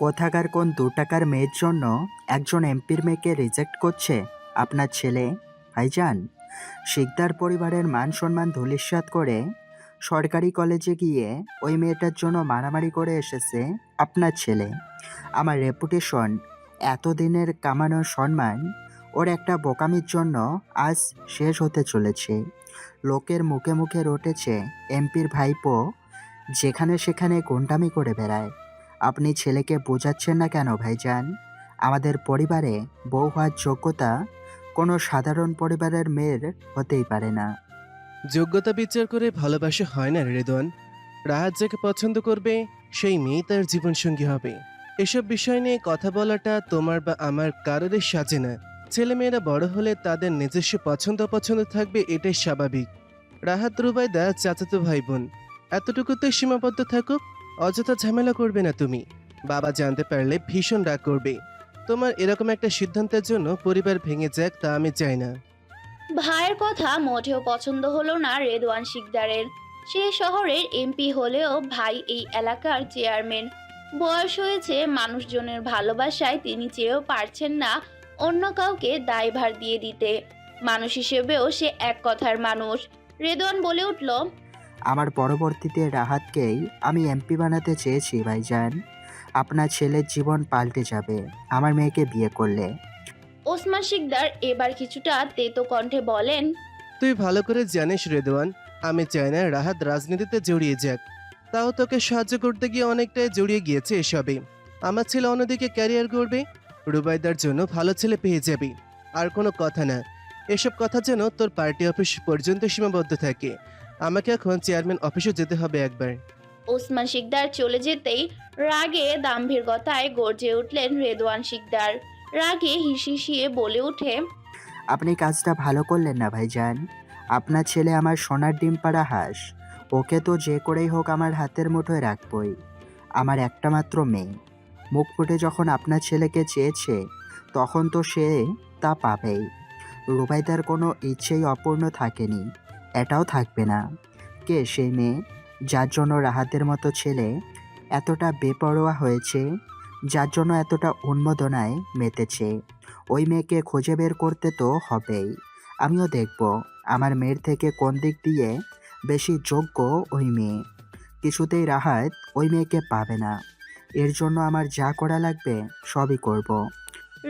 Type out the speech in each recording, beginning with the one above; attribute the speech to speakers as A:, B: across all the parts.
A: কোথাকার কোন ২ টাকার মেয়ের জন্য একজন এমপির মেয়েকে রিজেক্ট করছে আপনার ছেলে? ভাইজান, শিকদার পরিবারের মান সম্মান ধূলিসাৎ করে সরকারি কলেজে গিয়ে ওই মেয়েটার জন্য মারামারি করে এসেছে আপনার ছেলে। আমার রেপুটেশন, এতদিনের কামানো সম্মান ওর একটা বোকামির জন্য আজ শেষ হতে চলেছে। লোকের মুখে মুখে রটেছে এমপির ভাইপো যেখানে সেখানে গুন্ডামি করে বেড়ায়। আপনি ছেলেকে বোঝাচ্ছেন না কেন ভাইজান? আমাদের পরিবারে বউ হওয়ার যোগ্যতা কোনো সাধারণ পরিবারের মেয়ের হতেই পারে না।
B: যোগ্যতা বিচার করে ভালোবাসা হয় না রেদওয়ান। রাহাত যাকে পছন্দ করবে সেই মেয়ে তার জীবনসঙ্গী হবে। এসব বিষয় নিয়ে কথা বলাটা তোমার বা আমার কারোরই সাজে না। ছেলেমেয়েরা বড় হলে তাদের নিজস্ব পছন্দ অপছন্দ থাকবে, এটাই স্বাভাবিক। রাহাত রুবাইদা চাচাতো ভাই বোন, এতটুকুতে সীমাবদ্ধ থাকুক। অযথা ঝামেলা করবে না তুমি। বাবা জানতে পারলে ভীষণ রাগ করবে। তোমার এরকম একটা সিদ্ধান্তের জন্য পরিবার ভেঙে যাক, তা আমি চাই না।
C: ভাইয়ের কথা মোটেও পছন্দ হলো না রেদওয়ান শিকদারের। সে শহরের এমপি হলেও ভাই এই এলাকার চেয়ারম্যান। বয়স হয়েছে, মানুষজনের ভালোবাসায় তিনি চেয়েও পারছেন না অন্য কাউকে দায়ভার দিয়ে দিতে। মানুষ হিসেবেও সে এক কথার মানুষ। রেদওয়ান বলে উঠল,
A: আমার পরবর্তীতে রাহাতকেই আমি এমপি বানাতে চেয়েছি ভাইজান। আপনার ছেলের জীবন পাল্টে যাবে আমার মেয়েকে বিয়ে করলে।
C: ওসমান শিকদার এবার কিছুটা তেতো কণ্ঠে বলেন,
B: তুই ভালো করে জানিস রেদওয়ান, আমি চাই না রাহাত রাজনীতিতে জড়িয়ে যাক। তাও তোকে সাহায্য করতে গিয়ে অনেকটাই জড়িয়ে গিয়েছে এসবে। আমার ছেলে অন্যদিকে ক্যারিয়ার করবে, রুবাইদার জন্য ভালো ছেলে পেয়ে যাবি। আর কোনো কথা না, এসব কথা যেন তোর পার্টি অফিস পর্যন্ত সীমাবদ্ধ থাকে। আমাকে এখন চেয়ারম্যান অফিসে যেতে হবে একবার।
C: ওসমান শিকদার চলে যেতেই রাগে দাম্ভিকতায় গর্জে উঠলেন রেদওয়ান শিকদার। রাগে হিসিয়ে বলে উঠে,
A: আপনি কাজটা ভালো করলেন না ভাইজান। আপনার ছেলে আমার সোনার ডিম পাড়া হাঁস। ওকে তো যে করেই হোক আমার হাতের মুঠোয় রাখবই। আমার একটা মাত্র মেয়ে। মুখ ফুটে যখন আপনার ছেলেকে চেয়েছে তখন তো সে তা পাবেই। রুবাইদার কোনো ইচ্ছেই অপূর্ণ থাকেনি, এটাও থাকবে না। কে সেই মেয়ে যার জন্য রাহাতের মতো ছেলে এতটা বেপরোয়া হয়েছে, যার জন্য এতটা উন্মাদনায় মেতেছে? ওই মেয়েকে খুঁজে বের করতে তো হবেই। আমিও দেখব আমার মেয়ের থেকে কোন দিক দিয়ে বেশি যোগ্য ওই মেয়ে। কিছুতেই রাহাত ওই মেয়েকে পাবে না। এর জন্য আমার যা করা লাগবে সবই করব।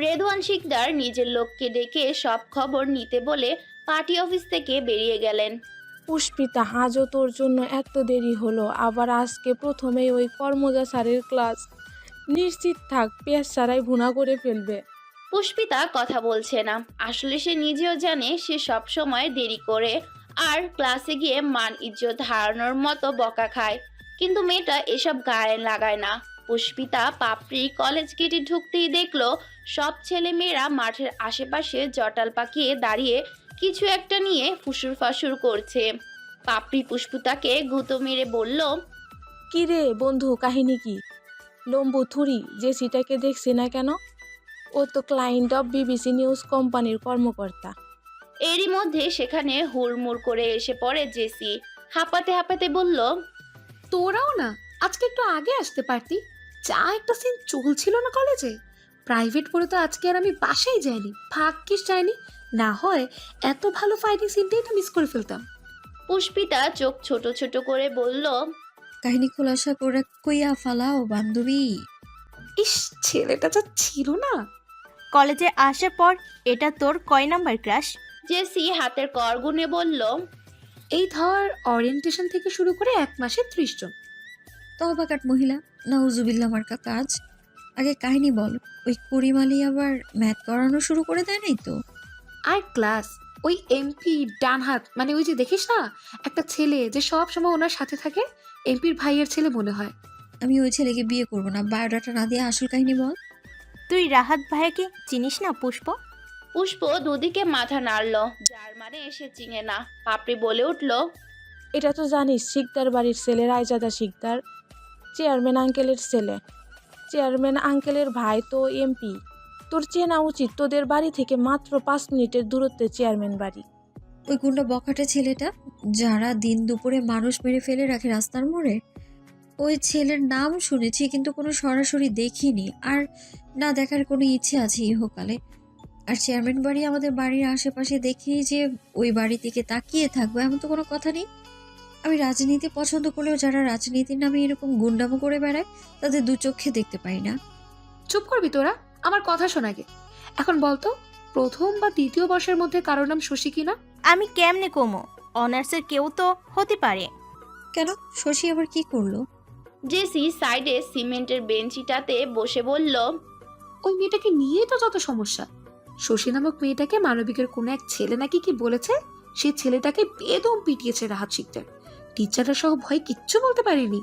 C: রেদওয়ান শিকদার নিজের লোককে ডেকে সব খবর নিতে বলে পার্টি অফিস থেকে বেরিয়ে গেলেন।
D: পুষ্পিতা, আজও তোর জন্য এত দেরি হলো। আবার আজকে প্রথমেই ওই কর্মজা স্যারের ক্লাস। নিশ্চিত থাক, পেঁয়াজ ছাড়াই ভুনা করে ফেলবে।
C: পুষ্পিতা কথা বলছে না। আসলে সে নিজেও জানে সে সব সময় দেরি করে আর ক্লাসে গিয়ে মান ইজ্জত হারানোর মতো বকা খায়, কিন্তু মেয়েটা এসব গায়ে লাগায় না। পুষ্পিতা পাপড়ি কলেজ গেটে ঢুকতেই দেখলো সব ছেলে মেয়েরা মাঠের আশেপাশে জটাল পাকিয়ে দাঁড়িয়ে কিছু একটা নিয়ে ফুসুর ফাসুর করছে। পাপড়ি পুষ্পিতাকে গুঁতো মেরে বলল,
D: কি রে বন্ধু, কাহিনী কি? লম্বু থুরি যে সিটাকে দেখছি না কেন? ও তো ক্লায়েন্ট অফ বিবিসি নিউজ কোম্পানির কর্মকর্তা।
C: এরই মধ্যে সেখানে হুড়মুড় করে এসে পড়ে জেসি। হাঁপাতে হাঁপাতে বলল,
E: তোরাও না আজকে একটু আগে আসতে পারতি। যা একটা সিন চলছিল না কলেজে, প্রাইভেট পড়ে তো আজকে আর আমি বাসায় যাইনি, ভাগ্যিস যাইনি, না হয় এত ভালো ফাইটিং সিনটাই তো মিস করে ফেলতাম।
C: পুষ্পিতা চোখ ছোট ছোট করে বলল,
F: কাহিনী খোলাসা করে কইয়া ফালাও বান্ধবী।
E: ইস, ছেলেটা যা ছিল না।
G: কলেজে আসার পর এটা তোর কয় নাম্বার ক্রাশ?
C: জেসি হাতের কর গুনে বলল,
E: এই ধর ওরিয়েন্টেশন থেকে শুরু করে 1 মাসে 30 জন।
F: তহবাকাট মহিলা, নাউজুবিল্লা মার্কা কাজ। আগে কাহিনী বল। ওই করিমালি আবার ম্যাথ করানো শুরু করে দেয় নাই তো?
E: আর ক্লাস ওই এমপি ডান হাত, মানে ওই যে দেখিস না একটা ছেলে যে সব সময় ওনার সাথে থাকে, এমপির ভাইয়ের ছেলে মনে হয়।
F: আমি ওই ছেলেকে বিয়ে করব না। বায়োডাটা না দিয়ে আসল কাহিনী বল।
G: তুই রাহাত ভাইয়াকে চিনিস না পুষ্প?
C: পুষ্প দুদিকে মাথা নাড়ল, যার মানে এসে চিনে না। পাপড়ি বলে উঠল,
D: এটা তো জানিস, শিকদার বাড়ির ছেলে রায়জাদা শিকদার, চেয়ারম্যান আঙ্কেলের ছেলে। চেয়ারম্যান আঙ্কেলের ভাই তো এমপি। তোর চেনা উচিত, তোদের বাড়ি থেকে মাত্র 5 মিনিটের দূরত্বে চেয়ারম্যান বাড়ি।
F: ওই গুন্ডা বখাটে ছেলেটা যারা দিন দুপুরে মানুষ মেরে ফেলে রাখে রাস্তার মোড়ে, ওই ছেলের নাম শুনেছি কিন্তু কোনো সরাসরি দেখিনি, আর না দেখার কোনো ইচ্ছে আছে ইহকালে। আর চেয়ারম্যান বাড়ি আমাদের বাড়ির আশেপাশে, দেখি যে ওই বাড়ির দিকে তাকিয়ে থাকবো এমন তো কোনো কথা নেই। আমি রাজনীতি পছন্দ করলেও যারা রাজনীতির নামে এরকম গুন্ডামো করে বেড়ায় তাদের দু চোখে দেখতে পারি না।
E: চুপ করবি তোরা, আমার কথা শোনাগে। এখন বলতো, প্রথম বা দ্বিতীয় বর্ষের মধ্যে কারোর নাম শশী কিনা?
G: আমি কেমনে কমো? অনার্সের কেউ তো হতে পারে।
F: কেন, শশী আবার কি করলো?
C: জেসি সাইডে সিমেন্টের বেঞ্চিটাতে বসে বলল,
E: ওই মেয়েটাকে নিয়েই তো যত সমস্যা। শশী নামক মেয়েটাকে মানবিকের কোনো এক ছেলে নাকি কি বলেছে, সেই ছেলেটাকে বেদম পিটিয়েছে রাহাত শিকদার। টিচাররা সহ ভয় কিচ্ছু বলতে পারেনি।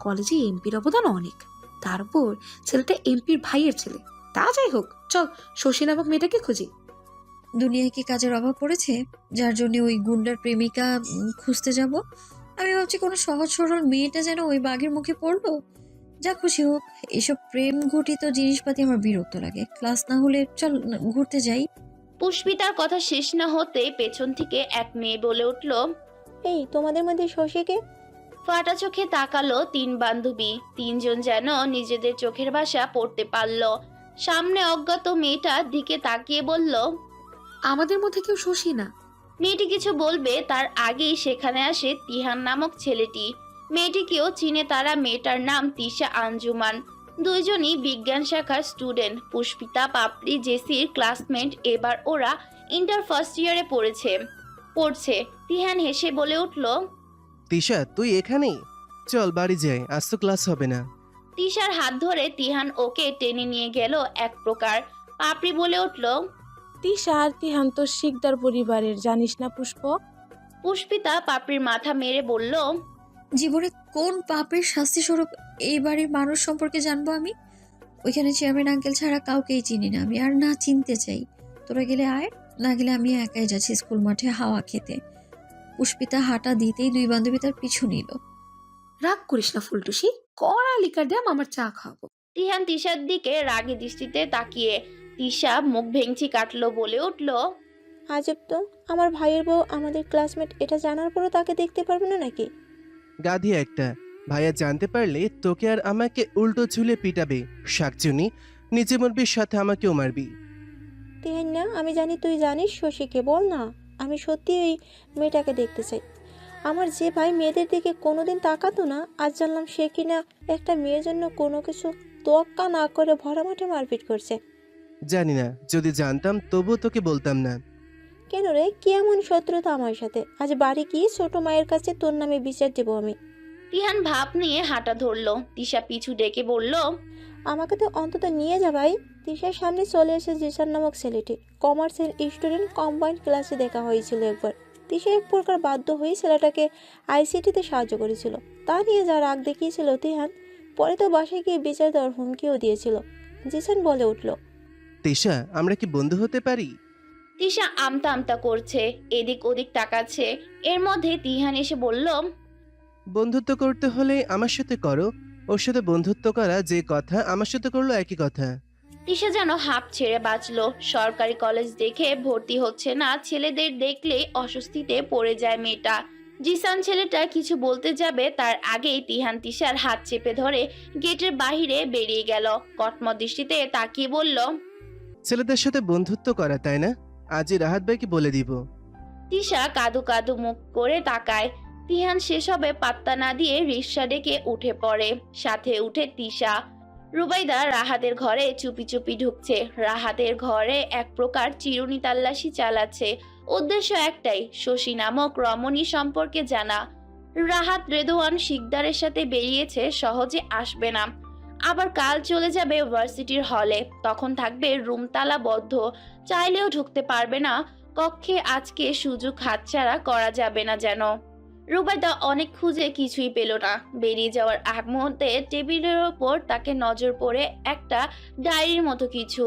E: কলেজে এমপির অবদান অনেক, তারপর ছেলেটা এমপির ভাইয়ের ছেলে। তা যাই হোক, চল শশী নামক মেয়েটাকে খুঁজি।
F: দুনিয়ায় কি কাজের অভাব পড়েছে যার জন্য ওই গুন্ডার প্রেমিকা খুঁজতে যাব? আমি ভাবছি কোনো সহজ সরল মেয়েটা যেন ওই বাঘের মুখে পড়লো। যা খুশি হোক, এসব প্রেম ঘটিত জিনিসপাতি আমার বিরক্ত লাগে। ক্লাস না হলে চল ঘুরতে যাই।
C: পুষ্পিতার কথা শেষ না হতেই পেছন থেকে এক মেয়ে বলে উঠল,
H: এই তোমাদের মধ্যে শশীকে?
C: ফাটা চোখে তাকালো তিন বান্ধবী। তিনজন যেন নিজেদের চোখের ভাষা পড়তে পারল। সামনে অজ্ঞাত মেয়েটার দিকে তাকিয়ে বলল,
E: আমাদের মধ্যে কেউ শশী না।
C: মেয়েটি কিছু বলবে তার আগেই সেখানে আসে তিহান নামক ছেলেটি। মেয়েটিকেও চিনে তারা। মেয়েটার নাম তিশা আঞ্জুমান। দুইজনই বিজ্ঞান শাখার স্টুডেন্ট। পুষ্পিতা পাপড়ি জেসির ক্লাসমেট। এবার ওরা ইন্টার ফার্স্ট ইয়ারে পড়ছে। তিহান হেসে বলে উঠল,
B: তিশা তুই এখানেই? চল বাড়ি যাই, আজ তো ক্লাস হবে না।
C: তিশার হাত ধরে তিহান ওকে টেনে নিয়ে গেল এক প্রকার। পাপড়ি বলে উঠল,
D: তিশা আর তিহান তো শিকদার পরিবারের, জানিস না পুষ্প?
C: পুষ্পিতা পাপড়ির মাথা মেরে বলল,
F: জীবনে কোন পাপের শাস্তি স্বরূপ এই বাড়ির মানুষ সম্পর্কে জানবো আমি? ওইখানে চেয়ারম্যান আঙ্কেল ছাড়া কাউকেই চিনি না আমি, আর না চিনতে চাই। তোরা গেলে আয়, না গেলে আমি একাই যাচ্ছি স্কুল মাঠে হাওয়া খেতে। পুষ্পিতা হাঁটা দিতেই দুই বান্ধবী তার পিছু নিল।
E: রাগ করিস না ফুলটুসি, কড়া লিকার দিয়ে আমার চা খাওয়াবো।
C: তিহান তিশার দিকে রাগী দৃষ্টিতে তাকিয়ে। তিশা মুখ ভেঙচি কাটলো, বলে উঠল,
H: আজব তো, আমার ভাইয়ের বউ আমাদের ক্লাসমেট, এটা জানার পরও তাকে দেখতে পারবে না নাকি?
B: গাধি একটা। ভাইয়া জানতে পারলে তোকে আর আমাকে উল্টো ঝুলে পিটাবে। শাকচুনি, নিজে মরবি সাথে আমাকেও মারবি।
H: তিহান না, আমি জানি তুই জানিস শশীকে, বল না। আমি সত্যি ওই মেয়েটাকে দেখতে চাই। আমার যে ভাই মেয়েদের দিকে কোনোদিন তাকাতো না, আজ জানলাম সে কিনা একটা মেয়ের জন্য কোনো কিছু তোয়াক্কা না করে ভরা মাঠে মারপিট করছে।
B: জানি না, যদি জানতাম তবুও তোকে বলতাম না।
H: কেন রে, কি এমন শত্রুতা আমার সাথে? আজ বাড়ি গিয়ে ছোট মায়ের কাছে তোর নামে বিচার দেবো আমি।
C: তিহান ভাব নিয়ে হাঁটা ধরলো। তিশা পিছু ডেকে বলল,
H: আমাকে তো অন্তত নিয়ে যা ভাই। তিশার সামনে চলে এসে জিসান নামক ছেলেটি। কমার্সের স্টুডেন্ট, কম্বাইন্ড ক্লাসে দেখা হয়েছিল একবার। তিশা এক প্রকার বাধ্য হয়ে ছেলেটাকে আইসিটিতে সাহায্য করেছিল। তা নিয়ে যা রাগ দেখিয়েছিল তিহান, পরে তো বাসায় গিয়ে বিচার দেওয়ার হুমকিও দিয়েছিল। জিসান বলে উঠল,
B: তিশা, আমরা কি বন্ধু হতে পারি?
C: তিশা আমতা আমতা করছে, এদিক ওদিক তাকাচ্ছে। এর মধ্যে তিহান এসে বলল,
B: বন্ধুত্ব করতে হলে আমার সাথে করো। ওর সাথে বন্ধুত্ব করা যে কথা, আমার সাথে করলো একই কথা।
C: তিশা যেন হাঁপ ছেড়ে বাঁচলো। সরকারি কলেজ দেখে ভর্তি হচ্ছে না, ছেলেদের দেখলেই অস্বস্তিতে পড়ে যায় মেয়েটা। জিসান ছেলেটা কিছু বলতে যাবে তার আগেই তিহান তিশার হাত চেপে ধরে গেটের বাহিরে বেরিয়ে গেল। কটমট দৃষ্টিতে তাকিয়ে বলল,
B: ছেলেদের সাথে বন্ধুত্ব করা, তাই না? আজই রাহাত ভাইকে বলে দিব।
C: তিশা কাদু কাদু মুখ করে তাকায়। তিহান সেসবে পাত্তা না দিয়ে রিকশা ডেকে উঠে পড়ে। সাথে উঠে তিশা। রুবাইদা রাহাতের ঘরে চুপি চুপি ঢুকছে। রাহাতের ঘরে এক প্রকার চিরুনি তাল্লাশি চালাচ্ছে। উদ্দেশ্য একটাই, শশী নামক রমণী সম্পর্কে জানা। রাহাত রেদওয়ান শিকদারের সাথে বেরিয়েছে, সহজে আসবে না। আবার কাল চলে যাবে ভার্সিটির হলে, তখন থাকবে রুম তালাবদ্ধ, চাইলেও ঢুকতে পারবে না কক্ষে। আজকে সুযোগ হাতছাড়া করা যাবে না যেন। রুবাইদা অনেক খুঁজে কিছুই পেল না। বেরিয়ে যাওয়ার আগ মুহূর্তে টেবিলের ওপর তাকে নজর পড়ে একটা ডায়েরির মতো কিছু।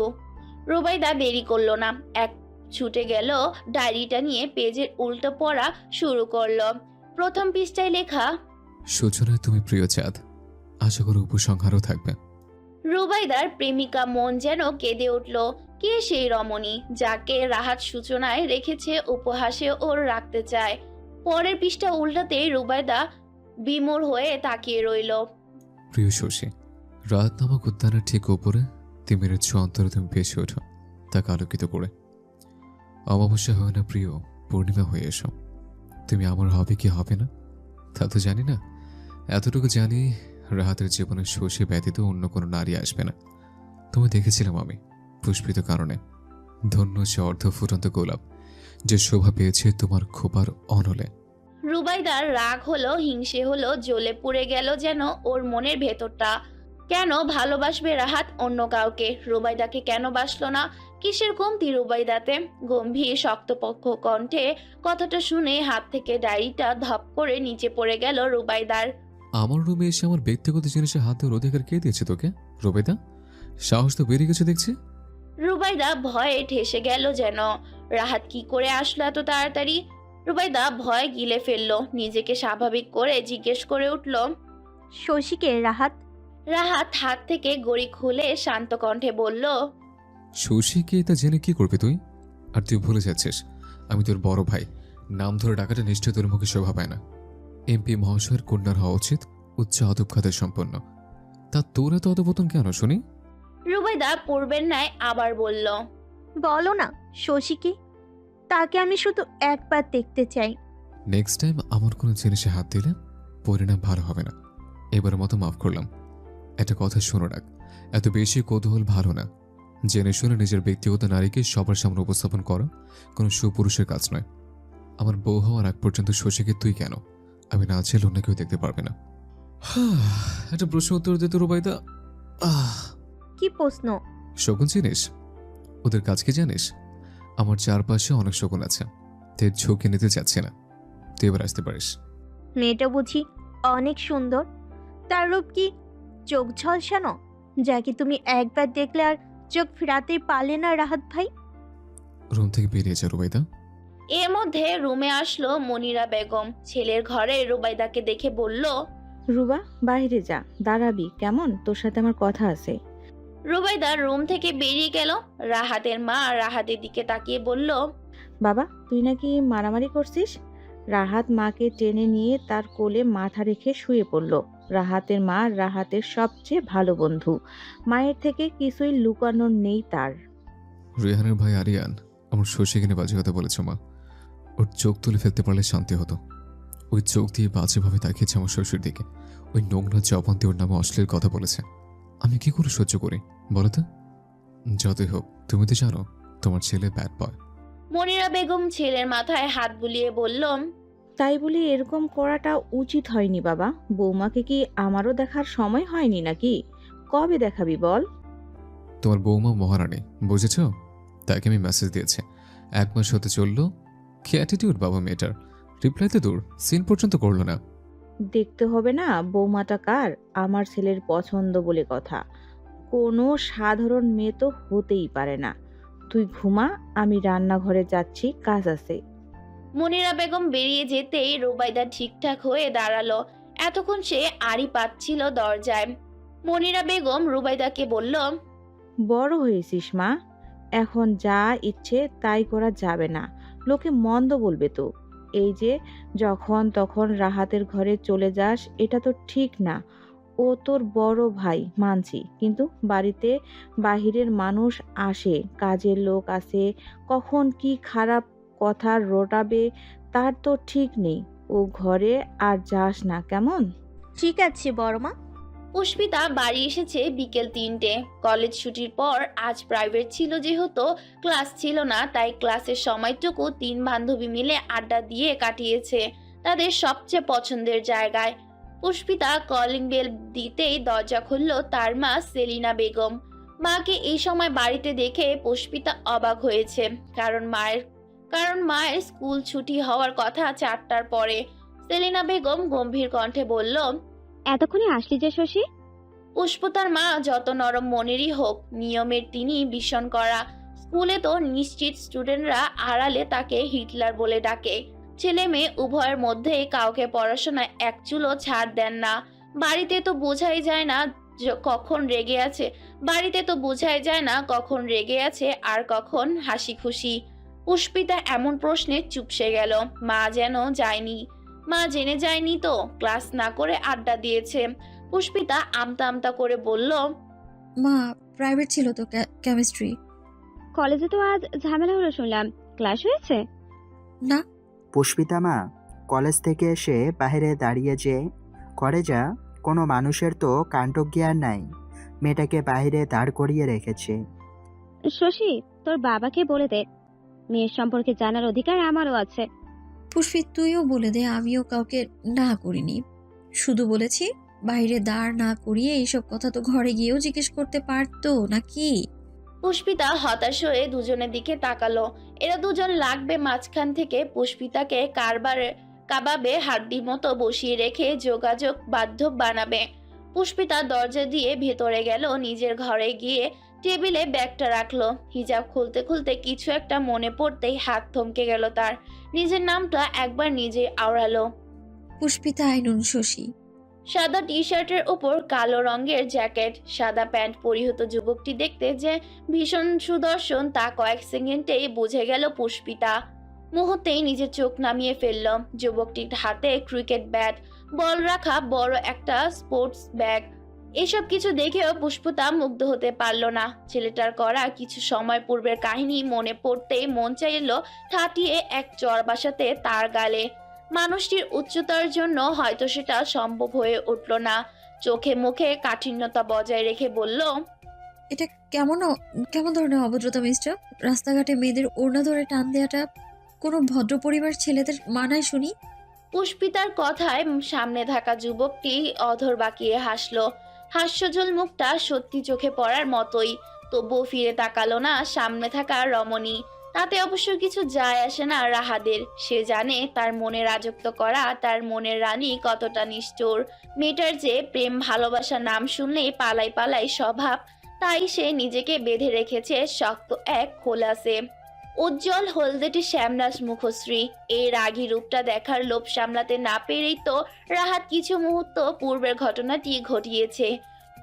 C: রুবাইদা দেরি করলো না, এক ছুটে গেল ডায়েরিটা নিয়ে পেজের উল্টো পড়া শুরু করলো। প্রথম পৃষ্ঠায় লেখা,
I: সূচনায় তুমি প্রিয় চাঁদ, আশা করি উপসংহারও থাকবে।
C: রুবাইদার প্রেমিকা মন যেন কেঁদে উঠল। কে সেই রমণী যাকে রাহাত সূচনায় রেখেছে, উপহাসে ওর রাখতে চায়? পরের পৃষ্ঠা উল্টাতেই রুবাইদা বিমূঢ় হয়ে তাকিয়ে রইল।
I: প্রিয় শশী, রাত নামক উদ্যানের ঠিক উপরে তিমিরের অন্তরে তুমি ভেসে ওঠো, তাকে আলোকিত করে। অমাবস্যা হয় না প্রিয়, পূর্ণিমা হয়ে এসো। তুমি আমার হবে কি হবে না তা তো জানি না, এতটুকু জানি রাহাতের জীবনে শশী ব্যতীত অন্য কোনো নারী আসবে না। তুমি দেখেছিলাম আমি পুষ্পিত কারণে, ধন্য সে অর্ধ ফুটন্ত গোলাপ যে শোভা পেয়েছে তোমার খোপার অনলে।
C: রুবাইদার রাগ হলো, হিংসে হলো, জ্বলে পুড়ে গেল যেন ওর মনের ভেতরটা। কেন ভালোবাসবে রাহাত অন্য কাউকে? রুবাইদাকে কেন বাসলো না? কিসের কমতি রুবাইদাতে? গম্ভীর শক্তপক্ষ কণ্ঠে কথাটা শুনে হাত থেকে ডায়েরিটা ধপ করে নিচে পড়ে গেল রুবাইদার।
I: আমার রুমে এসে আমার ব্যক্তিগত জিনিসে হাত দেওয়ার অধিকার কে দিয়েছে তোকে রুবাইদা? সাহস তো বেরিয়ে গেছে দেখছি।
C: রুবাইদা ভয়ে ঠেসে গেল যেন। রাহাত কি করে আসলো এত তাড়াতাড়ি? রুবাইদা ভয় গিলে ফেললো, নিজেকে স্বাভাবিক করে জিজ্ঞেস করে উঠল,
G: শশীকে রাহাত?
C: রাহাত হাত থেকে গড়ি খুলে শান্ত কণ্ঠে বলল,
I: শশীকে তা জেনে কি করবি তুই? আর তুই ভুলে যাচ্ছিস আমি তোর বড় ভাই, নাম ধরে ডাকাটা নিশ্চয় তোর মুখে শোভা পায় না। এমপি মহাশয়ের কন্যার হওয়া উচিত, উচ্চ আদব খাতে সম্পন্ন। তা তোর এত অধপতন কেন শুনি?
C: রুবাইদা পূর্বের ন্যায় আবার বলল,
G: বলো না শশীকে, তাকে আমি শুধু একবার দেখতে চাই।
I: নেক্সট টাইম আমার কোনো জিনিসে হাত দিলে পরিণাম ভালো হবে না। এবারের মতো মাফ করলাম। একটা কথা শোনো রাখ, এত বেশি কৌতূহল ভালো না। জেনে শুনে নিজের ব্যক্তিগত নারীকে সবার সামনে উপস্থাপন করা কোনো সুপুরুষের কাজ নয়। আমার বউ হওয়ার আগ পর্যন্ত শশীকে তুই কেন, আমি না চাইলে অন্য কেউ দেখতে পারবে না। একটা প্রশ্ন উত্তর দিতে রুবাইদা।
G: কি প্রশ্ন?
I: শকুন চিনিস? ওদের কাজ কি জানিস? আমার চারপাশে অনেক শকুন আছে, তাই ঝুঁকি নিতে চাচ্ছে না। তুই এবার আসতে পারিস।
G: মেয়েটা বুঝি অনেক সুন্দর? তার রূপ কি চোখ ঝলসানো, যাকে তুমি একবার দেখলে আর চোখ ফিরাতেই পারলে না রাহাত ভাই?
I: রুম থেকে বেরিয়ে যা রুবাইদা।
C: এর মধ্যে রুমে আসলো মনিরা বেগম। ছেলের ঘরে রুবাইদাকে দেখে বলল,
J: রুবা বাইরে যা, দাঁড়াবি কেমন? তোর সাথে আমার কথা আছে।
C: রুবাইদা রুম থেকে বেরিয়ে গেল। রাহাতের মা রাহাতের দিকে তাকিয়ে বলল,
J: বাবা তুই নাকি মারামারি করছিস? রাহাত মাকে টেনে নিয়ে তার কোলে মাথা রেখে শুয়ে পড়ল। রাহাতের মা রাহাতের সবচেয়ে ভালো বন্ধু, মায়ের থেকে কিছুই লুকানোর নেই তার।
I: রেহানের ভাই আরিয়ান আমার শশীকে নিয়ে বাজে কথা বলেছে মা। ওর চোখ তুলে ফেলতে পারলে শান্তি হতো। ওই চোখ দিয়ে বাজেভাবে তাকিয়েছে আমার শ্বশুর দিকে। ওই নোংরা জবান দিয়ে ওর নামে অশ্লীল কথা বলেছে। আমি কি করে সহ্য করি বলো তো? যতই হোক তুমি তো জানো তোমার ছেলে ব্যাড বয়।
C: মনিরা বেগম ছেলের মাথায় হাত বুলিয়ে বলল,
J: তাই বলি এরকম করাটা উচিত হয়নি বাবা। বৌমাকে কি আমারও দেখার সময় হয়নি নাকি? কবে দেখাবি বল?
I: তোমার বৌমা মহারানী, বুঝেছ? তাকে আমি মেসেজ দিয়েছি, 1 মাস হতে চললো। কি অ্যাটিটিউড বাবা মেয়েটার! রিপ্লাই তো দূর, সিন পর্যন্ত করলো না।
J: দেখতে হবে না বৌমাটা কার? আমার ছেলের পছন্দ বলে কথা। কোনো সাধারণ মেয়ে তো হতেই পারে না। তুই ঘুমা, আমি রান্নাঘরে যাচ্ছি, কাজ আছে।
C: মনিরা বেগম বেরিয়ে যেতেই রুবাইদা ঠিকঠাক হয়ে দাঁড়ালো। এতক্ষণ সে আড়ি পাচ্ছিল দরজায়। মনিরা বেগম রুবাইদাকে বলল,
J: বড় হয়েছিস মা, এখন যা ইচ্ছে তাই করা যাবে না, লোকে মন্দ বলবে তো। এই যে যখন তখন রাহাতের ঘরে চলে যাস, এটা তো ঠিক না। ও তোর বড় ভাই মানছি, কিন্তু বাড়িতে বাহিরের মানুষ আসে, কাজের লোক আসে, কখন কি খারাপ কথা রটাবে তার তো ঠিক নেই। ও ঘরে আর যাস না কেমন?
G: ঠিক আছে বড়মা।
C: পুষ্পিতা বাড়ি এসেছে বিকেল 3টে। কলেজ ছুটির পর আজ প্রাইভেট ছিল, যেহেতু ক্লাস ছিল না, তাই ক্লাসের সময়টুকু 3 বান্ধবী মিলে আড্ডা দিয়ে কাটিয়েছে তাদের সবচেয়ে পছন্দের জায়গায়। পুষ্পিতা কলিং বেল দিতেই দরজা খুলল তার মা সেলিনা বেগম। মাকে এই সময় বাড়িতে দেখে পুষ্পিতা অবাক হয়েছে, কারণ মায়ের স্কুল ছুটি হওয়ার কথা 4টার পরে। সেলিনা বেগম গম্ভীর কণ্ঠে বলল,
G: এতক্ষণে আসলি যে শশী?
C: পুষ্পতার মা যত নরম মনেরই হোক, নিয়মের তিনি ভীষণ করা। স্কুলে তো নিশ্চিত স্টুডেন্টরা আড়ালে তাকে হিটলার বলে ডাকে। ছেলে মেয়ে উভয়ের মধ্যেই কাউকে পড়াশোনায় এক চুলও ছাড় দেন না। বাড়িতে তো বোঝাই যায় না কখন রেগে আছে আর কখন হাসি খুশি। পুষ্পিতা এমন প্রশ্নে চুপসে গেল। মা জেনে যায়নি তো ক্লাস না করে আড্ডা দিয়েছে। পুষ্পিতা আমতা আমতা করে বলল,
F: মা, প্রাইভেট ছিল তো কেমিস্ট্রি।
G: কলেজে তো আজ ঝামেলা হলো শুনলাম, ক্লাস হয়েছে?
F: না।
A: পুষ্পিতা মা, কলেজ থেকে এসে বাইরে দাঁড়িয়ে যে করে যা, কোনো মানুষের তো কাণ্ডজ্ঞান নাই। মেয়েটাকে বাইরে দাঁড় করিয়ে রেখেছে।
G: শশী, তোর বাবাকে বলে দে, মেয়ের সম্পর্কে জানার অধিকার আমারও আছে।
F: পুষ্পি, তুইও বলে দে আমিও কাউকে না করিনি, শুধু বলেছি বাইরে দাঁড় না করিয়ে এইসব কথা তো ঘরে গিয়েও জিজ্ঞেস করতে পারতো নাকি।
C: পুষ্পিতা হতাশ হয়ে দুজনের দিকে তাকালো। এরা দুজন লাগবে মাঝখান থেকে পুষ্পিতাকে কাবাবে হাড্ডির মতো বসিয়ে রেখে যোগাযোগ বাধ্যব বানাবে। পুষ্পিতা দরজা দিয়ে ভেতরে গেল, নিজের ঘরে গিয়ে টেবিলে ব্যাগটা রাখলো। হিজাব খুলতে খুলতে কিছু একটা মনে পড়তেই হাত থমকে গেল তার। নিজের নামটা একবার নিজে আওড়ালো।
F: পুষ্পিতা আইনুন শশী।
C: সাদা টি শার্টের উপর কালো রঙের জ্যাকেট, সাদা প্যান্ট পরিহিত যুবকটি দেখতে যে ভীষণ সুদর্শন তা কয়েক সেকেন্ডেই বুঝে গেল পুষ্পিতা। মুহূর্তেই নিজের চোখ নামিয়ে ফেলল। যুবকটির হাতে ক্রিকেট ব্যাট, বল রাখা বড় একটা স্পোর্টস ব্যাগ। এসব কিছু দেখেও পুষ্পিতা মুগ্ধ হতে পারল না। ছেলেটার করা কিছু সময় পূর্বের কাহিনী মনে পড়তেই মন চাইল ঠাটিয়ে এক চড় বসাতে তার গালে। মানুষটির উচ্চতার জন্য হয়তো সেটা সম্ভব হয়ে উঠল না। চোখে মুখে কাঠিন্যতা বজায় রেখে বলল,
F: এটা কেমন ধরনের অভদ্রতা মিস্টার? রাস্তাঘাটে মেয়েদের ওড়না ধরে টান দেওয়াটা কোনো ভদ্র পরিবার ছেলেদের মানায় শুনি?
C: পুষ্পিতার কথায় সামনে থাকা যুবকটি অধর বাঁকিয়ে হাসলো। হাস্যজল মুখটা সত্যি চোখে পড়ার মতোই। তবুও ফিরে তাকালো না সামনে থাকা রমণী। তাতে অবশ্য কিছু যায় আসে না রাহাদের। সে জানে তার মনে রাজত্ব করা তার মনের রানী কতটা নিষ্ঠুর। মেয়েটার যে প্রেম ভালোবাসা নাম শুনলেই পালাই পালাই স্বভাব, তাই সে নিজেকে বেঁধে রেখেছে শক্ত এক খোলাসে। উজ্জ্বল হলদেটে শ্যামরাজ মুখশ্রী, এই রাগী রূপটা দেখার লোভ সামলাতে না পেরেই তো রাহাত কিছু মুহূর্ত পূর্বের ঘটনাটি ঘটিয়েছে।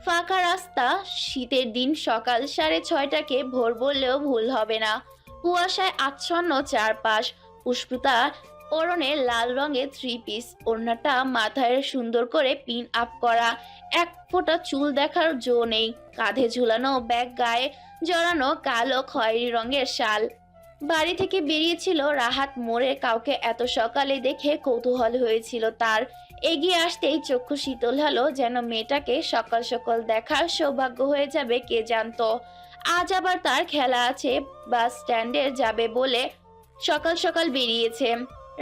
C: ফাঁকা রাস্তা, শীতের দিন, সকাল 6:30টাকে ভোর বললেও ভুল হবে না। কুয়াশায় আচ্ছন্ন চারপাশ। পুষ্পিতা পরনে লাল রঙের 3 পিস, ওড়নাটা মাথায় সুন্দর করে পিন আপ করা, এক ফোঁটা চুল দেখার জো নেই। কাঁধে ঝুলানো ব্যাগ, গায়ে জড়ানো কালো খয়েরি রঙের শাল। বাড়ি থেকে বেরিয়েছিল রাহাত মোড়ে। কাউকে এত সকালে দেখে কৌতূহল হয়েছিল তার। এগিয়ে আসতেই চক্ষু শীতল হলো, যেন মেয়েটাকে সকাল সকাল দেখার সৌভাগ্য হয়ে যাবে কে জানতো। আজ আবার তার খেলা আছে, বাস স্ট্যান্ডে যাবে বলে সকাল সকাল বেরিয়েছে।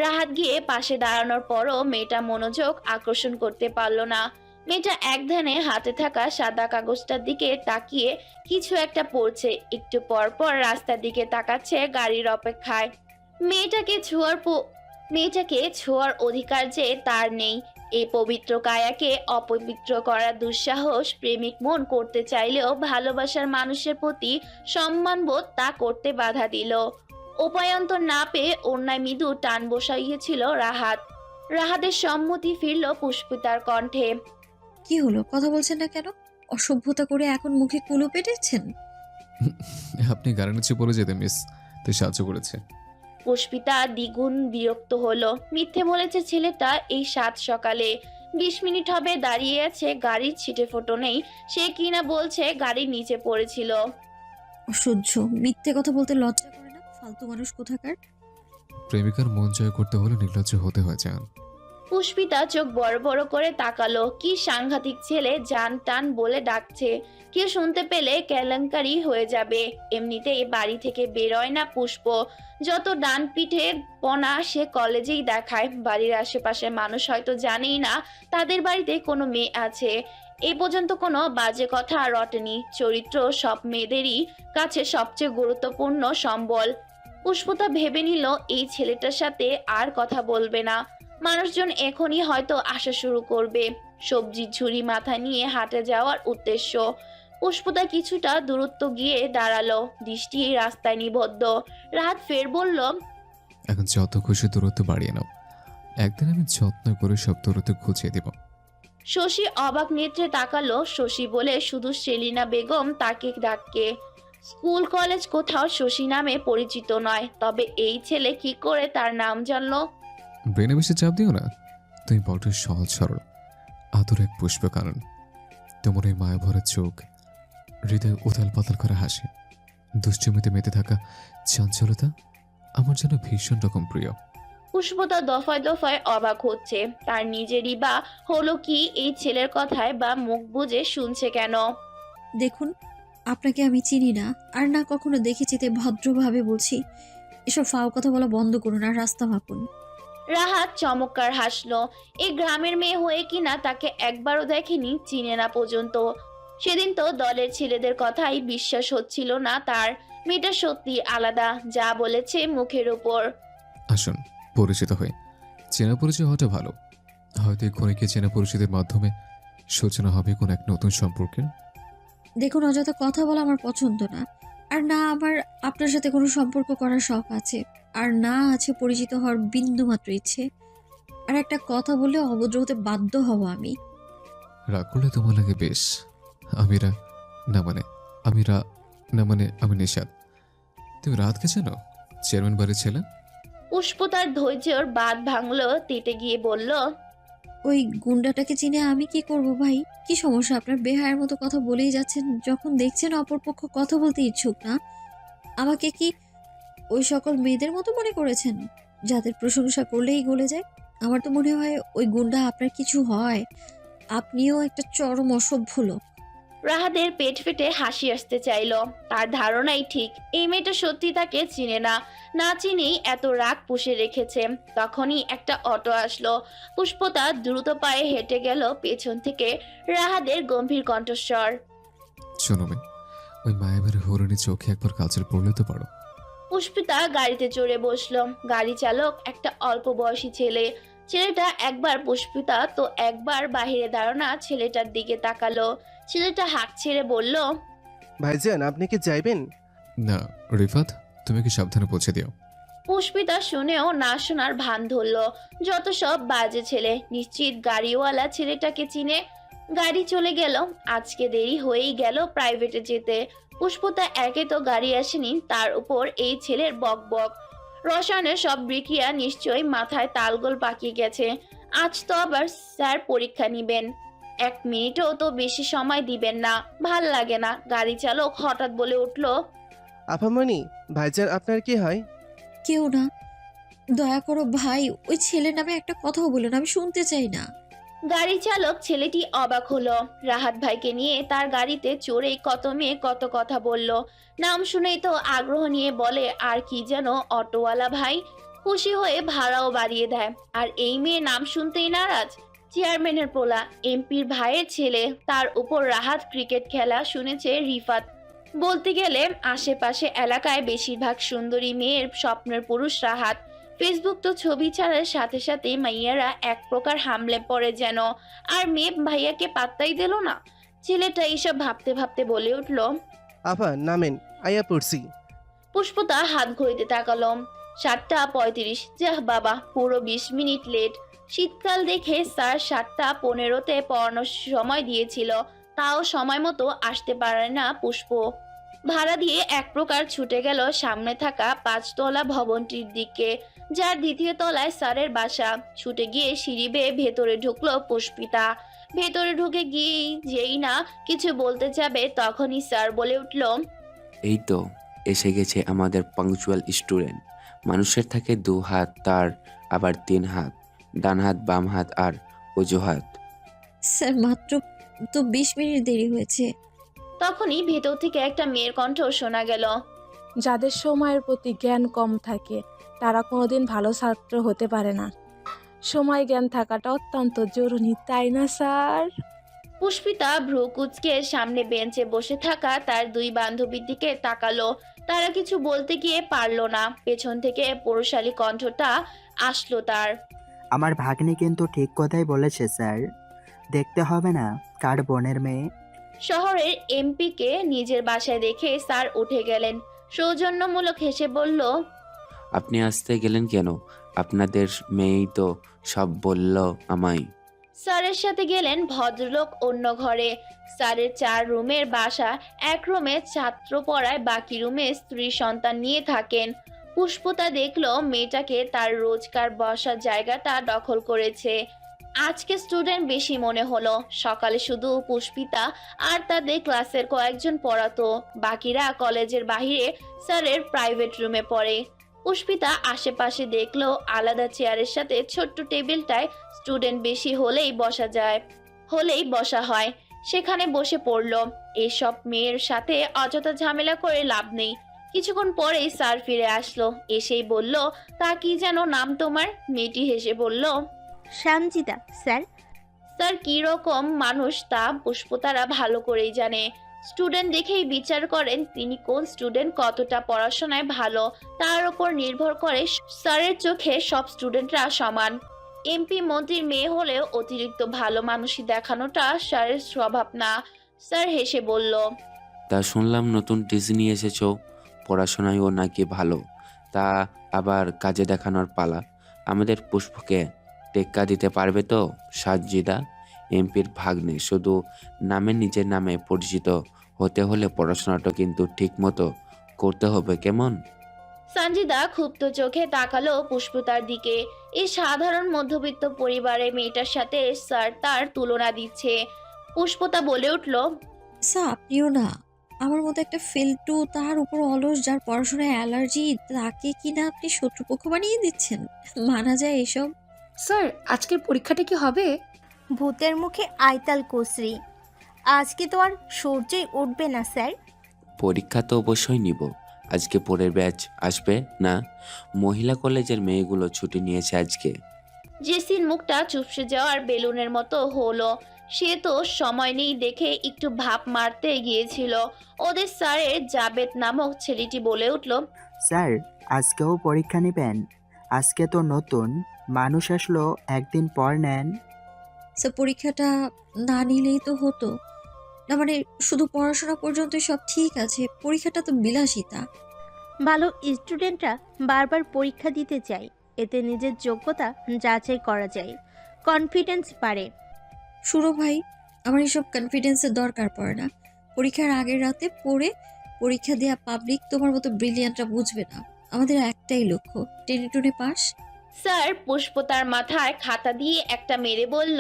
C: রাহাত গিয়ে পাশে দাঁড়ানোর পরও মেয়েটা মনোযোগ আকর্ষণ করতে পারল না। মেয়েটা একধানে হাতে থাকা সাদা কাগজটার দিকে তাকিয়ে কিছু একটা পড়ছে। একটু পর পর রাস্তার দিকে তাকাচ্ছে গাড়ির অপেক্ষায়। মেয়েটাকে ছোঁয়ার অধিকার যে তার নেই। এই পবিত্র কায়াকে অপবিত্র করার দুঃসাহস প্রেমিক মন করতে চাইলেও ভালোবাসার মানুষের প্রতি সম্মানবোধ তা করতে বাধা দিল। উপায়ন্তর না পেয়ে অন্যায় মৃদু টান বসাইয়েছিল রাহাত। রাহাতের সম্মতি ফিরল পুষ্পিতার কণ্ঠে।
F: কি হলো, কথা বলছেন না কেন? অসভ্যতা করে এখন মুখে কুলো পেটেছেন?
I: আপনি গাড়ি নিচে পড়ে যেতে মিস, তাই সাহায্য করেছে।
C: পুষ্পিতা দ্বিগুণ বিরক্ত হলো। মিথ্যে বলেছে ছেলেটা এই 7 সকালে। 20 মিনিট হবে দাঁড়িয়ে আছে, গাড়ির ছিটে ফোটো নেই। সে কিনা বলছে গাড়ির নিচে পড়েছিল।
F: অসহ্য, মিথ্যে কথা বলতে লজ্জা করে না? ফালতু মানুষ কোথাকার।
I: প্রেমিকার মন জয় করতে হলে নির্লজ্জ হতে হয় জান।
C: পুষ্পিতা চোখ বড় বড় করে তাকালো। কি সাংঘাতিক ছেলে, জান টান বলে ডাকছে। কেউ শুনতে পেলে কেলেঙ্কারি হয়ে যাবে। এমনিতেই বাড়ি থেকে বেরোয় না পুষ্প। যত ডান পিঠে পনা সে কলেজেই দেখায়। বাড়ির আশেপাশের মানুষ হয়তো জানেই না তাদের বাড়িতে কোনো মেয়ে আছে। এই পর্যন্ত কোনো বাজে কথা রটেনি। চরিত্র সব মেয়েদেরই কাছে সবচেয়ে গুরুত্বপূর্ণ সম্বল। পুষ্পতা ভেবে নিল এই ছেলেটার সাথে আর কথা বলবে না। মানুষজন এখনই হয়তো আসা শুরু করবে। সবজির ঝুড়ি মাথা নিয়ে হাঁটে যাওয়ার উদ্দেশ্য। পুষ্পতা কিছুটা দূরত্ব গিয়ে দাঁড়ালো, দৃষ্টি রাস্তায় নিবদ্ধ। রাহাত ফের বলল,
I: এখন যত খুশি দূরত্ব বাড়িয়ে নাও, একদিন আমি যত্ন করে সব দূরত্ব ঘুচিয়ে দিব।
C: শশী অবাক নেত্রে তাকালো। শশী বলে শুধু সেলিনা বেগম তাকে ডাকে। স্কুল কলেজ কোথাও শশী নামে পরিচিত নয়। তবে এই ছেলে কি করে তার নাম জানলো?
I: ব্রেনে বেশি চাপ দিও না, তুমি বড় সহজ সরল আদর এক পুষ্পকানন। তোমার ওই মায়া ভরা চোখ, হৃদয় উথাল পাতাল করে হাসি, দুশ্চমিতে মেতে থাকা চাঞ্চলতা আমার যেন ভীষণ রকম প্রিয়।
C: পুষ্পতা দফায় দফায় অবাক হচ্ছে, তার নিজেরই বা হলো কি এই ছেলের কথায় বা মুখ বুজে শুনছে কেন।
F: দেখুন, আপনাকে আমি চিনি না আর না কখনো দেখেছি, তাই ভদ্রভাবে বলছি, এসব ফাও কথা বলা বন্ধ করুন আর রাস্তা মাপুন।
C: রাহাত চমৎকার হাসলো। এই গ্রামের মেয়ে হয়ে কিনা তাকে একবারও দেখেনি, চিনে না পর্যন্ত। সেদিন তো দলের ছেলেদের কথাই বিশ্বাস হচ্ছিল না তার। মেয়েটা সত্যি আলাদা, যা বলেছে মুখের উপর।
I: আসুন পরিচিত হয়ে, চেনা পরিচয় হওয়াটা ভালো। হয়তো এক্ষণে কি চেনা পরিচিতের মাধ্যমে সূচনা হবে কোন এক নতুন সম্পর্কের।
F: দেখুন, অযথা কথা বলা আমার পছন্দ না। আর না আমার আপনার সাথে কোনো সম্পর্ক করার শখ আছে, আর না আছে পরিচিত হওয়ার বিন্দু মাত্র ইচ্ছে। আর একটা কথা বললে অভদ্র হতে বাধ্য হব আমি।
I: রাগ করলে তোমার লাগে বেশ। আমি নিশাদ। তুমি রাতকে চেনো? চেয়ারম্যান বাড়ির ছেলে।
C: পুষ্প তার ধৈর্যের বাঁধ ভাঙলো, তেতে গিয়ে বলল,
F: ওই গুন্ডাটাকে চিনে আমি কি করব ভাই? কি সমস্যা আপনার? বেহায়ের মতো কথা বলেই যাচ্ছেন, যখন দেখছেন অপরপক্ষ কথা বলতে ইচ্ছুক না। আমাকে কি ওই সকল মেয়েদের মতো মনে করেছেন যাদের প্রশংসা করলেই গলে যায়? আমার তো মনে হয় ওই গুন্ডা আপনার কিছু হয়, আপনিও একটা চরম অসভ্য লোক।
C: রাহাদের পেট ফেটে হাসি আসতে চাইলো। তার ধারণাই ঠিক, এই মেয়েটা সত্যি তাকে চিনে না, না চিনেই এত রাগ পুষে রেখেছে। তখনই একটা অটো আসলো। পুষ্পতা দ্রুত পায়ে হেঁটে গেল পেছন থেকে। রাহাদের গম্ভীর কণ্ঠস্বর।
I: শোনো মেয়ে, ওই মায়াবের হরণী চোখে একবার কাজের পড়লে তো পারো।
C: পুষ্পিতা গাড়িতে চড়ে বসলো। গাড়ি চালক একটা অল্প বয়সী ছেলে। ছেলেটা একবার পুষ্পিতা তো একবার বাহিরে দাঁড়ানো ছেলেটার দিকে তাকালো। ছেলেটা হাঁক ছেড়ে বলল,
B: ভাইজান আপনি কি যাইবেন?
I: না রিফাত, তুমি কি সাবধানে পৌঁছে দিও।
C: পুষ্পিতা শুনেও না শোনার ভান ধরলো। যত সব বাজে ছেলে, নিশ্চিত গাড়িওয়ালা ছেলেটাকে চিনে। গাড়ি চলে গেল। আজকে দেরি হয়েই গেল প্রাইভেটে যেতে। পুষ্পতা একে তো গাড়ি আসেনি, তার উপর এই ছেলের বক বক। রসায়নের সব বিক্রিয়া নিশ্চয়ই মাথায় তালগোল পাকিয়ে গেছে। আজ তো আবার স্যার পরীক্ষা নিবেন, 1 মিনিটও তো বেশি সময় দিবেন না। ভাল লাগে না। গাড়ি চালক হঠাৎ বলে উঠল,
B: আপামনি, ভাইজান আপনার কি হয়?
F: কেউ না, দয়া করো ভাই, ওই ছেলের নামে একটা কথাও বলো না, আমি শুনতে চাই না।
C: গাড়ি চালক ছেলেটি অবাক হলো। রাহাত ভাইকে নিয়ে তার গাড়িতে চড়েই কত মেয়ে কত কথা বলল। নাম শুনেই তো আগ্রহ নিয়ে বলে, আর কি যেন অটোওয়ালা ভাই। খুশি হয়ে ভাড়াও বাড়িয়ে দেয়। আর এই মেয়ে নাম শুনতেই নারাজ। চেয়ারম্যানের পোলা, এমপির ভাইয়ের ছেলে, তার উপর রাহাত ক্রিকেট খেলা শুনেছে রিফাত। বলতে গেলে আশেপাশে এলাকায় বেশিরভাগ সুন্দরী মেয়ের স্বপ্নের পুরুষ রাহাত। ফেসবুক তো ছবি ছাড়ার সাথে সাথে মাইয়ারা এক প্রকার হামলে পড়ে যেন। আর মেয়ে ভাইয়াকে পাত্তাই দিল না। ছেলেটা এইসব ভাবতে ভাবতে বলে উঠল,
B: আপা নামেন, আইয়া পড়ছি।
C: পুষ্পতা হাত ঘড়িতে তাকালো। 7:35। যাহ বাবা, পুরো 20 মিনিট লেট। শীতকাল দেখে স্যার 7:15-তে পড়ানোর সময় দিয়েছিল, তাও সময় মতো আসতে পারে না পুষ্প। ভাড়া দিয়ে এক প্রকার ছুটে গেল সামনে থাকা 5তলা ভবনটির দিকে, যার 2য় তলায় স্যারের বাসা। ছুটে গিয়ে সিঁড়ি বেয়ে ভেতরে ঢুকলো পুষ্পিতা। ভেতরে ঢুকে গিয়েই যেই না কিছু বলতে যাবে, তখনই স্যার বলে উঠল,
K: এই তো এসে গেছে আমাদের পাংচুয়াল স্টুডেন্ট। মানুষের থাকে 2 হাত, তার আবার 3 হাত, ডান হাত, বাম হাত আর অজুহাত।
F: স্যার মাত্র তো 20 মিনিট দেরি হয়েছে।
C: তখনই ভেতর থেকে একটা মেয়ের কণ্ঠ শোনা গেল,
D: যাদের সময়ের প্রতি জ্ঞান কম থাকে তারা কোনোদিন ভালো ছাত্র হতে পারে না। সময় জ্ঞান থাকাটা অত্যন্ত জরুরি, তাই না স্যার?
C: পুষ্পিতা ভ্রু কুঁচকে সামনে বেঞ্চে বসে থাকা তার 2 বান্ধবীর দিকে তাকালো। তারা কিছু বলতে গিয়ে পারলো না। পেছন থেকে পৌরশালী কণ্ঠটা আসলো তার,
A: আমার ভাগ্নি কিন্তু ঠিক কথাই বলেছে স্যার। দেখতে হবে না কার বোনের মেয়ে।
C: শহরের এমপিকে নিজের বাসায় দেখে স্যার উঠে গেলেন। সৌজন্যমূলক হেসে বলল,
K: আপনি আসতে গেলেন কেন? আপনাদের মেয়েই তো সব বলল আমায়।
C: স্যারের সাথে গেলেন ভদ্রলোক অন্য ঘরে। স্যারের 4 রুমের বাসা। এক রুমে ছাত্র পড়ায়, বাকি রুমে স্ত্রী সন্তান নিয়ে থাকেন। পুষ্পতা দেখলো মেয়েটাকে তার রোজকার বসার জায়গাটা দখল করেছে। আজকে স্টুডেন্ট বেশি মনে হলো। সকালে শুধু পুষ্পিতা আর তাদের ক্লাসের কয়েকজন পড়াতো, বাকিরা কলেজের বাইরে স্যারের প্রাইভেট রুমে পড়ে। পুষ্পিতা আশেপাশে দেখলো আলাদা চেয়ারের সাথে ছোট্ট টেবিলটায় স্টুডেন্ট বেশি হলেই বসা হয়, সেখানে বসে পড়লো। এসব মেয়ের সাথে অযথা ঝামেলা করে লাভ নেই। কিছুক্ষণ পরেই স্যার ফিরে আসলো, এসেই বলল, তা কি যেন নাম তোমার? মেয়েটি হেসে বলল,
G: সানজিদা স্যার।
C: স্যার কি রকম মানুষ তা পুষ্পতারা ভালো করেই জানে। স্টুডেন্ট দেখেই বিচার করেন তিনি কোন স্টুডেন্ট কতটা পড়াশোনায় ভালো, তার উপর নির্ভর করে স্যারের চোখে সব স্টুডেন্টরা সমান। এমপি মন্ত্রীর মেয়ে হলেও অতিরিক্ত ভালো মানুষই দেখানোটা স্যারের স্বভাব না। স্যার হেসে বলল,
K: তা শুনলাম নতুন টিসি নিয়ে এসেছো, পড়াশোনায়ও নাকি ভালো, তা আবার কাজে দেখানোর পালা। আমাদের পুষ্পকে টেক্কা দিতে পারবে তো? সাজিদা এমপির ভাগ্নে, শুধু নামে নিজের নামে পরিচিত হতে হলে পড়াশোনাটা কিন্তু ঠিক মতো করতে হবে, কেমন?
C: সঞ্জিদা ক্ষুব্ধ চোখে তাকালো পুষ্পতার দিকে। এই সাধারণ মধ্যবিত্ত পরিবারের মেয়েটার সাথে স্যার তার তুলনা দিচ্ছে। পুষ্পতা বলে উঠল,
F: স্যার আপনিও না, আমার মতো একটা ফেলটু, তার উপর অলস, যার পড়াশোনায় অ্যালার্জি, তাকে কিনা আপনি শত্রুপক্ষ বানিয়ে দিচ্ছেন? মানা যায় এসব?
E: স্যার আজকের পরীক্ষাটা কি হবে?
G: ভূতের মুখে আইতাল কসরি। আজকে তো আর সূর্যই উঠবে না স্যার।
K: পরীক্ষা তো অবশ্যই নিব। আজকে পরের ব্যাচ আসবে না? মহিলা কলেজের মেয়েগুলো ছুটি নিয়েছে আজকে।
C: জেসির মুখটা চুপসে যাওয়ার বেলুনের মতো হলো। সে তো সময় নেই দেখে একটু ভাপ মারতে গিয়েছিল। ওদের স্যারের জাবেদ নামক ছেলেটি বলে উঠল,
A: স্যার আজকেও পরীক্ষা নেবেন? আজকে তো নতুন মানুষ আসলো, একদিন পর নেন।
F: স্যার পরীক্ষাটা না নিলেই তো হতো না, মানে শুধু পড়াশোনা পর্যন্ত সব ঠিক আছে, পরীক্ষাটা তো বিলাসিতা।
G: ভালো স্টুডেন্টরা বারবার পরীক্ষা দিতে চায়, এতে নিজের যোগ্যতা যাচাই করা যায়, কনফিডেন্স বাড়ে।
F: শুনো ভাই, আমার এসব কনফিডেন্সের দরকার পড়ে না। পরীক্ষার আগের রাতে পড়ে পরীক্ষা দেওয়া পাবলিক তোমার মতো ব্রিলিয়ান্টরা বুঝবে না। আমাদের একটাই লক্ষ্য, টেনে টুনে পাস।
C: স্যার পুষ্পতার মাথায় খাতা দিয়ে একটা মেরে বলল,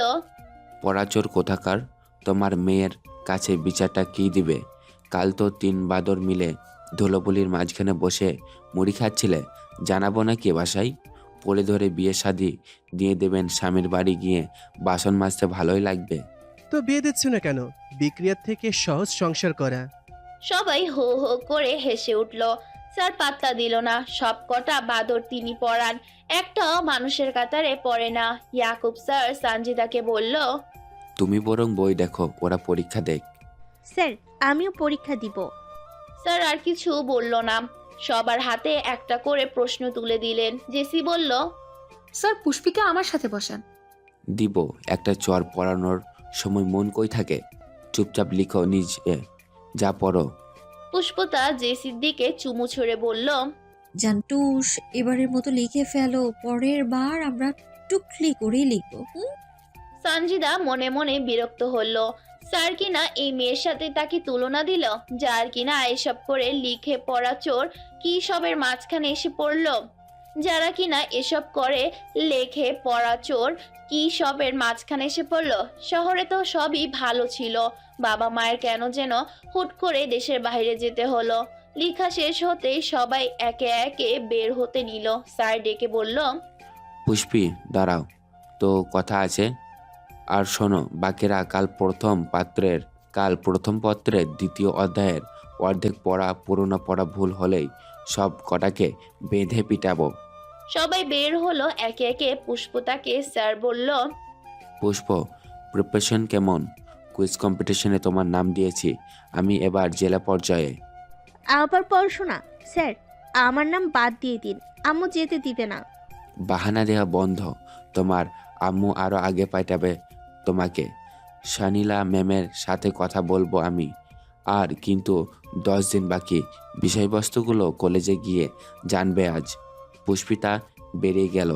K: পড়াচোর কোথাকার, তোমার মেয়ের কাছে বিচারটা কি দিবে? কাল তো 3 বাদর মিলে ধুলোবলির মাঝখানে বসে মুড়ি খাচ্ছিলে, জানাবো না কি বাসায়? পড়ে ধরে বিয়ে শাদি দিয়ে দেবেন, স্বামীর বাড়ি গিয়ে বাসন মাজতে ভালোই লাগবে।
B: তো বিয়ে দিচ্ছ না কেন? বিক্রিয়ার থেকে সহজ সংসার করা।
C: সবাই হো হো করে হেসে উঠল। স্যার পাত্তা দিল না। সব কটা বাদর তিনি পড়ান, একটাও মানুষের কাতারে পড়ে না। ইয়াকুব স্যার সানজিদাকে বলল,
K: তুমি বরং বই দেখো, ওরা পরীক্ষা দেখ।
G: স্যার আমিও পরীক্ষা দিব।
C: স্যার আর কিছু বলল না, সবার হাতে একটা করে প্রশ্ন তুলে দিলেন। জেসি বলল,
E: স্যার পুষ্পিকে আমার সাথে বসান।
K: দিব একটা চর, পড়ানোর সময় মন কই থাকে? চুপচাপ লিখো, নিজে যা পড়ো।
C: পুষ্পতা জেসির দিকে চুমু ছুঁড়ে বলল,
F: জান্টুস এবারের মতো লিখে ফেলো, পরের বার আমরা টুকলি করেই লিখবো।
C: সঞ্জিদা মনে মনে বিরক্ত হল। স্যার কিনা এই মেয়ের সাথে তাকে তুলনা দিল, যার কিনা এসব করে লিখে পড়া চোর কি সবের মাঝখানে এসে পড়ল। যারা কিনা এসব করে লেখে পড়া চোর কি সবের মাঝখানে এসে পড়ল। শহরে তো সবই ভালো ছিল, বাবা মায়ের কেন যেন হুট করে দেশের বাইরে যেতে হলো। লেখা শেষ হতেই সবাই একে একে বের হতে নিল। স্যার ডেকে বলল,
K: পুষ্পি দাঁড়াও, তো কথা আছে। আর শোনো বাকিরা, কাল প্রথম পত্রের 2য় অধ্যায়ের অর্ধেক পড়া, পুরনো পড়া ভুল হলেই সব কটাকে বেঁধে পিটাবো।
C: সবাই বের হলো একে একে। পুষ্পতাকে স্যার বলল,
K: পুষ্প, প্রিপারেশন কেমন? কুইজ কম্পিটিশনে তোমার নাম দিয়েছি আমি এবার জেলা পর্যায়ে।
G: আবার পড়াশোনা? স্যার আমার নাম বাদ দিয়ে দিন, আম্মু যেতে দিবে না।
K: বাহানা দেওয়া বন্ধ, তোমার আম্মু আরও আগে পাঠাবে তোমাকে। শানিলা ম্যামের সাথে কথা বলবো আমি। আর কিন্তু 10 দিন বাকি, বিষয়বস্তুগুলো কলেজে গিয়ে জানবে আজ। পুষ্পিতা বেরিয়ে গেল,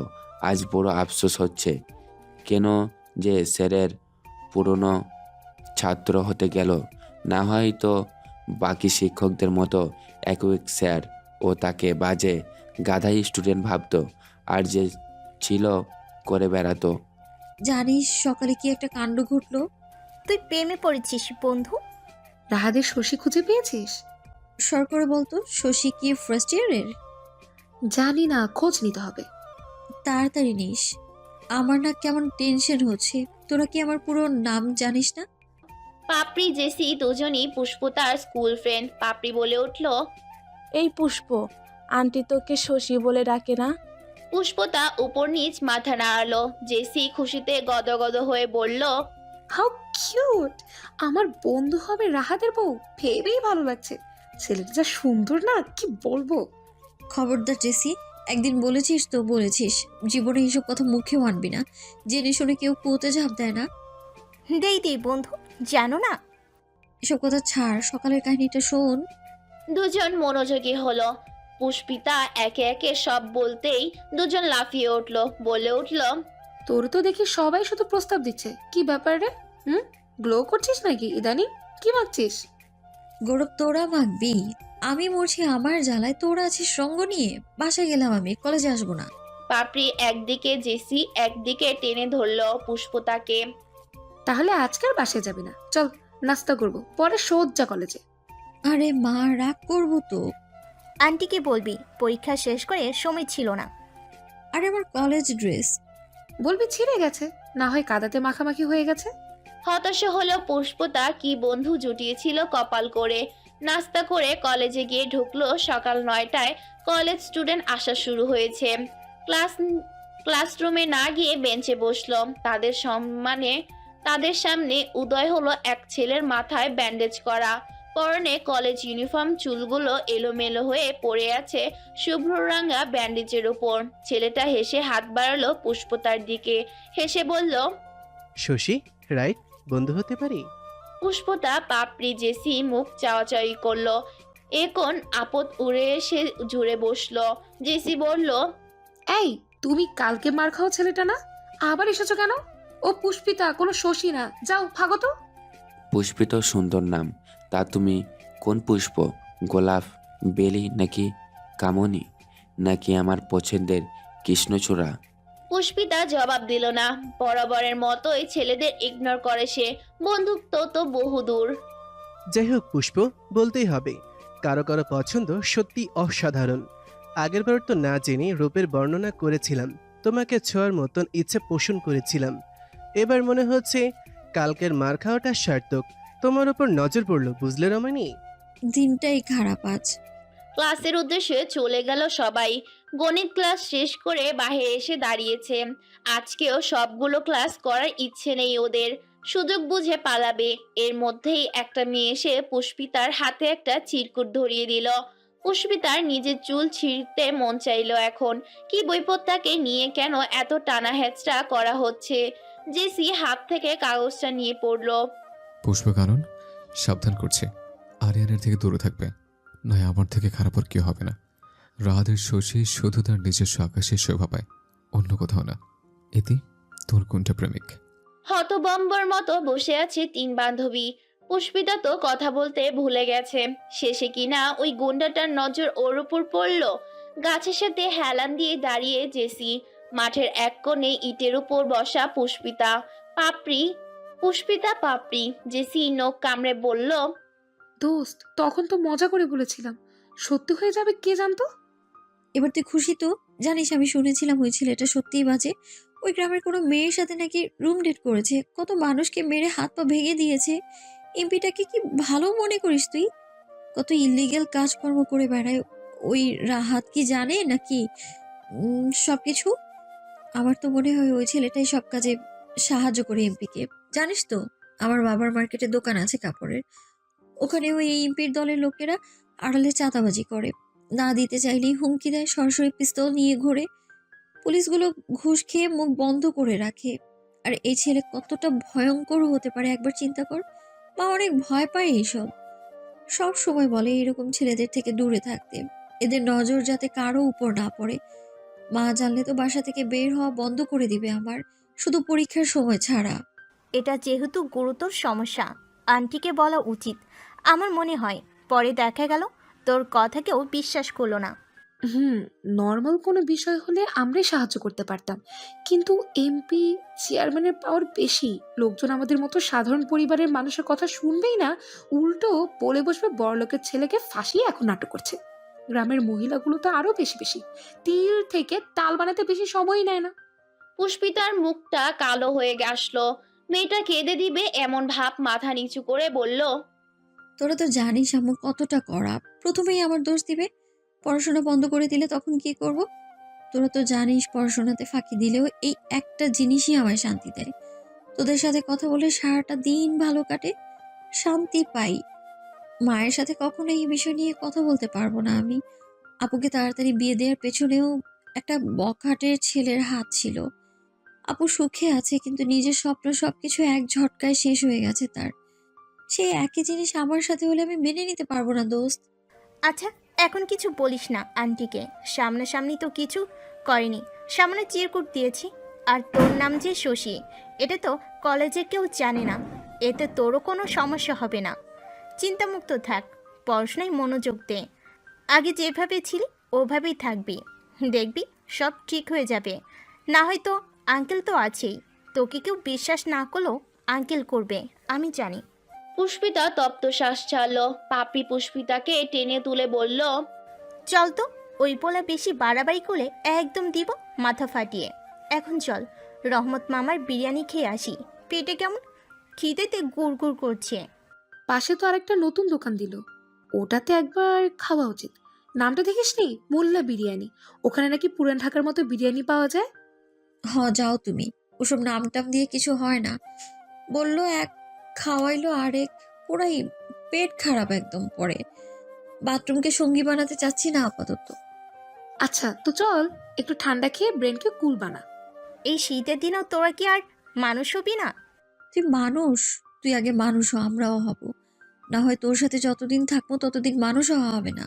K: আজ বড় আফসোস হচ্ছে। কেন যে স্যারের পুরনো ছাত্র হতে গেল, না হয়তো বাকি শিক্ষকদের মতো একই স্যার ও তাকে বাজে গাধাই স্টুডেন্ট ভাবতো, আর যে ছিল করে বেড়াতো।
F: জানিস সকালে কি একটা কাণ্ড ঘটলো?
G: তুই প্রেমে পড়েছিস বন্ধু?
E: রাহাদের শশী খুঁজে পেয়েছিস?
F: সর করে বলতো, শশী কি ফার্স্ট ইয়ারের?
E: জানি না, খোঁজ নিতে হবে।
F: তাড়াতাড়ি নিস। আমার না কেমন টেনশন হচ্ছে। তোরা কি আমার পুরো নাম জানিস না?
C: পাপড়ি জেসি দুজনই পুষ্পতার স্কুল ফ্রেন্ড। পাপড়ি বলে উঠল,
D: এই পুষ্প, আন্টি তোকে শশী বলে ডাকে না?
C: পুষ্পতা উপর নিচ মাথা নাড়ালো। জেসি খুশিতে গদগদ হয়ে বলল,
E: হাউ কিউট! আমার বন্ধু হবে রাহাদের বউ, ভেবেই ভালো লাগছে। ছেলেটা যা সুন্দর না, কি বলবো।
F: খবরদার জেসি, একদিন বলেছিস তো বলেছিস, জীবনে এইসব কথা মুখেও আনবি না। জেনে শুনে কেউ কুয়োতে ঝাঁপ দেয় না।
G: দেই বন্ধু, জানো না?
F: এসব কথা ছাড়, সকালের কাহিনীটা শোন।
C: দুজন মনোযোগী হলো। পুষ্পিতা একে একে সব বলতেই দুজন লাফিয়ে উঠল, বলে উঠল,
E: তোর তো দেখি সবাই শুধু প্রস্তাব দিচ্ছে, কি ব্যাপার রে? গ্লো করছিস নাকি ইদানিং? কি ভাবছিস?
F: গৌরব, তোরা মাখবি? আমি মরছি আমার জ্বালায়, তোরা আছিস সঙ্গ নিয়ে। বাসায় গেলাম, আমি কলেজে আসবো না।
C: পাপড়ি একদিকে, জেসি একদিকে টেনে ধরল পুষ্পতাকে।
E: তাহলে আজকাল বাসায় যাবি না, চল নাস্তা করবো, পরে সোজা কলেজে।
F: আরে মা, রাগ করবো তো।
G: আন্টিকে বলবি পরীক্ষা শেষ করে সময় ছিল না।
F: আরে আমার কলেজ ড্রেস।
E: বলবি ছিঁড়ে গেছে, না হয় কাদাতে মাখামাখি হয়ে গেছে।
C: হতাশ হলো পুষ্পতা, কি বন্ধু জুটিয়েছিল কপাল করে। নাস্তা করে কলেজে গিয়ে ঢুকলো। সকাল 9টায় কলেজ স্টুডেন্ট আসা শুরু হয়েছে। ক্লাসরুমে না গিয়ে বেঞ্চে বসলো। তাদের সামনে উদয় হলো এক ছেলের মাথায় ব্যান্ডেজ করা, পরনে কলেজ ইউনিফর্ম, চুলগুলো এলোমেলো হয়ে পড়ে আছে শুভ্ররাঙা ব্যান্ডেজের উপর। ছেলেটা হেসে হাত বাড়ালো পুষ্পতার দিকে, হেসে বলল,
B: শশী, রাইট, বন্ধু হতে পারি?
C: পুষ্পতা পাপড়ি জেসি মুখ চাওয়াচাওয়ি করলো। এখন আপদ উড়ে এসে জুড়ে বসলো। জেসি বলল,
E: এই, তুমি কালকে মার খাও ছেলেটা না? আবার এসেছো কেন? ও পুষ্পিতা, কোনো শশী না। যাও ভাগো তো।
K: পুষ্পিত সুন্দর নাম। তা তুমি কোন পুষ্প? গোলাপ, বেলি নাকি কামনি, নাকি আমার পছন্দের কৃষ্ণচূড়া?
C: পুষ্পিতা জবাব দিল না। বরাবরের মতোই ছেলেদের ইগনোর করে সে। বন্ধুত্ব তো বহুদূর।
B: যাই হোক পুষ্প, বলতেই হবে, কারো কারো পছন্দ সত্যি অসাধারণ। আগেরবার তো না জেনে রূপের বর্ণনা করেছিলাম, তোমাকে ছোঁয়ার মতন ইচ্ছে পোষণ করেছিলাম। এবার মনে হচ্ছে কালকের মার খাওয়াটা সার্থক। তোমার উপর নজর পড়লো, বুঝলে রমানি?
F: দিনটাই খারাপ আজ।
C: ক্লাসের উদ্দেশ্যে চলে গেল সবাই। গণিত ক্লাস শেষ করে বাইরে এসে দাঁড়িয়েছে। আজকেও সবগুলো ক্লাস করার ইচ্ছে নেই ওদের, সুযোগ বুঝে পালাবে। এর মধ্যেই একটা মেয়ে এসে পুষ্পিতার হাতে একটা চিরকুট ধরিয়ে দিল। পুষ্পিতার নিজের চুল ছিঁড়তে মন চাইলো এখন। কি বইপত্তাকে নিয়ে কেন এত টানা হেঁচড়া করা হচ্ছে? জেসি হাত থেকে কাগজটা নিয়ে পড়লো।
I: পুষ্পকানন, সাবধান করছে, আরিয়ানের থেকে দূরে থাকবে, নয় আমার থেকে খারাপ আর কেউ হবে না। রাহাদের শশী শুধু তার নিজস্ব আকাশে শোভা পায়, অন্য কোথাও না। এতে তোর কোনটা প্রেমিক?
C: হতবম্বর মতো বসে আছে তিন বান্ধবী। পুষ্পিতা তো কথা বলতে ভুলে গেছে। শেষে কিনা ওই গুন্ডাটার নজর ওর উপর পড়ল। গাছের সাথে হেলান দিয়ে দাঁড়িয়ে জেসি। মাঠের এক কোণে ইটের উপর বসা পুষ্পিতা পাপড়ি। জেসি নখ কামড়ে বলল,
E: দোস্ত, তখন তো মজা করে বলেছিলাম, সত্যি হয়ে যাবে কে জানতো।
F: এবার তুই খুশি তো? জানিস, আমি শুনেছিলাম ওই ছেলেটা সত্যিই বাজে। ওই গ্রামের কোনো মেয়ের সাথে নাকি রুম ডেট করেছে, কত মানুষকে মেরে হাত পা ভেঙে দিয়েছে। এমপিটাকে কি ভালো মনে করিস তুই? কত ইলিগ্যাল কাজকর্ম করে বেড়ায়। ওই রাহাত কি জানে নাকি সবকিছু? আমার তো মনে হয় ওই ছেলেটাই সব কাজে সাহায্য করে এমপিকে। জানিস তো, আমার বাবার মার্কেটে দোকান আছে কাপড়ের, ওখানে ওই এমপির দলের লোকেরা আড়ালে চাঁদাবাজি করে। না দিতে চাইলেই হুমকি দেয়, সরাসরি পিস্তল নিয়ে ঘোরে। পুলিশগুলো ঘুষ খেয়ে মুখ বন্ধ করে রাখে। আর এই ছেলে কতটা ভয়ঙ্কর হতে পারে একবার চিন্তা কর। মা অনেক ভয় পায় এইসব, সব সময় বলে এরকম ছেলেদের থেকে দূরে থাকতে, এদের নজর যাতে কারো উপর না পড়ে। মা জানলে তো বাসা থেকে বের হওয়া বন্ধ করে দিবে আমার, শুধু পরীক্ষার সময় ছাড়া।
G: এটা যেহেতু গুরুতর সমস্যা, আন্টিকে বলা উচিত। আমার মনে হয় পরে দেখা গেল তোর কথা কেউ বিশ্বাস করলো না।
E: নর্মাল কোনো বিষয় হলে আমরাই সাহায্য করতে পারতাম, কিন্তু এমপি চেয়ারম্যানের পাওয়ার বেশি। লোকজন আমাদের মতো সাধারণ পরিবারের মানুষের কথা শুনবেই না, উল্টো বলে বসবে বড়লোকের ছেলেকে ফাঁসিয়ে এখন নাটক করছে। গ্রামের মহিলাগুলো তো আরো বেশি বেশি তিল থেকে তাল বানাতে বেশি সময়ই নেয় না।
C: পুষ্পিতার মুখটা কালো হয়ে আসলো। মেয়েটা কেঁদে দিবে এমন ভাব মাথা নিচু করে বলল,
F: তোরা তো জানিস আমার কতটা কড়া, প্রথমেই আমার দোষ দিবে। পড়াশোনা বন্ধ করে দিলে তখন কি করব? তোরা তো জানিস পড়াশোনাতে ফাঁকি দিলেও এই একটা জিনিসই আমায় শান্তি দেয়। তোদের সাথে কথা বলে সারাটা দিন ভালো কাটে, শান্তি পাই। মায়ের সাথে কখনো এই বিষয় নিয়ে কথা বলতে পারবো না আমি। আপুকে তাড়াতাড়ি বিয়ে দেওয়ার পেছনেও একটা বখাটের ছেলের হাত ছিল। আপু সুখে আছে, কিন্তু নিজের স্বপ্ন সবকিছু এক ঝটকায় শেষ হয়ে গেছে তার। সেই একই জিনিস আমার সাথে হলে আমি মেনে নিতে পারবো না দোস্ত।
G: আচ্ছা, এখন কিছু বলিস না আন্টিকে। সামনাসামনি তো কিছু করেনি, সামনে চিরকুট দিয়েছি। আর তোর নাম যে শশী, এটা তো কলেজে কেউ জানে না। এতে তোরও কোনো সমস্যা হবে না। চিন্তামুক্ত থাক, পড়াশোনায় মনোযোগ দে। আগে যেভাবে ছিলি ওভাবেই থাকবি, দেখবি সব ঠিক হয়ে যাবে। না হয়তো আঙ্কেল তো আছেই, তোকে কেউ বিশ্বাস না করলেও আঙ্কেল করবে, আমি জানি।
C: পুষ্পিতা তপ্ত শ্বাস ছাড়লো। পাপড়ি পুষ্পিতাকে টেনে তুলে বলল,
G: চল তো, ওই বলে বেশি বাড়াবাড়ি করলে একদম দিব মাথা ফাটিয়ে। এখন চল, রহমত মামার বিরিয়ানি খেয়ে আসি। পেটে কেমন খিদেতে গুড় গুড় করছে।
E: পাশে তো আরেকটা নতুন দোকান দিল, ওটাতে একবার খাওয়া উচিত। নামটা দেখিস নি, মোল্লা বিরিয়ানি। ওখানে নাকি পুরান ঢাকার মতো বিরিয়ানি পাওয়া যায়।
F: যাও তুমি, ওসব নাম টাম দিয়ে কিছু হয় না। বললো এক, খাওয়াইলো আরেক, পুরাই পেট খারাপ একদম। পরে বাথরুমকে সঙ্গী বানাতে চাচ্ছি না আপাতত।
E: আচ্ছা তো চল, একটু ঠান্ডা খেয়ে ব্রেনকে কুল বানা।
G: এই শীতের দিনেও তোরা কি আর মানুষ হবি না?
F: তুই মানুষ, তুই আগে মানুষ হ, আমরাও হব। না হয় তোর সাথে যতদিন থাকবো ততদিন মানুষ হওয়া হবে না।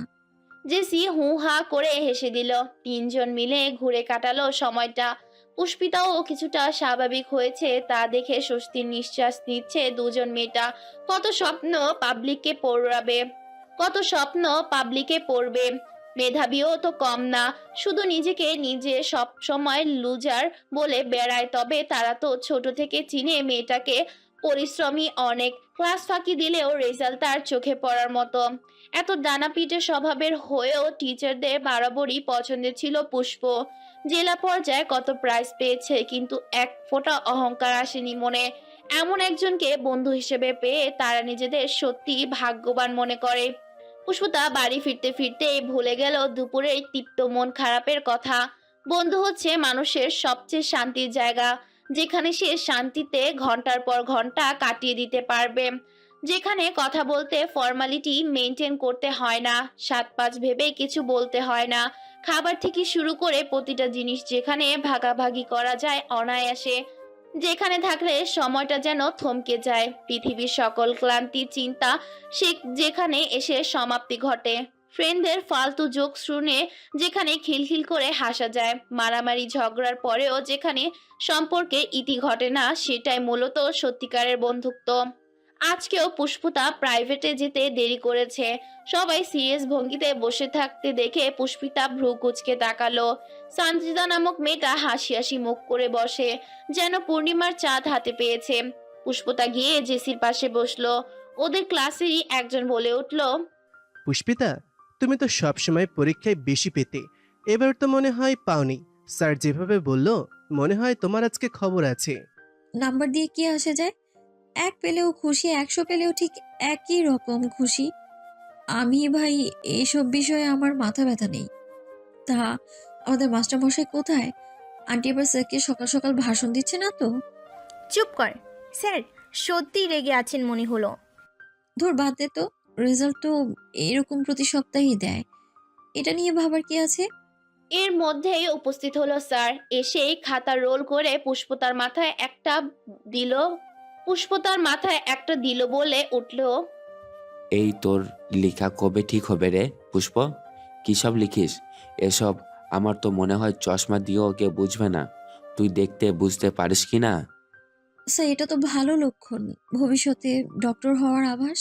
C: জেসি হু হা করে হেসে দিল। তিনজন মিলে ঘুরে কাটালো সময়টা। পুষ্পিতাও কিছুটা স্বাভাবিক হয়েছে তা দেখে স্বস্তির নিঃশ্বাস নিচ্ছে দুজন। মেয়েটা কত স্বপ্ন পাবলিককে পড়াবে, কত স্বপ্ন পাবলিকে পড়বে। মেধাবীও তো কম না, শুধু নিজেকে নিজে সব সময় লুজার বলে বেড়ায়। তবে তারা তো ছোট থেকে চিনে মেয়েটাকে, পরিশ্রমী অনেক। ক্লাস ফাঁকি দিলেও রেজাল্ট তার চোখে পড়ার মতো। এত ডানাপিটে স্বভাবের হয়েও টিচারদের বরাবরই পছন্দের ছিল পুষ্প। জেলা পর্যায়ে কত প্রাইজ পেয়েছে, কিন্তু এক ফোঁটা অহংকার আসেনি মনে। এমন একজনকে বন্ধু হিসেবে পেয়ে তারা নিজেদের সত্যি ভাগ্যবান মনে করে। পুষ্পতা বাড়ি ফিরতে ফিরতে ভুলে গেল দুপুরের তৃপ্ত মন খারাপের কথা। বন্ধু হচ্ছে মানুষের সবচেয়ে শান্তির জায়গা, যেখানে সে শান্তিতে ঘন্টার পর ঘন্টা কাটিয়ে দিতে পারবে, যেখানে কথা বলতে ফর্মালিটি মেনটেন করতে হয় না, 7-5 ভেবে কিছু বলতে হয় না। খাবার থেকে শুরু করে প্রতিটা জিনিস যেখানে ভাগাভাগি করা যায় অনায়াসে, যেখানে থাকলে সময়টা যেন থমকে যায়। পৃথিবীর সকল ক্লান্তি চিন্তা সে যেখানে এসে সমাপ্তি ঘটে। ফ্রেন্ডদের ফালতু জোক শুনে যেখানে খিলখিল করে হাসা যায়, মারামারি ঝগড়ার পরেও যেখানে সম্পর্কে ইতি ঘটে না, সেটাই মূলত সত্যিকারের বন্ধুত্ব। আজকেও পুষ্পিতা প্রাইভেটে যেতে দেরি করেছে। সবাই সিরিয়াস ভঙ্গিতে বসে থাকতে দেখে পুষ্পিতা ভ্রু কুঁচকে তাকালো। সানজিদা নামক মেয়েটা হাসি হাসি মুখ করে বসে, যেন পূর্ণিমার চাঁদ হাতে পেয়েছে। পুষ্পিতা গিয়ে জেসির পাশে বসলো। ওদের ক্লাসেরই একজন বলে উঠল,
B: পুষ্পিতা, তুমি তো সবসময় পরীক্ষায় বেশি পেতে, এবার তো মনে হয় পাওনি। স্যার যেভাবে বললো, মনে হয় তোমার আজকে খবর আছে।
F: নাম্বার দিয়ে কি আসে যায়? 1 পেলেও খুশি, 100 পেলেও ঠিক একই রকম খুশি। আমি ভাই এইসব বিষয়ে আমার মাথা ব্যথা নেই। তা আমাদের মাস্টারমশাই কোথায়? আন্টি এবার স্যারকে সকাল সকাল ভাষণ দিচ্ছে না তো?
G: চুপ কর, স্যার সত্যি রেগে আছেন মনে হলো।
F: ধুর বাদ দে তো, রেজাল্ট তো এরকম প্রতি সপ্তাহেই দেয়, এটা নিয়ে ভাবার কি আছে?
C: এর মধ্যেই উপস্থিত হলো স্যার। এসেই খাতা রোল করে পুষ্পতার মাথায় একটা দিল বলে উঠল,
K: এই তোর লেখা কবে ঠিক হবে রে পুষ্প? কী সব লিখিস এসব? আমার তো মনে হয় চশমা দিয়েও কেউ বুঝবে না। তুই দেখতে বুঝতে পারিস কি না?
F: স্যার এটা তো ভালো লক্ষণ, ভবিষ্যতে ডক্টর হওয়ার আভাস।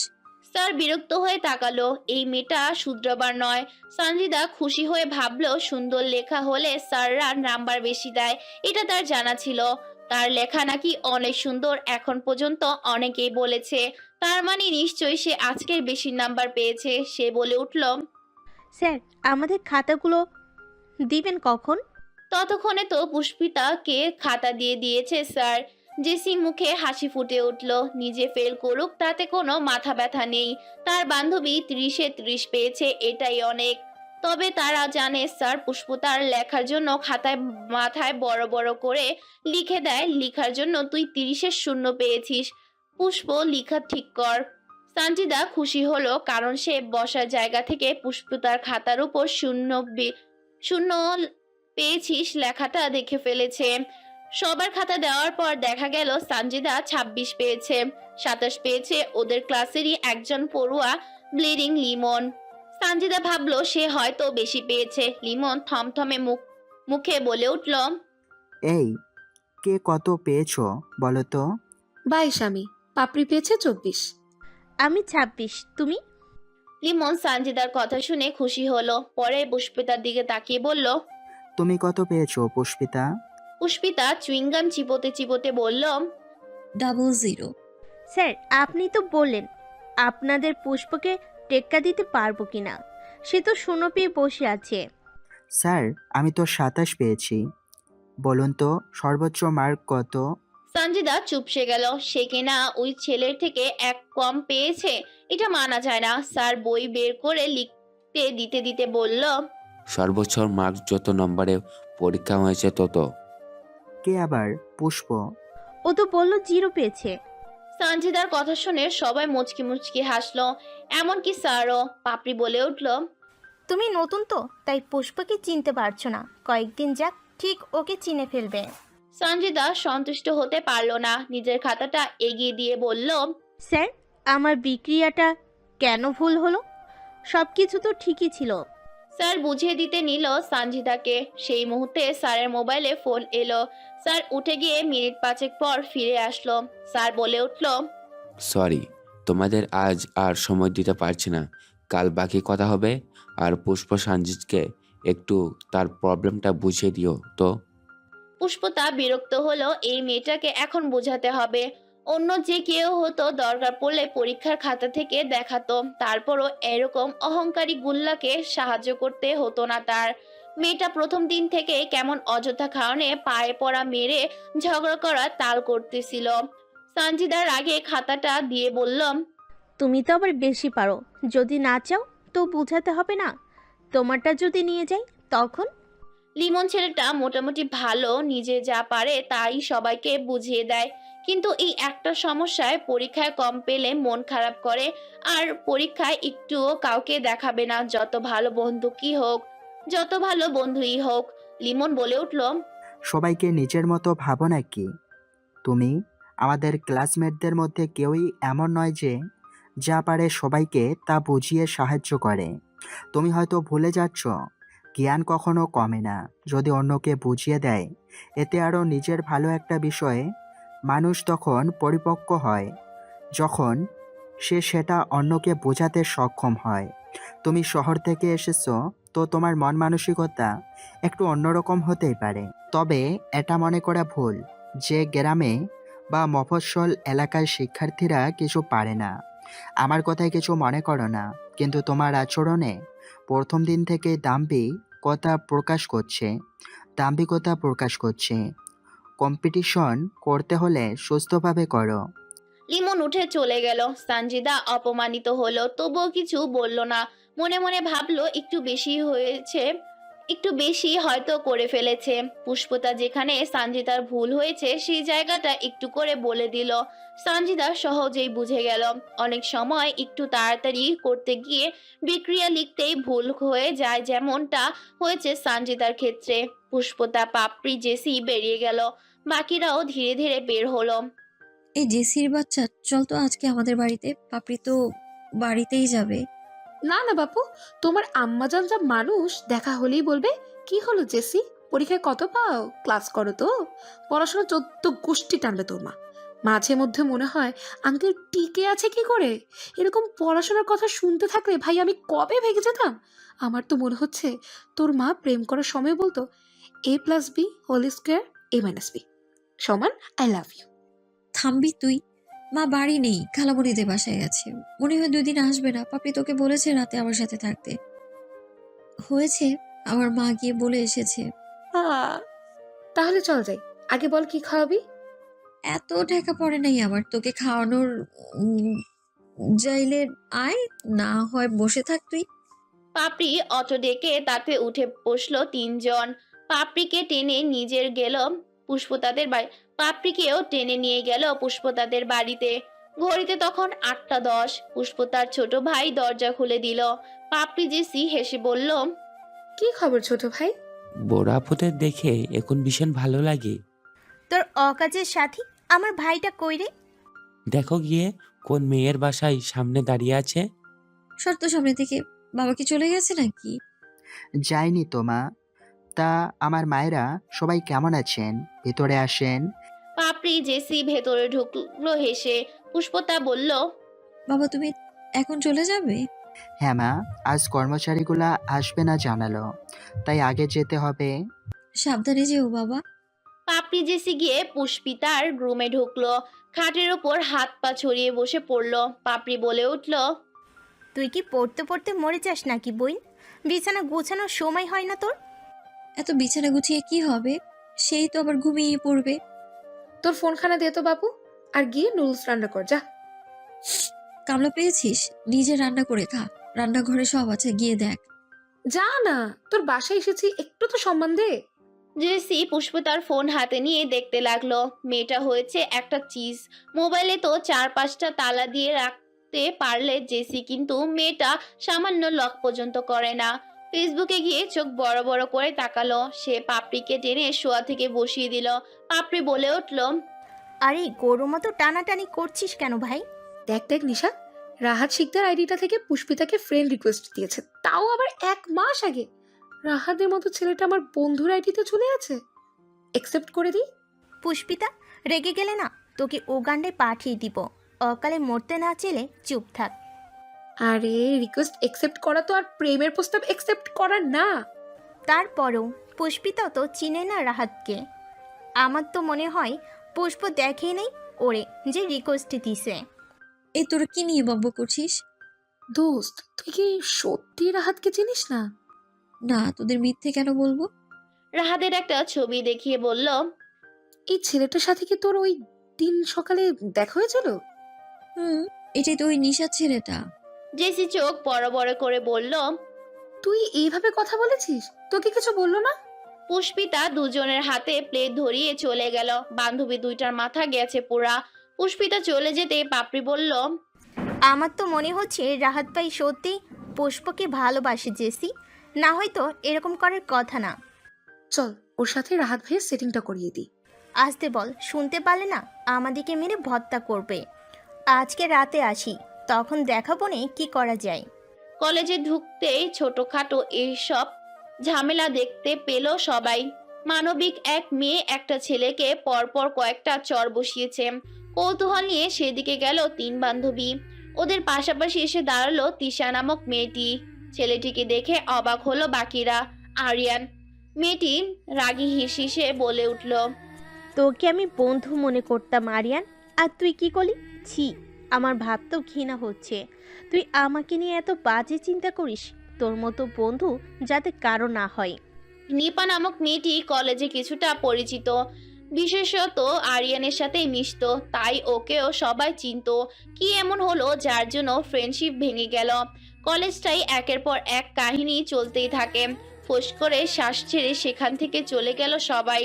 C: স্যার বিরক্ত হয়ে তাকালো, এই মেয়েটা শুধরাবার নয়। সানজিদা খুশি হয়ে ভাবলো সুন্দর লেখা হলে স্যাররা নাম্বার বেশি দেয়, এটা তার জানা ছিল। তার লেখা নাকি অনেক সুন্দর, এখন পর্যন্ত অনেকেই বলেছে, তার মানে নিশ্চয়ই সে আজকের বেশি নাম্বার পেয়েছে। সে বলে উঠল,
H: স্যার আমাদের খাতাগুলো দিবেন কখন?
C: ততক্ষণে তো পুষ্পিতাকে খাতা দিয়ে দিয়েছে স্যার। জেসি মুখে হাসি ফুটে উঠল, নিজে ফেল করুক তাতে কোনো মাথা ব্যথা নেই, তার বান্ধবী 30-এ 30 পেয়েছে, এটাই অনেক। তবে তারা জানে স্যার পুষ্পিতার লেখার জন্য খাতায় মাথায় বড় বড় করে লিখে দেয়, লিখার জন্য তুই 30-এর 0 পেয়েছিস, পুষ্প লিখা ঠিক কর। সানজিদা খুশি হলো, কারণ সে বসার জায়গা থেকে পুষ্পিতার খাতার উপর 0 পেয়েছিস লেখাটা দেখে ফেলেছে। সবার খাতা দেওয়ার পর দেখা গেল সানজিদা 26 পেয়েছে, 27 পেয়েছে ওদের ক্লাসেরই একজন পড়ুয়া ব্লিডিং লিমন। সানজিদা ভাবলো সে হয়তো বেশি পেয়েছে। লিমন থমথমে মুখে বলে উঠল,
A: এই, কে কত পেয়েছো বলো তো?
E: 22 আমি, পাপড়ি পেয়েছে 24।
H: আমি 26, তুমি?
C: লিমন সানজিদার কথা শুনে খুশি হলো, পরে পুষ্পিতার দিকে তাকিয়ে বলল,
A: তুমি কত পেয়েছো পুষ্পিতা?
C: পুষ্পিতা চুইংগাম চিবোতে চিবোতে বলল,
F: 00।
H: স্যার আপনি তো বললেন আপনাদের পুষ্পকে টেক্কা দিতে পারবো কিনা, সে তো 0 পেয়ে বসে আছে।
A: স্যার আমি তো 27 পেয়েছি, বলুন তো সর্বোচ্চ মার্ক কত?
C: সানজিদা চুপসে গেল, সে কিনা ওই ছেলের থেকে 1 কম পেয়েছে, এটা মানা যায় না। স্যার বই বের করে লিখতে দিতে দিতে বলল,
K: সর্বোচ্চ মার্ক যত নম্বরে পরীক্ষা হয়েছে তত।
A: কে আবার? পুষ্প?
H: ও তো বললো 0 পেয়েছে।
C: সানজিদার কথা শুনে সবাই মুচকি মুচকি হাসলো, এমনকি স্যারও। পাপড়ি বলে উঠল,
G: তুমি নতুন তো তাই পুষ্পকে চিনতে পারছো না, কয়েকদিন যাক ঠিক ওকে চিনে ফেলবে।
C: সঞ্জিদা সন্তুষ্ট হতে পারল না, নিজের খাতাটা এগিয়ে দিয়ে বলল,
H: স্যার আমার বিক্রিয়াটা কেন ভুল হলো? সব কিছু তো ঠিকই ছিল।
C: স্যার বুঝিয়ে দিতে নিল সঞ্জিদাকে। সেই মুহূর্তে স্যারের মোবাইলে ফোন এলো। স্যার উঠে গিয়ে মিনিট 5 পর ফিরে আসলো। স্যার বলে উঠল,
K: সরি, তোমাদের আজ আর সময় দিতে পারছি না, কাল বাকি কথা হবে। আর পুষ্প সানজিদকে একটু তার প্রবলেমটা বুঝিয়ে দিও তো।
C: পুষ্পতা বিরক্ত হলো, এই মেয়েটাকে এখন বোঝাতে হবে। অন্য যে কেউ হতো দরকার পড়লে পরীক্ষার খাতা থেকে দেখাতো, তারপরও এরকম অহংকারী গুল্লাকে সাহায্য করতে হতো না তার। মেয়েটা প্রথম দিন থেকে কেমন অযথা কারণে পায়ে পড়া মেরে ঝগড়া করা তাল করতেছিল। সানজিদার আগে খাতাটা দিয়ে বললাম,
H: তুমি তো আবার বেশি পারো, যদি না চাও তো বোঝাতে হবে না। তোমারটা যদি নিয়ে যাই তখন?
C: লিমন ছেলেটা মোটামুটি ভালো, নিজে যা পারে তাই সবাইকে বুঝিয়ে দেয়, কিন্তু এই একটা সমস্যায় পরীক্ষায় কম পেলে মন খারাপ করে, আর পরীক্ষায় একটুও কাউকে দেখাবে না, যত ভালো বন্ধুই হোক। লিমন বলে উঠল,
A: সবাইকে নিজের মতো ভাবো নাকি তুমি? আমাদের ক্লাসমেটদের মধ্যে কেউই এমন নয় যে যা পারে সবাইকে তা বুঝিয়ে সাহায্য করে। তুমি হয়তো ভুলে যাচ্ছ, জ্ঞান কখনো কমে না, যদি অন্যকে বুঝিয়ে দেয়। এতে আরও নিজের ভালো একটা বিষয়ে মানুষ তখন পরিপক্ক হয়, যখন সে সেটা অন্যকে বোঝাতে সক্ষম হয়। তুমি শহর থেকে এসেছো, তো তোমার মন মানসিকতা একটু অন্যরকম হতেই পারে, তবে এটা মনে করা ভুল যে গ্রামে বা মফস্বল এলাকার শিক্ষার্থীরা কিছু পারে না। আমার কথায় কিছু মনে করো না, কিন্তু তোমার আচরণে প্রথম দিন থেকে দাম্ভিকতা প্রকাশ করছে। কম্পিটিশন করতে হলে সুস্থভাবে করো।
C: লিমন উঠে চলে গেল। সানজিদা অপমানিত হলো, তবুও কিছু বলল না। মনে মনে ভাবলো একটু বেশি হয়তো করে ফেলেছে। পুষ্পতা যেখানে সানজিদার ভুল হয়েছে সেই জায়গাটা একটু করে বলে দিল। সানজিদা সহজেই বুঝে গেল। অনেক সময় একটু তাড়াতাড়ি করতে গিয়ে বিক্রিয়া লিখতেই ভুল হয়ে যায়, যেমনটা হয়েছে সানজিদার ক্ষেত্রে। পুষ্পতা, পাপড়ি, জেসি বেরিয়ে গেল, বাকিরাও ধীরে ধীরে বের হলো।
F: এই জেসির বাচ্চা, চল তো আজকে আমাদের বাড়িতে, পাপড়ি তো বাড়িতেই যাবে।
E: না না বাপু, তোমার আম্মাজান যা মানুষ, দেখা হলেই বলবে, কি হলো জেসি, পরীক্ষায় কত পাও, ক্লাস করো তো, পড়াশোনা 14 গোষ্ঠী টানবে তোর মা। মাঝে মধ্যে মনে হয় আঙ্কেল টিকে আছে কি করে। এরকম পড়াশোনার কথা শুনতে থাকলে ভাই আমি কবে ভেগে যেতাম। আমার তো মনে হচ্ছে তোর মা প্রেম করার সময় বলতো a+b² সমান আই লাভ ইউ।
F: থামবি তুই? মা বাড়ি নেই, খালামণিদের বাসায় গেছে। মনে হয় 2 দিন আসবে না। পাপি তোকে বলেছে রাতে আমার সাথে থাকতে। হয়েছে, আমার মা গিয়ে বলে এসেছে।
E: তাহলে চল যাই, আগে বল কি খাওয়াবি।
F: এত টাকা পড়ে নাই আমার তোকে খাওয়ানোর। উম, যাইলে আয়, না হয় বসে থাক তুই।
C: পাপড়ি অটো ডেকে তাতে উঠে বসলো 3 জন। পাপড়িকে টেনে নিজের গেল পুষ্পতাদের বাড়ি। পাপড়িকেও টেনে নিয়ে গেল পুষ্পতাদের বাড়িতে। ঘড়িতে তখন 8টা 10। পুষ্পতার ছোট ভাই দরজা খুলে দিল। পাপড়ি জেসি হেসে বলল,
E: কি খবর ছোট ভাই?
K: বড় আপুদের দেখে এখন ভীষণ ভালো লাগে।
G: তোর অকাজের সাথী আমার ভাইটা কই রে?
K: দেখো গিয়ে কোন মেয়ের বাসায় সামনে দাঁড়িয়ে আছে।
F: শর্ত সামনে থেকে। বাবা কি চলে গেছে নাকি?
A: যায়নি তো মা। তা আমার মায়েরা সবাই কেমন আছেন? ভেতরে আসেন।
C: পাপড়ি জেসি ভেতরে ঢুকলো হেসে। পুষ্পতা বলল,
F: বাবা তুমি এখন চলে যাবে?
A: হ্যাঁ মা, আজ কর্মচারীগুলা আসবে না জানালো, তাই আগে যেতে হবে।
F: সাবধানে যেও বাবা।
C: পাপড়ি জেসি গিয়ে পুষ্পিতার রুমে ঢুকলো। খাটের ওপর হাত পা ছড়িয়ে বসে পড়লো। পাপড়ি বলে উঠল,
G: তুই কি পড়তে পড়তে মরে যাস নাকি বইন? বিছানা গোছানোর সময় হয় না তোর?
F: এত বিছানা গুছিয়ে কি হবে? সেই তো আবার ঘুমিয়ে পড়বে।
E: তোর ফোনখানা দে তো বাবু, আর গিয়ে নুডলস রান্না কর যা।
F: কামলা পেয়েছিস? নিজে রান্না করে খা। রান্নাঘরে সব আছে, গিয়ে দেখ।
E: যা না, তোর বাসায় এসেছি, একটু তো সম্মান দে।
C: জেসি পুষ্পতার ফোন হাতে নিয়ে দেখতে লাগলো। মেয়েটা হয়েছে একটা চিজ। মোবাইলে তো 4-5টা তালা দিয়ে রাখতে পারলে জেসি, কিন্তু মেয়েটা সামান্য লক পর্যন্ত করে না। ফেসবুকে গিয়ে চোখ বড় বড় করে তাকালো। সে পাপড়িকে টেনে শোয়া থেকে বসিয়ে দিল। পাপড়ি বলে উঠল,
G: আরে গরু মতো টানাটানি করছিস কেন ভাই?
E: দেখ দেখ নিশা, রাহাত শিকদার আইডিটা থেকে পুষ্পিতাকে ফ্রেন্ড রিকোয়েস্ট দিয়েছে, তাও আবার 1 মাস আগে। রাহাতের মতো ছেলেটা আমার বন্ধুর আইডিতে চলে আছে, একসেপ্ট করে দিই।
G: পুষ্পিতা, রেগে গেলে না তোকে উগান্ডায় পাঠিয়ে দিব। অকালে মরতে না চেলে চুপ থাক।
E: আরে রিকোয়েস্ট একসেপ্ট করা তো আর প্রেমের প্রস্তাব একসেপ্ট করা না।
G: তারপরেও পুষ্পিতা তো চিনে না রাহাতকে। আমার তো মনে হয় পুষ্প দেখেই নেই ওরে যে রিকোয়েস্ট দিছে।
F: এই তোরা কি নিয়ে বব্ব করছিস?
E: দোস্ত, তুই কি সত্যি রাহাতকে চিনিস না?
F: না, তোদের মিথ্যে কেন বলবো?
C: রাহাতের একটা ছবি দেখিয়ে বলল,
E: এই ছেলেটার সাথে কি তোর ওই দিন সকালে দেখা হয়েছিল?
F: এটাই তো ওই নিশার ছেলেটা।
C: জেসি চোখ বড় বড় করে বলল,
E: তুই এইভাবে কথা বলেছিস? তোকে কিছু বললো না?
C: পুষ্পিতা দুজনের হাতে প্লেট ধরিয়ে চলে গেল। বান্ধবী দুইটার মাথা গেছে পুরা। পুষ্পিতা চলে যেতে পাপড়ি বলল,
G: আমার তো মনে হচ্ছে রাহাত ভাই সত্যি পুষ্পকে ভালোবাসে জেসি, না হয়তো এরকম করার কথা না।
E: চল ওর সাথে রাহাত ভাইয়ের সেটিংটা করিয়ে দিই।
G: আসতে বল, শুনতে পারলে না আমাদেরকে মেরে ভর্তা করবে। আজকে রাতে আসি, তখন দেখাবো নে কি করা যায়।
C: কলেজে ঢুকতেই ছোটখাটো এইসব ঝামেলা দেখতে পেল সবাই। মানবিক এক মেয়ে একটা ছেলেকে পরপর কয়েকটা চর বসিয়েছে। কৌতূহল নিয়ে সেদিকে গেল 3 বান্ধবী। ওদের পাশাপাশি এসে দাঁড়ালো তিশা নামক মেয়েটি। ছেলেটিকে দেখে অবাক হলো বাকিরা। আরিয়ান। মেয়েটি রাগী হিসিসে বলে উঠল,
H: তোকে আমি বন্ধু মনে করতাম আরিয়ান, আর তুই কি করলি? ছি, আমার ভাবতেও ঘৃণা হচ্ছে। তুই আমাকে নিয়ে এত বাজে চিন্তা করিস। তোর মতো বন্ধু যাতে কারো না হয়।
C: নিপা নামক মেয়েটি কলেজে কিছুটা পরিচিত, বিশেষত আরিয়ানের সাথেই মিশত, তাই ওকেও সবাই চিনতো। কি এমন হলো যার জন্য ফ্রেন্ডশিপ ভেঙে গেল? কলেজটাই একের পর এক কাহিনী চলতেই থাকে। ফোঁস করে শ্বাস ছেড়ে সেখান থেকে চলে গেল সবাই।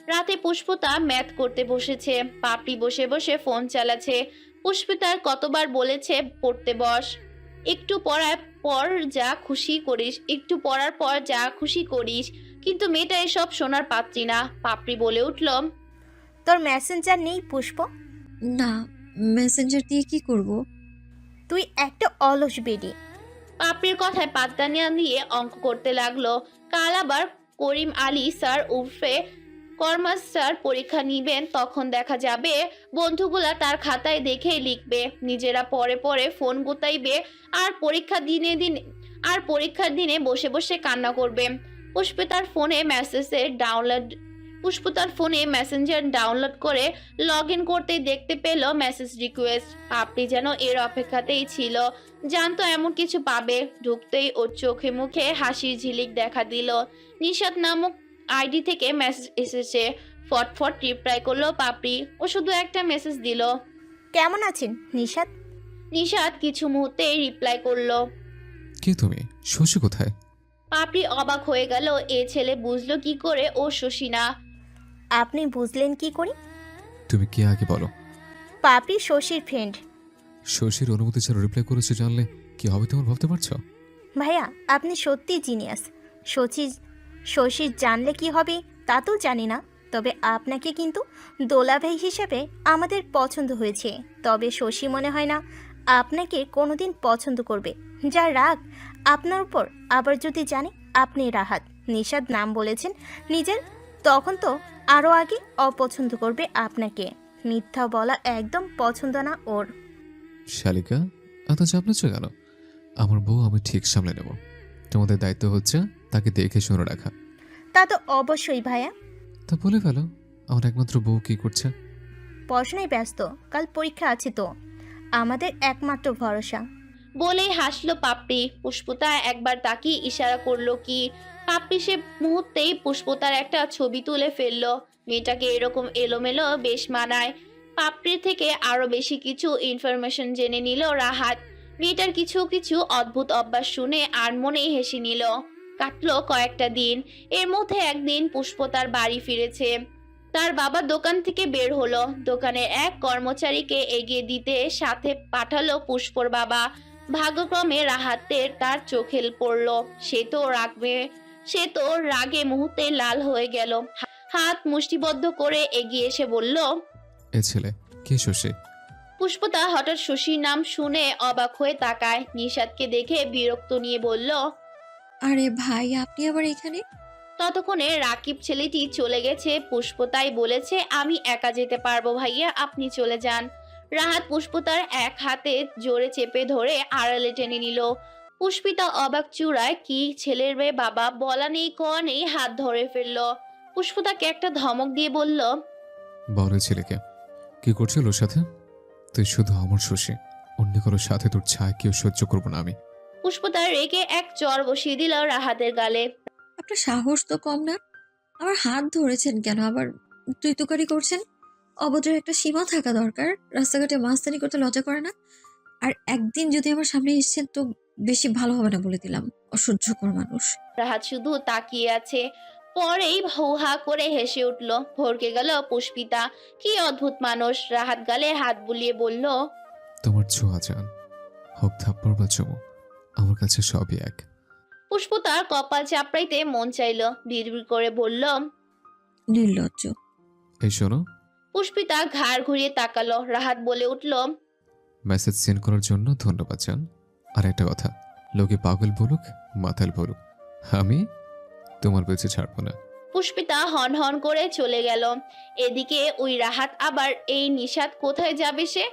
C: রাতে পুষ্পতা ম্যাথ করতে বসেছে। পাপড়ি বসে বসে ফোন চালাচ্ছে। পুষ্পিতার কতবার বলেছে পড়তে বস, একটু পড়ার পর যা খুশি করিস, একটু পড়ার পর যা খুশি করিস, কিন্তু মেয়েটা এসব শোনার পাত্রী না। পাপড়ি বলে উঠল,
G: তোর মেসেঞ্জার নেই পুষ্প?
F: না, মেসেঞ্জার দিয়ে কি করব?
G: তুই একটা অলস বেডি।
C: পাপড়ির কথায় পাত্তা না দিয়ে অঙ্ক করতে লাগলো। কাল আবার করিম আলী স্যার উর্ফে কর্মাস্টার পরীক্ষা নিবেন, তখন দেখা যাবে বন্ধুগুলা তার খাতায় দেখেই লিখবে, নিজেরা পরে পরে ফোন গুতাইবে আর পরীক্ষার দিনে বসে বসে কান্না করবে। পুষ্পিতার ফোনে মেসেঞ্জার ডাউনলোড করে লগ ইন করতেই দেখতে পেল মেসেজ রিকোয়েস্ট। আপনি যেন এর অপেক্ষাতেই ছিল, জানতো এমন কিছু পাবে। ঢুকতেই ওর চোখে মুখে হাসির ঝিলিক দেখা দিল। নিশাত নামক আইডি থেকে মেসেজ এসেছে। ফটফট রিপ্লাই করলো পাপড়ি। ও শুধু একটা মেসেজ দিল,
G: কেমন আছেন নিশাত?
C: নিশাত কিছু মুহূর্তেই রিপ্লাই করলো।
I: কে তুমি? শশী কোথায়?
C: পাপড়ি অবাক হয়ে গেল, এ ছেলে বুঝলো কি করে ও শশী না।
G: আপনি বুঝলেন কি করে?
I: তুমি কে আগে বলো।
G: পাপড়ি শশীর ফ্রেন্ড।
I: শশীর অনুমতি ছাড়া রিপ্লাই করেছে জানলে কি হবে তোমার ভাবতে পারছো?
G: ভাইয়া আপনি সত্যিই জিনিয়াস। শশীর জানলে কি হবে তা তো জানি না, তবে আপনাকে কিন্তু দোলাভাই হিসেবে আমাদের পছন্দ হয়েছে। তবে শশী মনে হয় না আপনাকে কোনোদিন পছন্দ করবে। যা রাগ আপনার উপর, আবার যদি জানে আপনি রাহাত নিশাদ নাম বলেছেন নিজের, তখন তো আরও আগে অপছন্দ করবে আপনাকে। মিথ্যা বলা একদম পছন্দ না ওর।
I: শালিকা, এত চাপ নিচ্ছ কেন? আমার বউ আমি ঠিক সামলে নেব। তোমাদের দায়িত্ব হচ্ছে তাকে দেখে শুনে রাখা।
G: তা তো অবশ্যই ভাইয়া।
I: তা বলে ফেলো, আমার একমাত্র বউ কি করছে?
G: পড়াশোনায় ব্যস্ত, কাল পরীক্ষা আছে তো, আমাদের একমাত্র ভরসা।
C: বলেই হাসলো পাপড়ি। পুষ্পতা একবার তাকিয়ে ইশারা করলো কি পাপড়ি সে মুহূর্তেই পুষ্পতার একটা ছবি তুলে ফেললো। মেয়েটাকে এরকম এলোমেলো বেশ মানায়। পাপড়ির থেকে আরো বেশি কিছু ইনফরমেশন জেনে নিল রাহাত। মেয়েটার কিছু কিছু অদ্ভুত অভ্যাস শুনে আর মনেই হেসে নিল। কাটলো কয়েকটা দিন। এর মধ্যে একদিন পুষ্পতার বাড়ি ফিরেছে। তার বাবা দোকান থেকে বের হলো। দোকানের এক কর্মচারীকে এগিয়ে দিতে সাথে পাঠালো পুষ্পর বাবা। ভাগ্যক্রমে রাহাতের তার চোখে পড়লো। সে তো রাগে মুহূর্তে লাল হয়ে গেল। হাত মুষ্টিবদ্ধ করে এগিয়ে এসে বলল,
I: এ ছেলে কে? শশী?
C: পুষ্পতা হঠাৎ শশীর নাম শুনে অবাক হয়ে তাকায়। নিশাদকে দেখে বিরক্ত নিয়ে বলল,
F: আরে ভাই, আপনি আবার এখানে?
C: ততক্ষণে রাকিব ছেলেটি চলে গেছে। পুষ্পতাই বলেছে, আমি একা যেতে পারবো ভাইয়া, আপনি চলে যান। রাহাত পুষ্পতার এক হাতে জোরে চেপে ধরে আড়ালে টেনে নিল। পুষ্পিতা অবাক চূড়ায়, কি ছেলের মেয়ে বাবা, বলা নেই কওয়া নেই হাত ধরে ফেললো। পুষ্পতাকে একটা ধমক দিয়ে বলল,
I: বল ছেলেকে কি করছিল ওর সাথে? তুই শুধু আমার শশী, অন্য কারোর সাথে তোর ছায়া কেউ সহ্য করবো না আমি।
C: পুষ্পতা রেগে এক চর বসিয়ে দিল রাহাতের গালে।
F: আপনার সাহস তো কম না, আমার হাত ধরেছেন কেন? আবার তুই তুকারি করছেন? অভদ্রের একটা সীমা থাকা দরকার। রাস্তাঘাটে মাস্তানি করতে লজ্জা করে না? আর একদিন যদি আমার সামনে এসেছেন তো বেশি ভালো হবে না বলে দিলাম। অসহ্যকর মানুষ।
C: রাহাত শুধু তাকিয়ে আছে। পরেই হৌহা করে হেসে উঠল। ভরকে গেল পুষ্পিতা। কি অদ্ভুত মানুষ। রাহাত গালে হাত বুলিয়ে বলল,
I: তোমার ছোঁয়া জান হোক থাপ্পড় বা চুমু, আমার কাছে সবই এক।
C: পুষ্পতার কপাল চাপড়াইতে মন চাইল। বিড়বিড় করে বলল,
F: নির্লজ্জ।
I: এই শোনো,
C: পুষ্পিতা ঘাড় ঘুরিয়ে তাকালো। রাহাত বলে উঠল,
I: মেসেজ সেন্ড করার জন্য ধন্যবাদ জান। আর একটা কথা, লোকে পাগল বলুক মাতাল বলুক, আমি তোমার পেছে ছাড়বো না।
C: পুষ্পিতা হন হন করে চলে গেল। এদিকে ওই রাহাত আবার এই নিশাত কোথায় যাবে সে?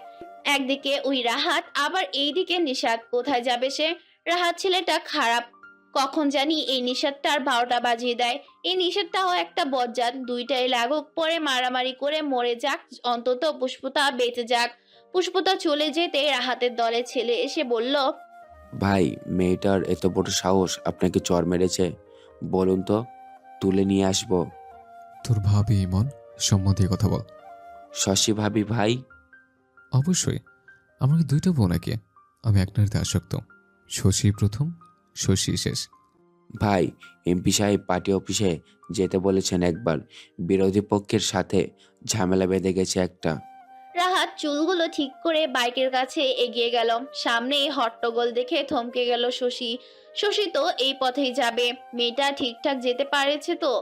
C: একদিকে ওই রাহাত আবার এইদিকে নিশাত কোথায় যাবে সে? রাহাত ছেলেটা খারাপ। কখন জানি এই নিশাতটার 12টা বাজিয়ে দেয়। এই নিশাতটাও একটা বজ্জাত। দুইটাই লাগুক, পরে মারামারি করে মরে যাক, অন্তত পুষ্পতা বেঁচে যাক। পুষ্পতা চলে যেতে রাহাতের দলের ছেলে এসে বলল,
K: ভাই, মেয়েটার এত বড় সাহস আপনাকে চর মেরেছে? বলুন তো, তুলে নিয়ে আসবো।
I: তোর ভাবি ইমন, সম্মান দিয়ে কথা বল।
K: শশী ভাবি ভাই?
I: অবশ্যই। আমার কি দুইটা বোন নাকি? আমি এক নারীতে আসক্ত। শশী প্রথম, শশী শেষ।
K: ভাই, এমপি সাহেব পার্টি অফিসে যেতে বলেছেন একবার। বিরোধী পক্ষের সাথে ঝামেলা বেঁধে গেছে একটা।
C: রাহাত চুলগুলো ঠিক করে বাইকের কাছে এগিয়ে গেল। সামনেই হট্টগোল দেখে থমকে গেল শশী। শশী তো এই পথেই যাবে। মেয়েটা ঠিকঠাক যেতে পারেছে তো?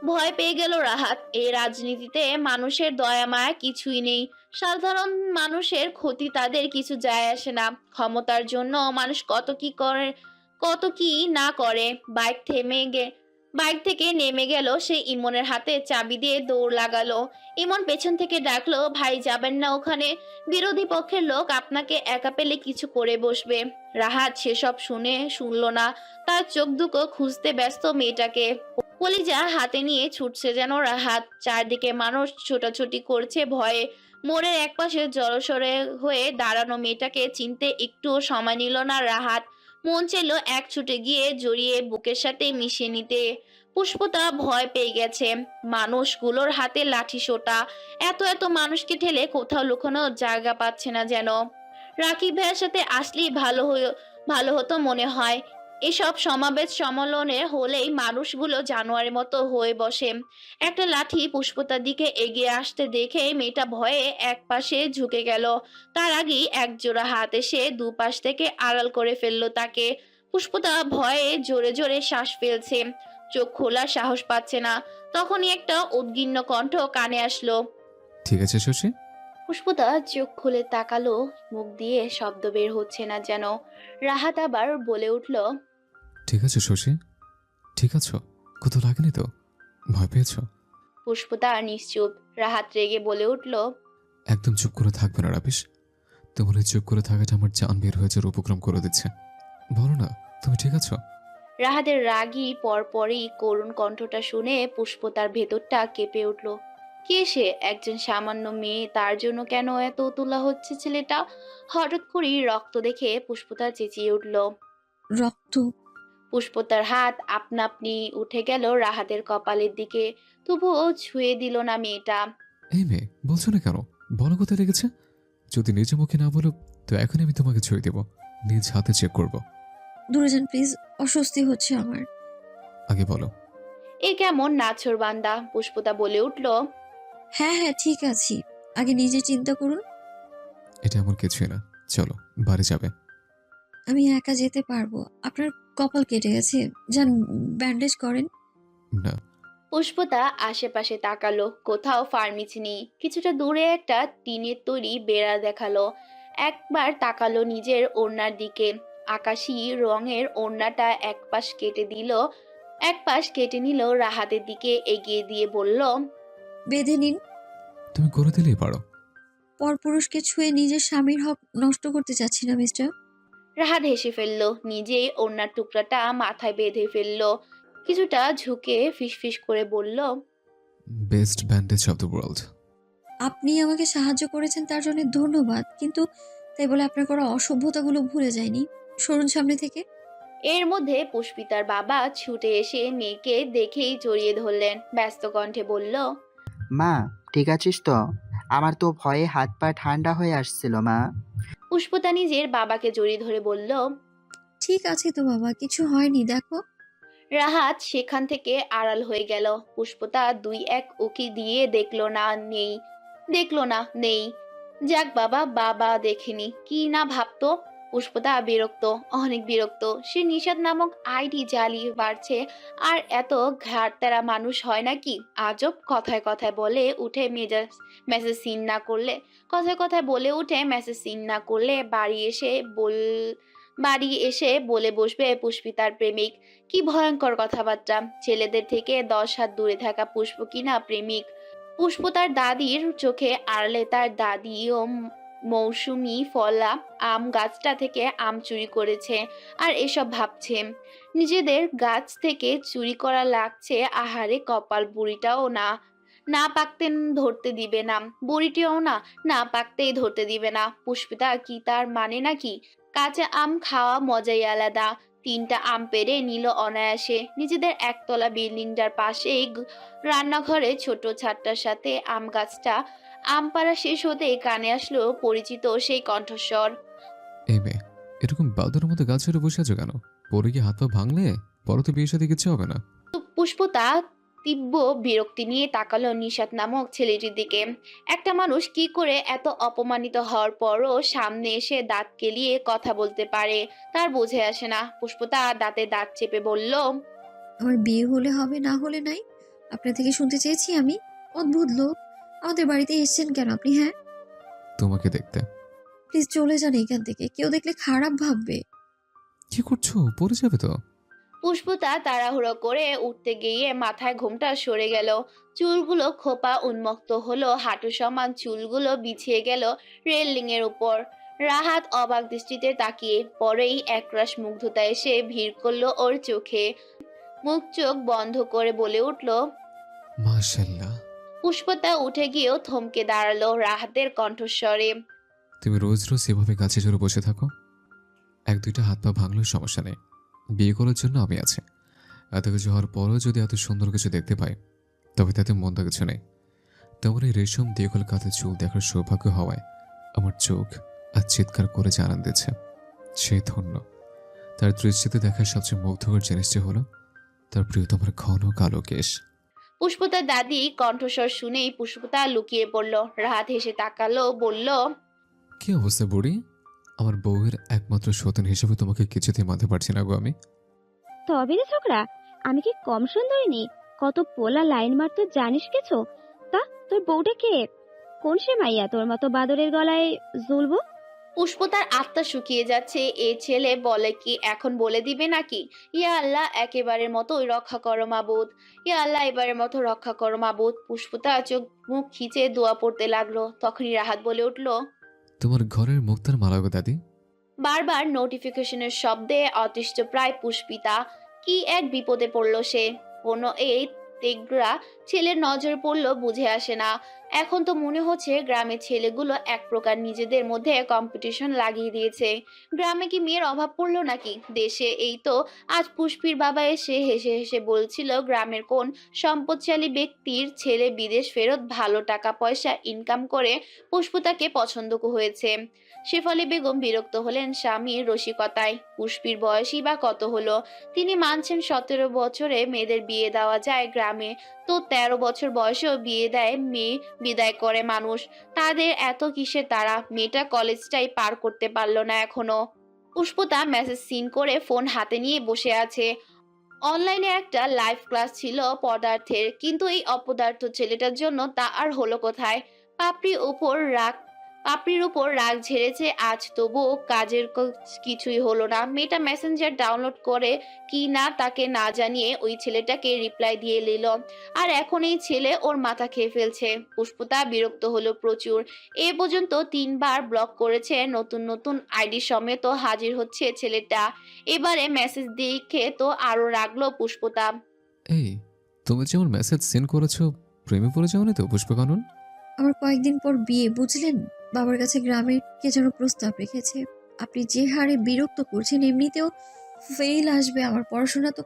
C: ভয় পেয়ে গেল রাহাত। এই রাজনীতিতে মানুষের দয়া মায়া কিছুই নেই। সাধারণ মানুষের ক্ষতি তাদের কিছু যায় আসে না। ক্ষমতার জন্য মানুষ কত কি না করে। বাইক থেকে নেমে গেল সে। ইমনের হাতে চাবি দিয়ে দৌড় লাগালো। ইমন পেছন থেকে ডাকলো, ভাই যাবেন না ওখানে, বিরোধী পক্ষের লোক আপনাকে একা পেলে কিছু করে বসবে। রাহাত সেসব শুনলো না। তার চোখ দুটো খুঁজতে ব্যস্ত মেয়েটাকে। কলিজা হাতে নিয়ে ছুটছে যেন রাহাত। চারদিকে মানুষ ছোটাছুটি করছে ভয়ে। মোড়ের একপাশে জড়সড়ে হয়ে দাঁড়ানো মেয়েটাকে চিনতে একটুও সময় নিল না রাহাত। মন চাইল এক ছুটে গিয়ে জড়িয়ে বুকের সাথে মিশিয়ে নিতে। পুষ্পতা ভয় পেয়ে গেছে। মানুষগুলোর হাতে লাঠি সোটা। এত এত মানুষকে ঠেলে কোথাও লুকানোর জায়গা পাচ্ছে না যেন। রাকিব ভাইয়ের সাথে আসলেই ভালো হতো মনে হয়। এসব সমাবেশ সম্মেলনে হলেই মানুষগুলো জানোয়ারের মতো হয়ে বসে। একটা লাঠি পুষ্পতার দিকে এগিয়ে আসতে দেখে মেয়েটা ভয়ে এক পাশে ঝুঁকে গেল। তার আগেই একজোড়া হাত এসে দুপাশ থেকে আড়াল করে ফেললো তাকে। পুষ্পতা ভয়ে জোরে জোরে শ্বাস ফেলছে, চোখ খোলার সাহস পাচ্ছে না। তখনই একটা উদ্গিন্ন কণ্ঠ কানে আসলো।
I: ঠিক আছে শশী?
C: পুষ্পতা চোখ খুলে তাকালো, মুখ দিয়ে শব্দ বের হচ্ছে না যেন। রাহাত আবার বলে উঠল,
I: ঠিক আছে শশী? ঠিক আছো? কোথাও লাগেনি তো? ভয় পেয়েছো?
C: পুষ্পতা নিশ্চুপ। রাহাত রেগে বলে উঠল,
I: একদম চুপ করে থাকবে না রাবিশ। তোমার এই চুপ করে থাকাটা আমার জান বের হয়ে যাওয়ার উপক্রম করে দিচ্ছে। বলো না, তুমি ঠিক আছো?
C: রাহাতের রাগী পরপরই করুণ কণ্ঠটা শুনে পুষ্পতার ভেতরটা কেঁপে উঠল। কে সে? একজন সামান্য মেয়ে, তার জন্য কেন এত তোলা হচ্ছে ছেলেটা? হঠাৎ করেই রক্ত দেখে পুষ্পতা চেঁচিয়ে উঠল।
F: রক্ত?
C: পুষ্পতার হাত আপনা আপনি উঠে গেল রাহাতের কপালের দিকে, তবুও ছুঁয়ে দিল না মেয়েটা।
I: এই মেয়ে, বলছো না কেন? বলো কোথায় লেগেছে। যদি নিজে মুখে না বলো তো এখনই আমি তোমাকে ছুঁয়ে দেবো, নিজ হাতে চেক করব।
F: দূরে যান প্লিজ, অস্বস্তি হচ্ছে আমার।
I: আগে বলো।
C: এ কেমন নাছোড়বান্দা! পুষ্পতা বলে উঠল,
F: হ্যাঁ হ্যাঁ ঠিক আছি, আগে নিজে চিন্তা করুন।
I: এটা এমন কিছুই না, চলো বাড়ি যাবে।
F: আমি একা যেতে পারবো। আপনার কপাল কেটে গেছে, যান ব্যান্ডেজ করেন।
I: না।
C: পুষ্পতা আশেপাশে তাকালো, কোথাও ফার্মেসি নেই। কিছুটা দূরে একটা টিনের তৈরি বেড়া দেখালো। একবার তাকালো নিজের ওড়নার দিকে। আকাশি রঙের ওড়নাটা এক পাশ কেটে নিল রাহাতের দিকে এগিয়ে দিয়ে বলল,
F: বেঁধে নিন।
I: তুমি করে দিলেই পারো।
F: পরপুরুষকে ছুঁয়ে নিজের স্বামীর হক নষ্ট করতে চাচ্ছি না মিস্টার।
C: রাহাত হেসে ফেললো, নিজেই ওড়নার টুকরাটা মাথায় বেঁধে ফেললো। কিছুটা ঝুঁকে ফিসফিস করে বলল,
I: best bandage of the world.
F: আপনি আমাকে সাহায্য করেছেন তার জন্য ধন্যবাদ, কিন্তু তাই বলে আপনার করা অসভ্যতাগুলো ভুলে যায়নি। সরুন সামনে থেকে।
C: এর মধ্যে পুষ্পিতার বাবা ছুটে এসে মেয়েকে দেখেই জড়িয়ে ধরলেন। ব্যস্ত কণ্ঠে বলল,
A: মা, ঠিক আছিস তো? আমার তো ভয়ে হাত পা ঠান্ডা হয়ে আসছিল মা।
C: পুষ্পতা নিজের বাবাকে জড়িয়ে ধরে বলল।
F: ঠিক আছে তো বাবা, কিছু হয়নি, দেখো।
C: রাহাত সেখান থেকে আড়াল হয়ে গেল। পুষ্পতা দুই এক উকি দিয়ে দেখলো না নেই। যাক বাবা, বাবা দেখেনি, কি না ভাবতো। পুষ্পতা বিরক্ত, অনেক বিরক্ত। সে নিষাদ নামক আইডি জ্বালিয়ে বাড়ছে। আর এত ঘাড়তেরা মানুষ হয় নাকি? আজব। কথায় কথায় বলে উঠে মেসেজ সিন না করলে বাড়ি এসে বলে বসবে পুষ্পিতার প্রেমিক। কি ভয়ঙ্কর কথাবার্তা! ছেলেদের থেকে 10 হাত দূরে থাকা পুষ্প কিনা প্রেমিক। পুষ্প তার দাদির চোখে আড়ালে তার দাদি ও মৌসুমি ফলা আম গাছটা থেকে আম চুরি করেছে আর এসব ভাবছে। নিজেদের গাছ থেকে চুরি করা লাগছে। আহারে কপাল! বুড়িটাও না না পাকতে ধরতে দিবে না, বুড়িটিও না না পাকতেই ধরতে দিবে না। পুষ্পিতা কি তার মানে নাকি? কাঁচা আম খাওয়া মজাই আলাদা। 3টা আম পেড়ে নিল অনায়াসে। নিজেদের একতলা বিল্ডিংটার পাশেই রান্নাঘরে ছোট ছাদটার সাথে আম গাছটা। আম পাড়া শেষ হতেই কানে আসলো পরিচিত সেই কণ্ঠস্বর।
I: এই মেয়ে, এরকম বাদুর মতো গাছ ধরে বসে আছো কেন? পরে গিয়ে হাত পা ভাঙলে পরে তো বিয়ের সাথে কিচ্ছু হবে না।
C: পুষ্পতা তীব্র বিরক্তি নিয়ে তাকালো নিশাত নামক ছেলেটির দিকে। একটা মানুষ কি করে এত অপমানিত হওয়ার পরও সামনে এসে দাঁত কেলিয়ে কথা বলতে পারে তার বুঝে আসে না। পুষ্পতা দাঁতে দাঁত চেপে বলল,
F: আমার বিয়ে হলে হবে, না হলে নাই। আপনার থেকে শুনতে চেয়েছি আমি। অদ্ভুত লোক, আমাদের বাড়িতে এসেছেন কেন আপনি? হ্যাঁ,
I: তোমাকে দেখতে।
F: প্লিজ চলে যান এখান থেকে, কেউ দেখলে খারাপ ভাববে।
I: কি করছো? পড়ে যাবে তো।
C: পুষ্পতা তাড়াহুড়ো করে উঠতে গিয়ে মাথায় ঘোমটা সরে গেল, চুলগুলো খোপা উন্মুক্ত হলো, হাঁটু সমান চুলগুলো বিছিয়ে গেল রেলিং এর উপর। রাহাত অবাক দৃষ্টিতে তাকিয়ে পরেই একরাশ মুগ্ধতা এসে ভিড় করলো ওর চোখে। মুখ চোখ বন্ধ করে বলে উঠল।
I: মাশাল্লাহ।
C: পুষ্পতা উঠে গিয়েও থমকে দাঁড়ালো রাহাতের কণ্ঠস্বরে।
I: তুমি রোজ রোজ এভাবে গাছে জোরে বসে থাকো, এক দুইটা হাত পা ভাঙলেও সমস্যা নেই। বিয়ে করার জন্য আমি আছি। এত কিছু হওয়ার পরও যদি এত সুন্দর কিছু দেখতে পাই তবে তাতে মন্দ কিছু নেই। তোমার এই রেশম দীর্ঘল কাঁধে চুল দেখার সৌভাগ্য হওয়ায় আমার চোখ আর চিৎকার করে জানান দিচ্ছে সে ধন্য। তার দৃষ্টিতে দেখার সবচেয়ে মুগ্ধকর জিনিসটি হলো তার প্রিয়তমার ঘন কালো কেশ।
C: পুষ্পতার দাদি কণ্ঠস্বর শুনেই পুষ্পতা লুকিয়ে পড়ল। রাহাত হেসে তাকালো, বলল,
I: কি অবস্থা বুড়ি? আমার বউয়ের একমাত্র সন্তান হিসেবে তোমাকে কিছুতেই মানতে পারছি না গো আমি।
L: তবে রে ছোকরা, আমি কি কম সুন্দরী নি? কত পোলা লাইন মারতো জানিস কিছু? তা তোর বউটা কে? কোন সে মাইয়া তোর মতো বাদরের গলায় ঝুলবো?
C: পুষ্পতার আত্মা শুকিয়ে যাচ্ছে। এ ছেলে বলে কি এখন বলে দিবে নাকি? ইয়া আল্লাহ, একেবারের মতো রক্ষা করো মাবুদ। ইয়া আল্লাহ, এবারের মতো রক্ষা করো মাবুদ। পুষ্পতা চোখ মুখ খিচে দোয়া পড়তে লাগলো। তখনই রাহাত বলে উঠল,
I: তোমার ঘরের মুক্তার মালা গো দাদি।
C: বারবার নোটিফিকেশনের শব্দে অতিষ্ঠ প্রায় পুষ্পিতা। কি এক বিপদে পড়ল সে। কোনো এই তেগ্রা ছেলের নজর পড়ল বুঝে আসে না। এখন তো মনে হচ্ছে গ্রামের ছেলেগুলো এক প্রকার নিজেদের মধ্যে কম্পিটিশন লাগিয়ে দিয়েছে। গ্রামে কি মেয়ের অভাব পড়লো নাকি দেশে? এই তো আজ পুষ্পির বাবা এসে হেসে হেসে বলছিল গ্রামের কোন সম্পদশালী ব্যক্তির ছেলে বিদেশ ফেরত ভালো টাকা পয়সা ইনকাম করে পুষ্পতাকে পছন্দ হয়েছে। শেফালি বেগম বিরক্ত হলেন স্বামীর রসিকতায়। পুষ্পির বয়সই বা কত হলো? তিনি মানছেন 17 বছরে মেয়েদের বিয়ে দেওয়া যায় গ্রামে, তো 13 বছর বয়সেও বিয়ে দেয় মেয়ে, বিদায় করে মানুষ। তাদের এত কিসের তারা? মেয়েটা কলেজটাই পার করতে পারলো না এখনো। পুষ্পতা মেসেজ সিন করে ফোন হাতে নিয়ে বসে আছে। অনলাইনে একটা লাইভ ক্লাস ছিল পদার্থের, কিন্তু এই অপদার্থ ছেলেটার জন্য তা আর হলো কোথায়? পাপড়ির উপর রাগ ঝেড়েছে আজ, তবুও কাজের কিছুই হলো না। মেয়েটা মেসেঞ্জার ডাউনলোড করে কি না তাকে না জানিয়ে ওই ছেলেটাকে রিপ্লাই দিয়ে নিল। আর এখন এই ছেলে ওর মাথা খেয়ে ফেলছে। পুষ্পতা বিরক্ত হলো প্রচুর। এ পর্যন্ত 3 বার ব্লক করেছে, নতুন নতুন আইডি সমেত হাজির হচ্ছে ছেলেটা। এবারে মেসেজ দেখে তো আরো রাগলো পুষ্পতা।
I: এই, তুমি যেমন মেসেজ সেন্ড করেছো প্রেমে পড়ে যাওনি তো পুষ্পকানন?
F: আমার কয়েকদিন পর বিয়ে, বুঝলেন? বাবার কাছে গ্রামের কে যেন প্রস্তাব রেখেছে। আপনি যে হারে বিরক্ত করছেন, এমনিতেও ফেল আসবে। আমার পড়াশোনা তো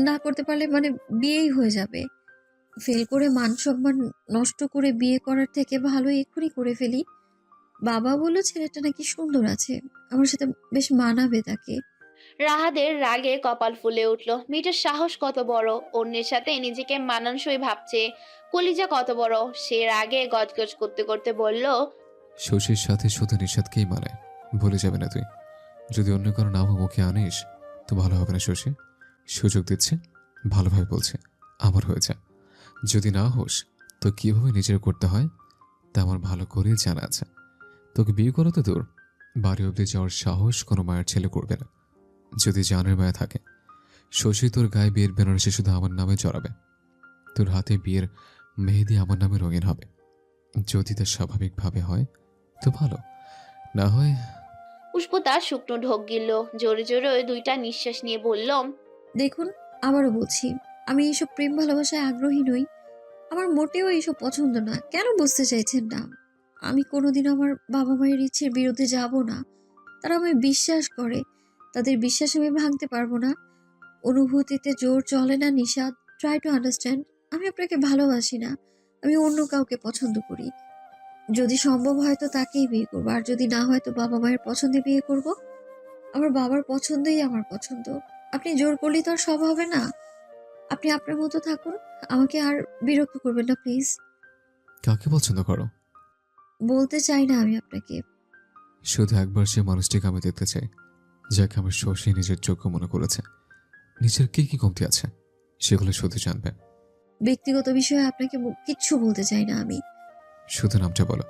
F: না করতে পারলে মানে বিয়েই হয়ে যাবে। ফেল করে মান সম্মান নষ্ট করে বিয়ে করার থেকে ভালো এক্ষুনি করে ফেলি। বাবা বলল ছেলেটা নাকি সুন্দর আছে, আমার সাথে বেশ মানাবে তাকে।
C: রাহাদের রাগে কপাল ফুলে উঠল। মেয়েটার সাহস কত বড়, অন্যের সাথে নিজেকে মানানসই ভাবছে। কলিজা কত বড়। সে রাগে গজগজ করতে করতে বলল,
I: শশীর সাথে শুধু নিষাদকেই মানে, ভুলে যাবে না তুই। যদি অন্য কারো নামও মুখে আনিস তো ভালো হবে না শশী। সুযোগ দিচ্ছে, ভালোভাবে বলছে, আমার হয়ে যা। যদি না হোস তো কিভাবে নিজের করতে হয় তা আমার ভালো করে জানা আছে। তোকে বিয়ে করা তো দূর, বাড়ি অবধি যাওয়ার সাহস কোনো মায়ের ছেলে করবে না। যদি জানের মায়া থাকে, শশী তোর গায়ে বিয়ের বেনারসি শুধু আমার নামে চড়াবে। তোর হাতে বিয়ের মেহেদি আমার নামে রঙিন হবে। যদি তা স্বাভাবিকভাবে হয় তো ভালো, না হয়।
C: পুষ্পতা শুকনো ঢোক গিলল। জোরে জোরে ওই 2টা নিঃশ্বাস নিয়ে বলল,
F: দেখুন, আবারও বলছি, আমি এইসব প্রেম ভালোবাসায় আগ্রহী নই। আমার মোটেও এইসব পছন্দ না। কেন বুঝতে চাইছেন না? আমি কোনোদিনও আমার বাবা মায়ের ইচ্ছের বিরুদ্ধে যাব না। তারা আমায় বিশ্বাস করে, তাদের বিশ্বাস আমি ভাঙতে পারবো না। অনুভূতিতে জোর চলে না নিশাদ। Try to understand. আমি আপনাকে ভালোবাসি না, আমি অন্য কাউকে পছন্দ করি। যদি সম্ভব হয় তো তাকেই বিয়ে করবো, আর যদি না হয় তো বাবা মায়ের পছন্দে বিয়ে করব। আমার বাবার পছন্দই আমার পছন্দ। আপনি জোর করলেই তো আর সব হবে না। আপনি আপনার মতো থাকুন, আমাকে আর বিরক্ত করবেন না প্লিজ।
I: কাকে পছন্দ করো?
F: বলতে চাই না আমি আপনাকে।
I: শুধু একবার সে মানুষটিকে আমি দেখতে চাই যাকে আমার শশী নিজের যোগ্য মনে করেছে। নিজের কি কি কমতি আছে সেগুলো শুধু জানবে।
F: ব্যক্তিগত বিষয়ে আপনাকে কিচ্ছু বলতে চাই না আমি।
I: শুধু নামটা বলো,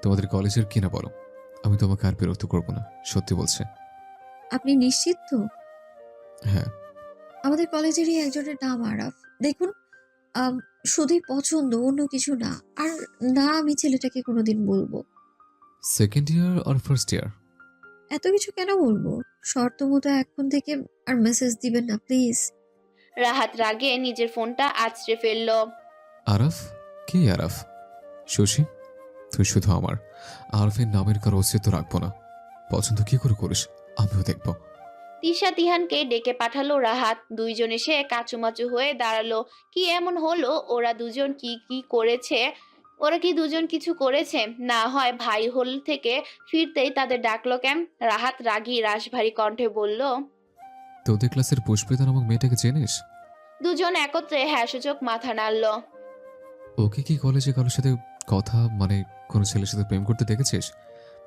I: তোমাদের কলেজের কিনা বলো। আমি তোমাকে আর বিরক্ত করবো না, সত্যি বলছে।
F: আপনি নিশ্চিত তো?
I: হ্যাঁ,
F: আমাদের কলেজেরই একজনের নাম আরাফ। দেখুন, আম, শুধুই পছন্দ, অন্য কিছু না। আর না, আমি ছেলেটাকে কোনোদিন বলবো।
I: সেকেন্ড ইয়ার আর ফার্স্ট ইয়ার?
F: এত কিছু কেন বলবো? শর্ত মতো এখন থেকে আর মেসেজ দিবেন না প্লিজ।
C: রাহাত রাগে নিজের ফোনটা আঁচড়ে ফেললো।
I: আরাফ? কে আরাফ? শশী, তুই শুধু আমার। আরফের নামের কারো অস্তিত্ব রাখবো না। পছন্দ কি করে করিস আমিও দেখব।
C: তিশা তিহানকে ডেকে পাঠালো রাহাত। দুইজন এসে কাচুমাচু হয়ে দাঁড়ালো। কি এমন হলো? ওরা দুজন কি করেছে? ওরা কি দুজন কিছু করেছে? না হয় ভাই হোল থেকে ফিরতেই তাদের ডাকলো কেন? রাহাত রাগী রাশভারী কণ্ঠে বলল।
I: তোদের ক্লাসের পুষ্পিতা নামক মেয়েটাকে চেনিস?
C: দুজন একত্রে হ্যাঁ সূচক মাথা নাড়ল।
I: ওকে কি কলেজে কারোর সাথে কথা, মানে কোনো ছেলের সাথে প্রেম করতে দেখেছিস?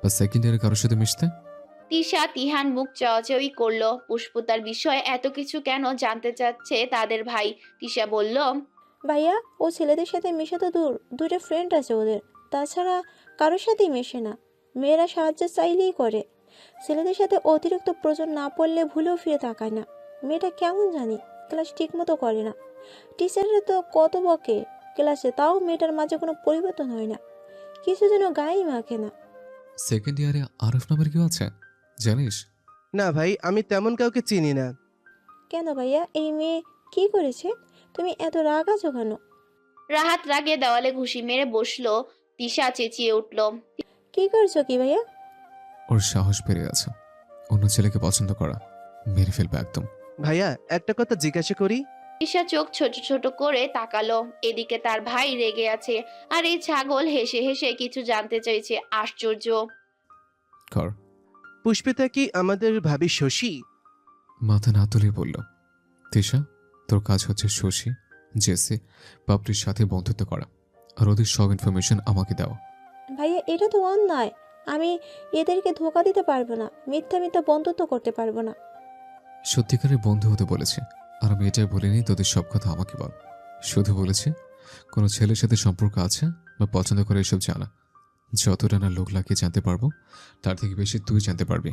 I: বা সেকেন্ড ইয়ারে কারোর সাথে মিশতে?
C: তিশা তিহান মুখ চাওয়াচাওয়ি করলো। পুষ্পতার বিষয়ে এত কিছু কেন জানতে চাচ্ছে তাদের ভাই। তিশা বলল,
H: ভাইয়া, ও ছেলেদের সাথে মেশে তো দূর, দুটো ফ্রেন্ড আছে ওদের। তাছাড়া কারোর সাথেই মেশে না। মেয়েরা সাহায্য চাইলেই করে। ছেলেদের সাথে অতিরিক্ত প্রয়োজন না পড়লে ভুলেও ফিরে তাকায় না। মেয়েটা কেমন জানি ক্লাস ঠিক মতো করে না। টিচাররা তো কত বকে ক্লাসে, তাও মেয়েটার মাঝে কোনো পরিবর্তন হয় না। কিছু যেন গায়েই মাখে না।
I: সেকেন্ড ইয়ারে আরফ নামের কেউ আছে জানিস?
B: না ভাই, আমি তেমন কাউকে চিনি না।
H: কেন ভাইয়া, এই মেয়ে কি করেছে? তুমি এত রাগ আছো কেন?
C: রাহাত রাগে দেওয়ালে ঘুষি মেরে বসলো। তিশা চেঁচিয়ে উঠল,
H: কি করছো কি ভাইয়া?
I: ওর সাহস বেড়ে আছে অন্য ছেলেকে পছন্দ করা। মেরে ফেলবে একদম।
B: ভাইয়া, একটা কথা জিজ্ঞাসা করি?
C: তিশা চোখ ছোট ছোট করে তাকালো। এদিকে তার ভাই রেগে আছে, আর এই ছাগল হেসে হেসে কিছু জানতে চাইছে। আশ্চর্য।
I: কর।
B: পুষ্পিতা কি আমাদের ভাবি শশী?
I: মাথা না তুলে বলল, তিশা, তোর কাজ হচ্ছে শশী, জেসি, পাপড়ির সাথে বন্ধুত্ব করা, আর ওদের সব ইনফরমেশন আমাকে দেওয়া।
H: ভাইয়া, এটা তো অন্যায়। আমি এদেরকে ধোকা দিতে পারবো না, মিথ্যা মিথ্যা বন্ধুত্ব করতে পারবো না।
I: সত্যিকারের বন্ধু হতে বলেছে, আর আমি এটাই বলিনি তোদের সব কথা আমাকে বল। শুধু বলেছে কোনো ছেলের সাথে সম্পর্ক আছে বা পছন্দ করে এসব জানা। যতটা না লোক লাগিয়ে জানতে পারবো, তার থেকে বেশি তুই জানতে পারবি।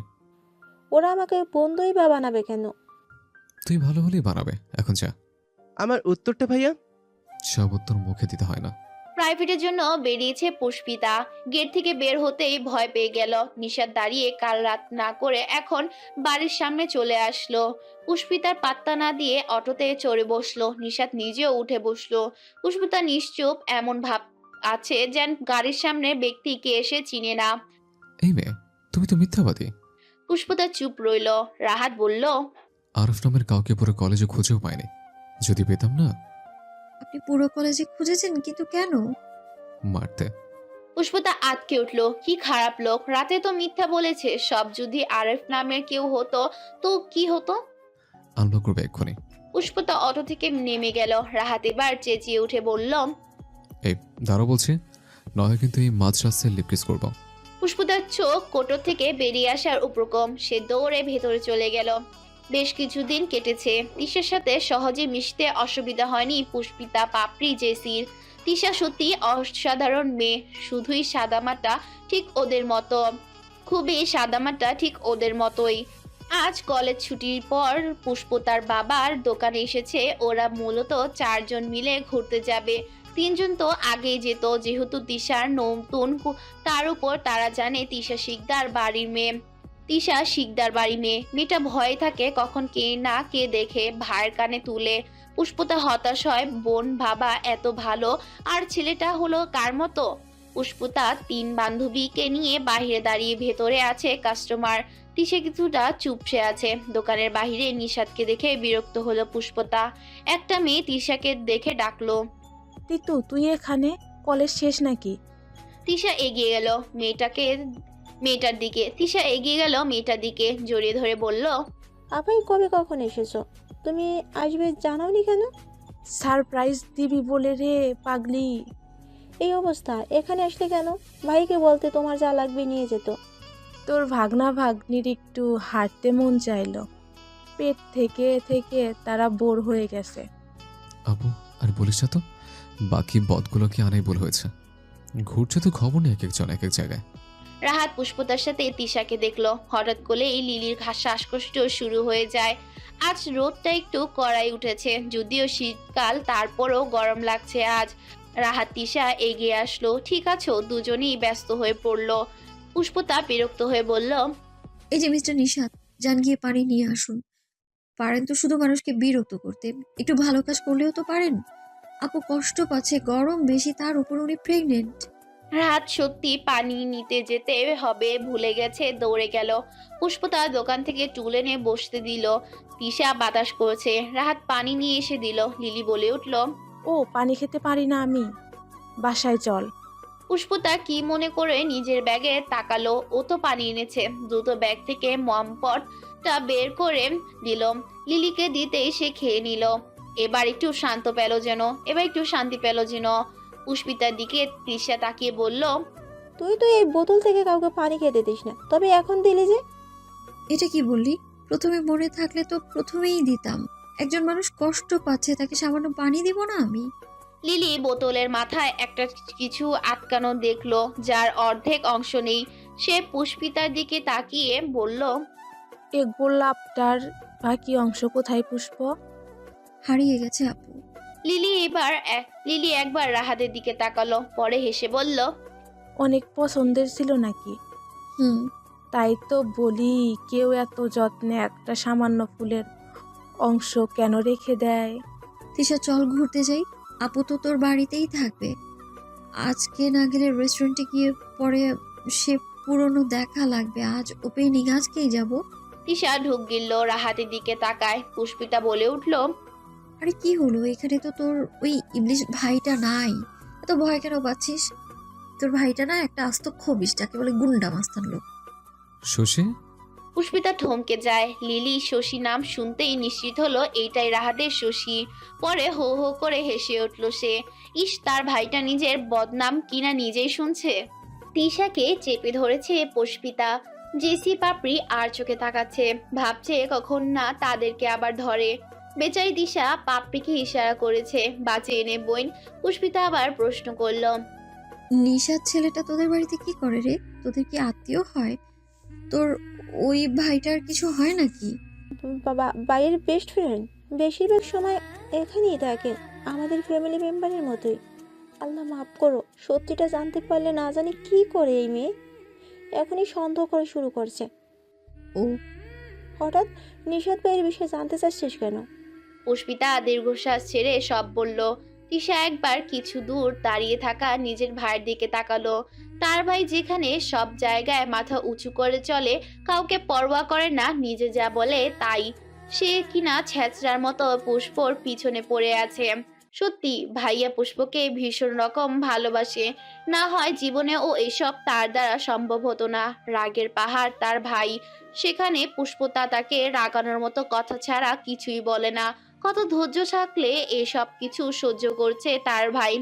H: ওরা আমাকে বন্ধুই বা বানাবে কেন?
I: তুই ভালো হলেই বানাবে। এখন যা।
B: আমার উত্তরটা ভাইয়া?
I: সব উত্তর মুখে দিতে হয় না।
C: প্রাইভেটের জন্য বেরিয়েছে পুষ্পিতা। গেট থেকে বের হতেই ভয় পেয়ে গেল। নিশাত দাঁড়িয়ে কাল রাত না করে এখন বাড়ির সামনে চলে আসলো। পুষ্পিতার পাত্তা না দিয়ে অটোতে চড়ে বসলো। নিশাত নিজেও উঠে বসলো। পুষ্পিতা নিশ্চুপ, এমন ভাব আছে যেন গাড়ির সামনে ব্যক্তিকে এসে চিনে না।
I: এই মেয়ে, তুমি তো মিথ্যাবাদী।
C: পুষ্পিতা চুপ রইল। রাহাত বলল,
I: আরফ নামের কাউকে পুরো কলেজে খুঁজেও পাইনি। যদি পেতাম না।
F: আপনি পুরো কলেজে খুঁজেছেন, কিন্তু কেন?
I: মারতে।
C: পুষ্পিতা আটকে উঠলো। কি খারাপ লোক, রাতে তো মিথ্যা বলেছে। সব যদি আরএফ নামের কেউ হতো তো কি হতো?
I: আনলক করবে এক্ষুনি।
C: পুষ্পিতা অটো থেকে নেমে গেল। রাহাত এবার চেঁচিয়ে উঠে বলল,
I: এই দাঁড়াও বলছি, নয় কিন্তু এই মাঝ রাস্তায় লিপ কিস করবো।
C: পুষ্পিতার চোখ কোটর থেকে বেরিয়ে আসার উপক্রম। সে দৌড়ে ভেতরে চলে গেল। বেশ কিছুদিন কেটেছে। তিশার সাথে সহজে মিশতে অসুবিধা হয়নি পুষ্পিতা, পাপড়ি, জেসির। তিশা সত্যি অসাধারণ মেয়ে, শুধুই সাদামাটা, ঠিক ওদের মতো। খুবই সাদামাটা, ঠিক ওদের মতোই। আজ কলেজ ছুটির পর পুষ্পতার বাবার দোকানে এসেছে। ওরা মূলত 4 জন মিলে ঘুরতে যাবে। 3 জন তো আগেই যেত, যেহেতু তিশার নতুন। তার উপর তারা জানে তিশা শিকদার বাড়ির মেয়ে। তিশা শিকদার বাড়ি মেয়ে। মেয়েটা ভয়ে থাকে কখন কে না কে দেখে ভাইয়ের কানে তুলে। পুষ্পতা হতাশ হয়, বোন বাবা এত ভালো, আর ছেলেটা হলো কার মতো? পুষ্পতা 3 বান্ধবীকে নিয়ে বাহিরে দাঁড়িয়ে, ভেতরে আছে কাস্টমার। তিশা কিছুটা চুপসে আছে। দোকানের বাহিরে নিশাদকে দেখে বিরক্ত হলো পুষ্পতা। একটা মেয়ে তিশাকে দেখে ডাকলো,
D: তিতু, তুই এখানে? কলেজ শেষ নাকি?
C: তিশা এগিয়ে গেল মেয়েটার দিকে। তিশা এগিয়ে গেল মেয়েটার দিকে, জড়িয়ে ধরে বলল,
H: আপাই কবে কখন এসেছো? তুমি আসবে জানাওনি কেন?
D: সারপ্রাইজ দিবি বলে রে পাগলি।
H: এই অবস্থা, এখানে আসলে কেন? ভাইকে বলতে তোমার যা লাগবে নিয়ে যেত।
D: তোর ভাগনা ভাগ্নির একটু হাঁটতে মন চাইলো। পেট থেকে থেকে তারা বোর হয়ে গেছে।
I: আপু, আর বলিস না তো, বাকি বদগুলোকে আনাই বল হয়েছে। ঘুরছে তো খবর নেই এক একজন এক এক জায়গায়।
C: রাহাত পুষ্পতার সাথে তিশাকে দেখলো। হঠাৎ করে এই লিলির শ্বাসকষ্ট শুরু হয়ে যায়। আজ রোদটা একটু কড়াই উঠেছে, যদিও শীতকাল তারপরও গরম লাগছে আজ। রাহাত তিশা এগিয়ে আসলো। ঠিক আছো? দুজনেই ব্যস্ত হয়ে পড়লো। পুষ্পতা বিরক্ত হয়ে বলল,
F: এই যে মিস্টার নিশাত, যান গিয়ে পানি নিয়ে আসুন। পারেন তো শুধু মানুষকে বিরক্ত করতে, একটু ভালো কাজ করলেও তো পারেন। আপু কষ্ট পাচ্ছে, গরম বেশি, তার উপর উনি প্রেগনেন্ট।
C: রাহাত সত্যি পানি নিতে যেতে হবে ভুলে গেছে, দৌড়ে গেল। পুষ্পতা দোকান থেকে টুল এনে বসতে দিল। তিশা বাতাস করছে। রাহাত পানি নিয়ে এসে দিল। লিলি বলে উঠল,
D: ও পানি খেতে পারি না আমি, বাসায় চল।
C: পুষ্পতা কি মনে করে নিজের ব্যাগে তাকালো। ও তো পানি এনেছে। দ্রুত ব্যাগ থেকে মমপটটা বের করে দিল। লিলিকে দিতেই সে খেয়ে নিল। এবার একটু শান্তি পেল যেন। পুষ্পিতার দিকে তৃষা তাকিয়ে বলল,
H: তুই তো এই বোতল থেকে কাউকে পানি খেতে দিস না, তবে এখন দিলি যে?
F: এটা কি বললি? প্রথমে মনে থাকলে তো প্রথমেই দিতাম। একজন মানুষ কষ্ট পাচ্ছে, তাকে সামান্য পানি দিব না আমি?
C: লিলি বোতলের মাথায় একটা কিছু আটকানো দেখলো, যার অর্ধেক অংশ নেই। সে পুষ্পিতার দিকে তাকিয়ে বলল,
D: এ গোলাপটার বাকি অংশ কোথায় পুষ্প?
F: হারিয়ে গেছে আপু।
C: লিলি একবার রাহাতের দিকে তাকালো, পরে হেসে বলল,
D: অনেক পছন্দের ছিল নাকি?
F: হুম।
D: তাই তো বলি, কেউ এত যত্নে একটা সামান্য ফুলের অংশ কেন রেখে দেয়?
F: তিশা চল ঘুরতে যাই। আপু তো তোর বাড়িতেই থাকবে। আজকে না গেলে রেস্টুরেন্টে গিয়ে পরে সে পুরনো দেখা লাগবে। আজ ওপেনিং, আজকেই যাব।
C: তিশা ঢুক গিলল, রাহাতের দিকে তাকায়। পুষ্পিতা বলে উঠল,
F: আরে কি হলো, এখানে তো তোর ওই ইংলিশ ভাইটা নাই। এত ভয় কেন পাচ্ছিস? তোর ভাইটা না একটা আস্ত খবিস, যাকে বলে গুন্ডা মাস্তান লোক।
I: শশী,
C: পুষ্পিতা থমকে যায়। লিলি শশী নাম শুনতেই নিশ্চিত হলো এইটাই রাহাতের শশী। পরে হো হো করে হেসে উঠল সে। ইস, তার ভাইটা নিজের বদনাম কিনা নিজেই শুনছে। তিশাকে চেপে ধরেছে পুষ্পিতা। জেসি পাপড়ি আর চোখে তাকাচ্ছে, ভাবছে কখন না তাদেরকে আবার ধরে। বেচারি তিশা পাপড়িকে ইশারা করেছে, বাঁচিয়ে নে বোন। পুষ্পিতা আবার প্রশ্ন করল,
F: নিশাদ ছেলেটা তোদের বাড়িতে কি করে রে? তোদের কি আত্মীয় হয়? তোর ওই ভাইটার কিছু হয় নাকি?
H: বাবা বাড়ির বেস্ট ফ্রেন্ড, বেশিরভাগ সময় এখানেই থাকে, আমাদের ফ্যামিলি মেম্বারের মতোই। আল্লাহ মাফ করো, সত্যিটা জানতে পারলে না জানি কি করে এই মেয়ে এখনই সন্দেহ করা শুরু করছে।
F: ও
H: হঠাৎ নিশাদ ভাইয়ের বিষয়ে জানতে চাচ্ছিস কেন?
C: পুষ্পিতা দীর্ঘশ্বাস ছেড়ে সব বলল। তিশা একবার কিছু দূর দাঁড়িয়ে থাকা নিজের ভাইয়ের দিকে তাকালো। তার ভাই যেখানে সব জায়গায় মাথা উঁচু করে চলে, কাউকে পরোয়া করে না, নিজে যা বলে তাই, সে কিনা ছ্যাঁচড়ার মতো পুষ্পর পিছনে পড়ে আছে। সত্যি ভাইয়া পুষ্পকে ভীষণ রকম ভালোবাসে। না হয় জীবনে ও এসব তার দ্বারা সম্ভব হতো না। রাগের পাহাড় তার ভাই, সেখানে পুষ্পতা তাকে রাগানোর মতো কথা ছাড়া কিছুই বলে না। কত ধৈর্য থাকলে এসব কিছু সহ্য করছে তার ভাই।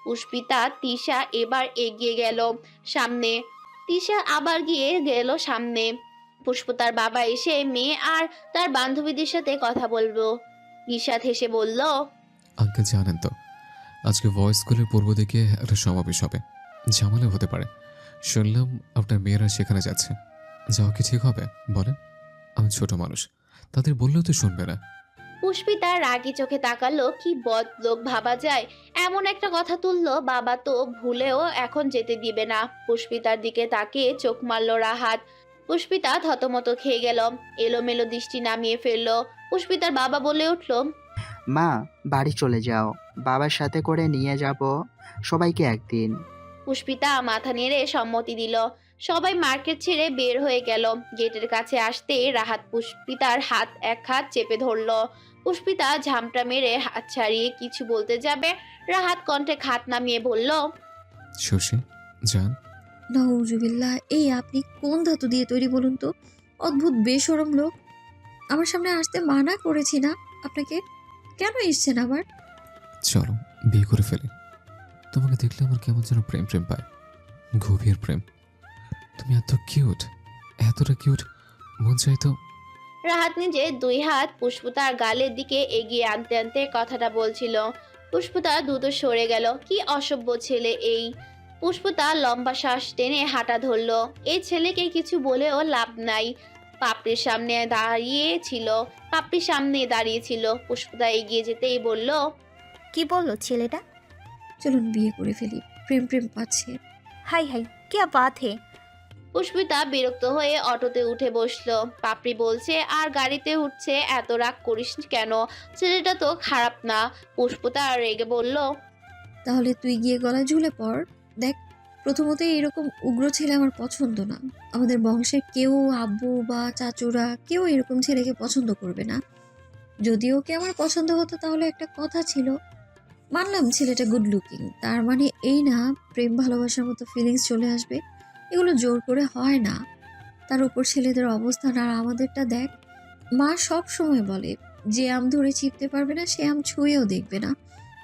C: পুষ্পিতা তিশা এবার এগিয়ে গেল সামনে। তিশা আবার গিয়ে গেল সামনে। পুষ্পতার বাবা এসে মেয়ে আর তার বান্ধবীদের সাথে কথা বলবো। নিশাত হেসে বলল,
I: আঙ্কেল জানেন তো, আজকে ভয়েস স্কুলের পূর্ব দিকে একটা সমাবেশ হবে, ঝামেলা হতে পারে। শুনলাম আপনার মেয়েরা সেখানে যাচ্ছে। যাওয়া কি ঠিক হবে বলেন? আমি ছোট মানুষ, তাদের বললেও তো শুনবে না।
C: পুষ্পিতা রাগি চোখে তাকালো। কি বদ লোক ভাবা যায়, এমন একটা কথা তুললো। বাবা তো ভুলেও এখন যেতে দিবে না। পুষ্পিতার দিকে তাকিয়ে চোখ মারল রাহাত। পুষ্পিতা থতমত খেয়ে গেল, এলোমেলো দৃষ্টি নামিয়ে ফেললো। পুষ্পিতার বাবা বলে উঠল,
A: মা, বাড়ি চলে যাও, বাবার সাথে করে নিয়ে যাব সবাইকে একদিন।
C: পুষ্পিতা মাথা নেড়ে সম্মতি দিল। সবাই মার্কেট ছেড়ে বের হয়ে গেল। গেটের কাছে আসতে রাহাত পুষ্পিতার এক হাত চেপে ধরলো। পুষ্পিতা ঝামটা মেরে হাত ছাড়িয়ে কিছু বলতে যাবে, রাহাত কণ্ঠে খাত নামিয়ে বলল,
I: শশী যান।
F: নাউজুবিল্লাহ, এই আপনি কোন ধাতু দিয়ে তৈরি বলুন তো? অদ্ভুত বেশরম লোক। আমার সামনে আসতে মানা করেছি না আপনাকে? কেন এসছেন আবার?
I: চলো বিয়ে করে ফেলি। তোমাকে দেখলে আমার কেমন যেন প্রেম প্রেম পায়, গভীর প্রেম। তুমি এত কিউট, এতটা কিউট, মন চাইতো।
C: রাহাত নিজে দুই হাত পুষ্পিতার গালের দিকে এগিয়ে আনতে আনতে কথাটা বলছিল। পুষ্পিতা দ্রুত সরে গেল। কি অসভ্য ছেলে এই। পুষ্পিতা লম্বা শ্বাস টেনে হাঁটা ধরলো। এই ছেলেকে কিছু বলেও লাভ নাই। পাপড়ির সামনে দাঁড়িয়েছিল। পুষ্পিতা এগিয়ে যেতেই বলল,
G: কি বললো ছেলেটা?
F: চলুন বিয়ে করে ফেলি, প্রেম প্রেম পাচ্ছে।
G: হাই হাই क्या बात है।
C: পুষ্পিতা বিরক্ত হয়ে অটোতে উঠে বসলো। পাপড়ি বলছে, আর গাড়িতে উঠছে, এত রাগ করিস কেন? ছেলেটা তো খারাপ না। পুষ্পিতা রেগে বলল,
F: তাহলে তুই গিয়ে গলায় ঝুলে পড়। দেখ, প্রথমত এরকম উগ্র ছেলে আমার পছন্দ না। আমাদের বংশের কেউ, আব্বু বা চাচুরা কেউ এরকম ছেলেকে পছন্দ করবে না। যদি ওকে আমার পছন্দ হতো তাহলে একটা কথা ছিল, মানলাম ছেলেটা গুড লুকিং, তার মানে এই না প্রেম ভালোবাসার মতো ফিলিংস চলে আসবে। এগুলো জোর করে হয় না। তার উপর ছেলেদের অবস্থান আর আমাদেরটা দেখ। মা সব সময় বলে, যে আম ধরে চিপতে পারবে না সে আম ছুঁয়েও দেখবে না।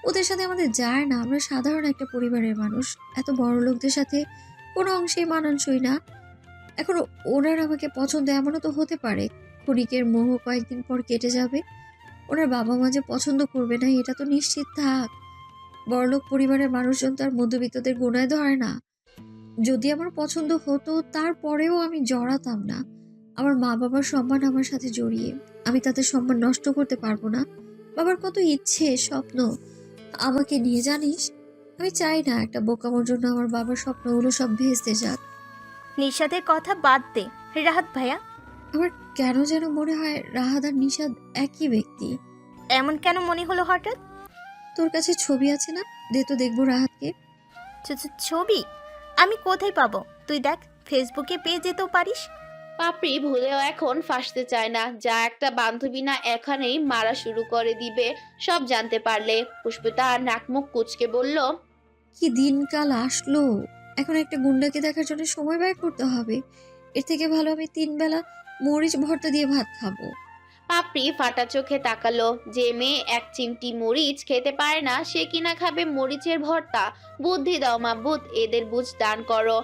F: ওদের সাথে আমাদের যায় না। আমরা সাধারণ একটা পরিবারের মানুষ, এত বড় লোকদের সাথে কোনো অংশেই মানানসই না। এখন ওনার আমাকে পছন্দ, এমনও তো হতে পারে ক্ষণিকের মোহ কয়েকদিন পর কেটে যাবে। ওনার বাবা মা যে পছন্দ করবে না এটা তো নিশ্চিত থাক। বড়লোক পরিবারের মানুষজন তার মধ্যবিত্তদের গোনায় ধরে না। যদি আমার পছন্দ হতো তারপরেও আমি জড়াতাম না। আমার মা বাবার সম্মান আমার সাথে জড়িয়ে, আমি তাদের সম্মান নষ্ট করতে পারবো না। বাবার কত ইচ্ছে স্বপ্ন আমাকে নিয়ে, জানিস? আমি চাই না একটা বোকামোর জন্য আমার বাবার স্বপ্নগুলো সব ভেস্তে যাক।
G: নিশাদের কথা বাদ দে রাহাত ভাইয়া।
F: আমার কেন যেন মনে হয় রাহাত আর নিশাদ একই ব্যক্তি।
G: এমন কেন মনে হলো হঠাৎ?
F: তোর কাছে ছবি আছে না? দে তো দেখবো রাহাতকে।
G: ছবি আমি কোথায় পাবো? তুই দেখ, ফেসবুকে পেয়ে যেতেও পারিস।
C: পাপড়ি ভুলেও এখন ফাঁসতে চায় না। যা একটা বান্ধবী না এখানেই মারা শুরু করে দিবে সব জানতে পারলে। পুষ্পিতা নাকমুখ কুচকে বলল,
F: কি দিনকাল আসলো! এখন একটা গুন্ডাকে দেখার জন্য সময় ব্যয় করতে হবে। এর থেকে ভালো আমি 3 বেলা মরিচ ভর্তা দিয়ে ভাত খাবো।
C: পাপড়ি ফাটা চোখে তাকালো। যে মেয়ে এক চিমটি মরিচ খেতে পারে না সে কিনা খাবে মরিচের ভর্তা? বুদ্ধি দাও মাবুদ, এদের বুঝ দান করো।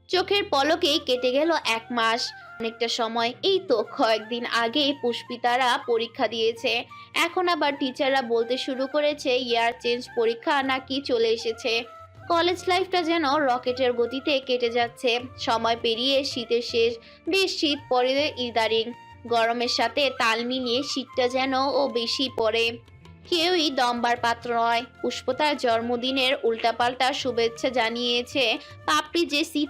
C: চোখের পলকেই কেটে গেল 1 মাস। অনেকটা সময়। এই তো কয়েকদিন আগেই পুষ্পিতারা পরীক্ষা দিয়েছে। এখন আবার টিচাররা বলতে শুরু করেছে ইয়ার চেঞ্জ পরীক্ষা নাকি চলে এসেছে। কলেজ লাইফটা যেন রকেটের গতিতে কেটে যাচ্ছে। সময় পেরিয়ে শীতের শেষ। বেশ শীত পড়ে ইদারিং। গরমের সাথে তাল মিলিয়ে শীতটা যেন ও বেশি পড়ে। কেউই দমবার পাত্র নয়। পুষ্পতার জন্মদিনের উল্টাপাল্টা শুভেচ্ছা জানিয়েছে পাপড়ি, জেসি,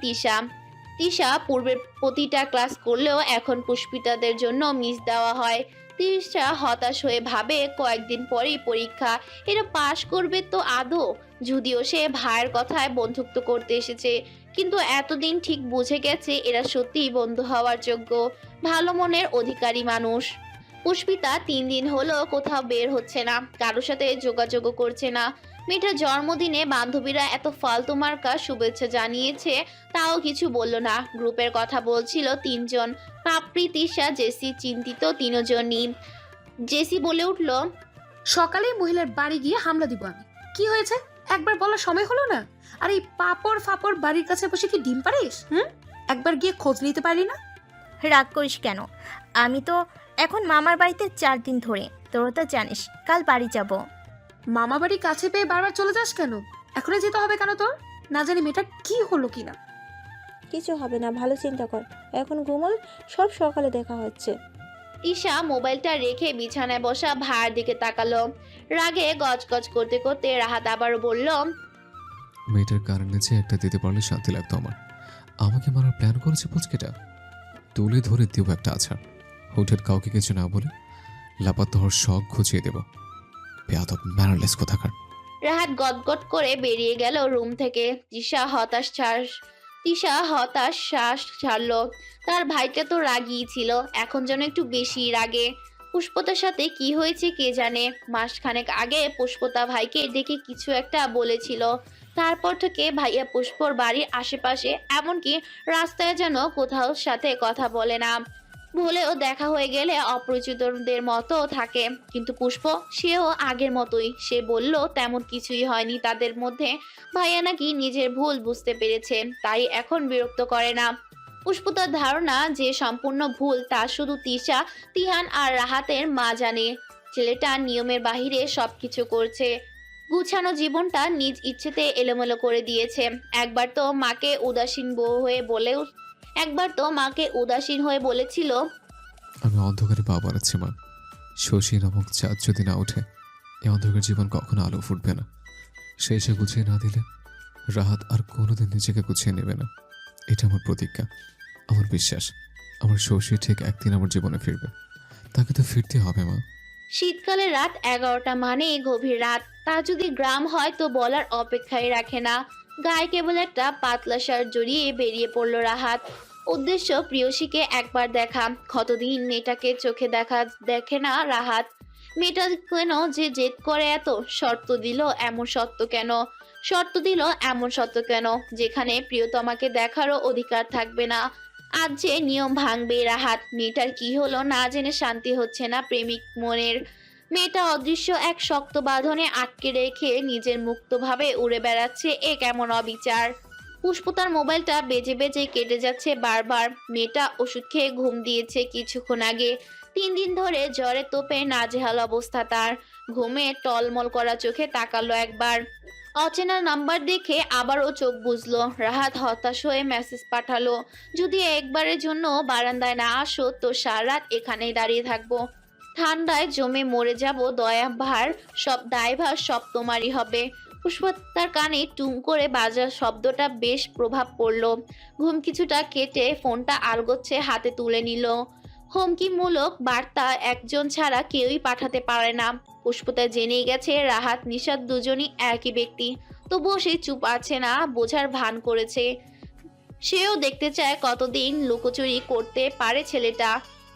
C: তিশা পূর্বের প্রতিটা ক্লাস করলেও এখন পুষ্পিতাদের জন্য মিস দেওয়া হয়। তিশা হতাশ হয়ে ভাবে কয়েকদিন পরেই পরীক্ষা, এরা পাশ করবে তো আদৌ? যদিও সে ভাইয়ের কথায় বন্ধুত্ব করতে এসেছে, কিন্তু এতদিন ঠিক বুঝে গেছে এরা সত্যিই বন্ধু হওয়ার যোগ্য, ভালো মনের অধিকারী মানুষ। পুষ্পিতা 3 দিন হলো কোথাও বের হচ্ছে না, কারোর সাথে যোগাযোগও করছে না। মেয়েটার জন্মদিনে বান্ধবীরা এত ফালতু মার্কা শুভেচ্ছা জানিয়েছে, তাও কিছু বলল না। গ্রুপের কথা বলছিল 3 জন, পাপড়ি, তিশা, জেসি। চিন্তিত 3 জনই। জেসি বলে উঠল,
E: সকালে মহিলার বাড়ি গিয়ে হামলা দিব আমি। কি হয়েছে একবার বলার সময় হলো না? আর এই পাপড় ফাপড় বাড়ির কাছে বসে কি ডিম পারিস? একবার গিয়ে খোঁজ নিতে পারি না?
G: রাগ করিস কেন? আমি তো এখন মামার বাড়িতে 4 দিন ধরে, তোরা তো জানিস কাল বাড়ি যাব।
E: মামা বাড়ি কাছে পেয়ে বারবার চলে যাস কেন? এখনই যেতে হবে কেন তোর? না জানি মেয়েটা কি হলো কিনা।
H: কিছু হবে না, ভালো চিন্তা কর, এখন ঘুমা, সব সকালে দেখা হচ্ছে।
C: তিশা মোবাইলটা রেখে বিছানায় বসা ভাইয়ের দিকে তাকালো। রাগে গজগজ করতে করতে রাহাত আবারও বলল,
I: মেয়েটার কারণে যে একটা দিতে পারলে শান্তি লাগতো আমার। আমাকে মারার প্ল্যান করেছে পুচকেটা। তুলে ধরে দেব একটা আছাড়। হোটেল কাউকে কিছু না বলে লাপাত্তা হওয়ার শখ ঘুচিয়ে দেব। বেয়াদব ম্যানারলেস কোথাকার।
C: রাহাত গদগদ করে বেরিয়ে গেল রুম থেকে। তিশা হতাশ শ্বাস ছাড়লো। তার ভাইটা তো রাগই ছিল, এখন যেন একটু বেশি রাগে। পুষ্পতার সাথে কি হয়েছে কে জানে। মাসখানেক আগে পুষ্পতা ভাইকে ডেকে কিছু একটা বলেছিল। তারপর থেকে ভাইয়া পুষ্পর বাড়ির আশেপাশে, এমনকি রাস্তায় যেন কোথাও সাথে কথা বলে না। ভুলেও দেখা হয়ে গেলে অপরিচিতদের মতো থাকে। কিন্তু পুষ্প, সেও আগের মতোই। সে বলল তেমন কিছুই হয়নি তাদের মধ্যে। ভাইয়া নাকি নিজের ভুল বুঝতে পেরেছে, তাই এখন বিরক্ত করে না। পুষ্পতার ধারণা যে সম্পূর্ণ ভুল তা শুধু তিশা, তিহান আর রাহাতের মা জানে। ছেলেটা নিয়মের বাহিরে সবকিছু করছে। গুছানো জীবনটা নিজ ইচ্ছেতে এলোমেলো করে দিয়েছে। একবার তো মাকে উদাসীন বউ হয়ে বলেও একবার তো মাকে উদাসীন হয়ে বলেছিল,
I: আমি অন্ধকারে পা বাড়াচ্ছি মা। শশী নামক চাঁদ যদি না ওঠে, এই অন্ধকার জীবন কখনো আলো ফুটবে না। সে গুছিয়ে না দিলে রাহাত আর কোনোদিন নিজেকে গুছিয়ে নেবে না। এটা আমার প্রতিজ্ঞা, আমার বিশ্বাস। আমার শশী ঠিক একদিন আমার জীবনে ফিরবে। তাকে তো ফিরতে হবে মা।
C: শীতকালে রাত 11টা মানে গভীর রাত। তা যদি গ্রাম হয় তো বলার অপেক্ষায় রাখে না। গায়ে কেবল একটা পাতলা শার্ট জড়িয়ে বেরিয়ে পড়ল রাহাত। উদ্দেশ্য প্রিয়সীকে একবার দেখা। কতদিন মেয়েটাকে চোখে দেখে না রাহাত। মেয়েটা কেন যে জেদ করে এত? শর্ত দিল এমন সত্য কেন যেখানে প্রিয়তমাকে দেখারও অধিকার থাকবে না? আজ যে নিয়ম ভাঙবে রাহাত। মেয়েটার কি হলো না জেনে শান্তি হচ্ছে না প্রেমিক মনের। মেয়েটা অদৃশ্য এক শক্ত বাঁধনে আটকে রেখে নিজের মুক্তভাবে উড়ে বেড়াচ্ছে, এ কেমন অবিচার। পুষ্পতার মোবাইলটা বেজে বেজে কেটে যাচ্ছে বারবার। মেয়েটা ওষুধ খেয়ে ঘুম দিয়েছে কিছুক্ষণ আগে। 3 দিন ধরে জ্বরে তোপে নাজেহাল অবস্থা তার। ঘুমে টলমল করা চোখে তাকালো একবার। অচেনা নাম্বার দেখে আবারও চোখ বুঝলো। রাহাত হতাশ হয়ে মেসেজ পাঠালো, যদি একবারের জন্য বারান্দায় না আসো তো সারা রাত এখানেই দাঁড়িয়ে থাকবো। ঠান্ডায় জমে মরে যাব। দায়ভার সব তোমারই হবে। পুষ্পতার কানে টুং করে বাজার শব্দটা বেশ প্রভাব পড়লো। ঘুম কিছুটা কেটে ফোনটা আলগোচ্ছে হাতে তুলে নিল। হুমকিমূলক বার্তা একজন ছাড়া কেউই পাঠাতে পারে না। পুষ্পতা জেনেই গেছে রাহাত নিশাত দুজনই একই ব্যক্তি, তবুও সে চুপ আছে না, বোঝার ভান করেছে। সেও দেখতে চায় কতদিন লুকোচুরি করতে পারে ছেলেটা।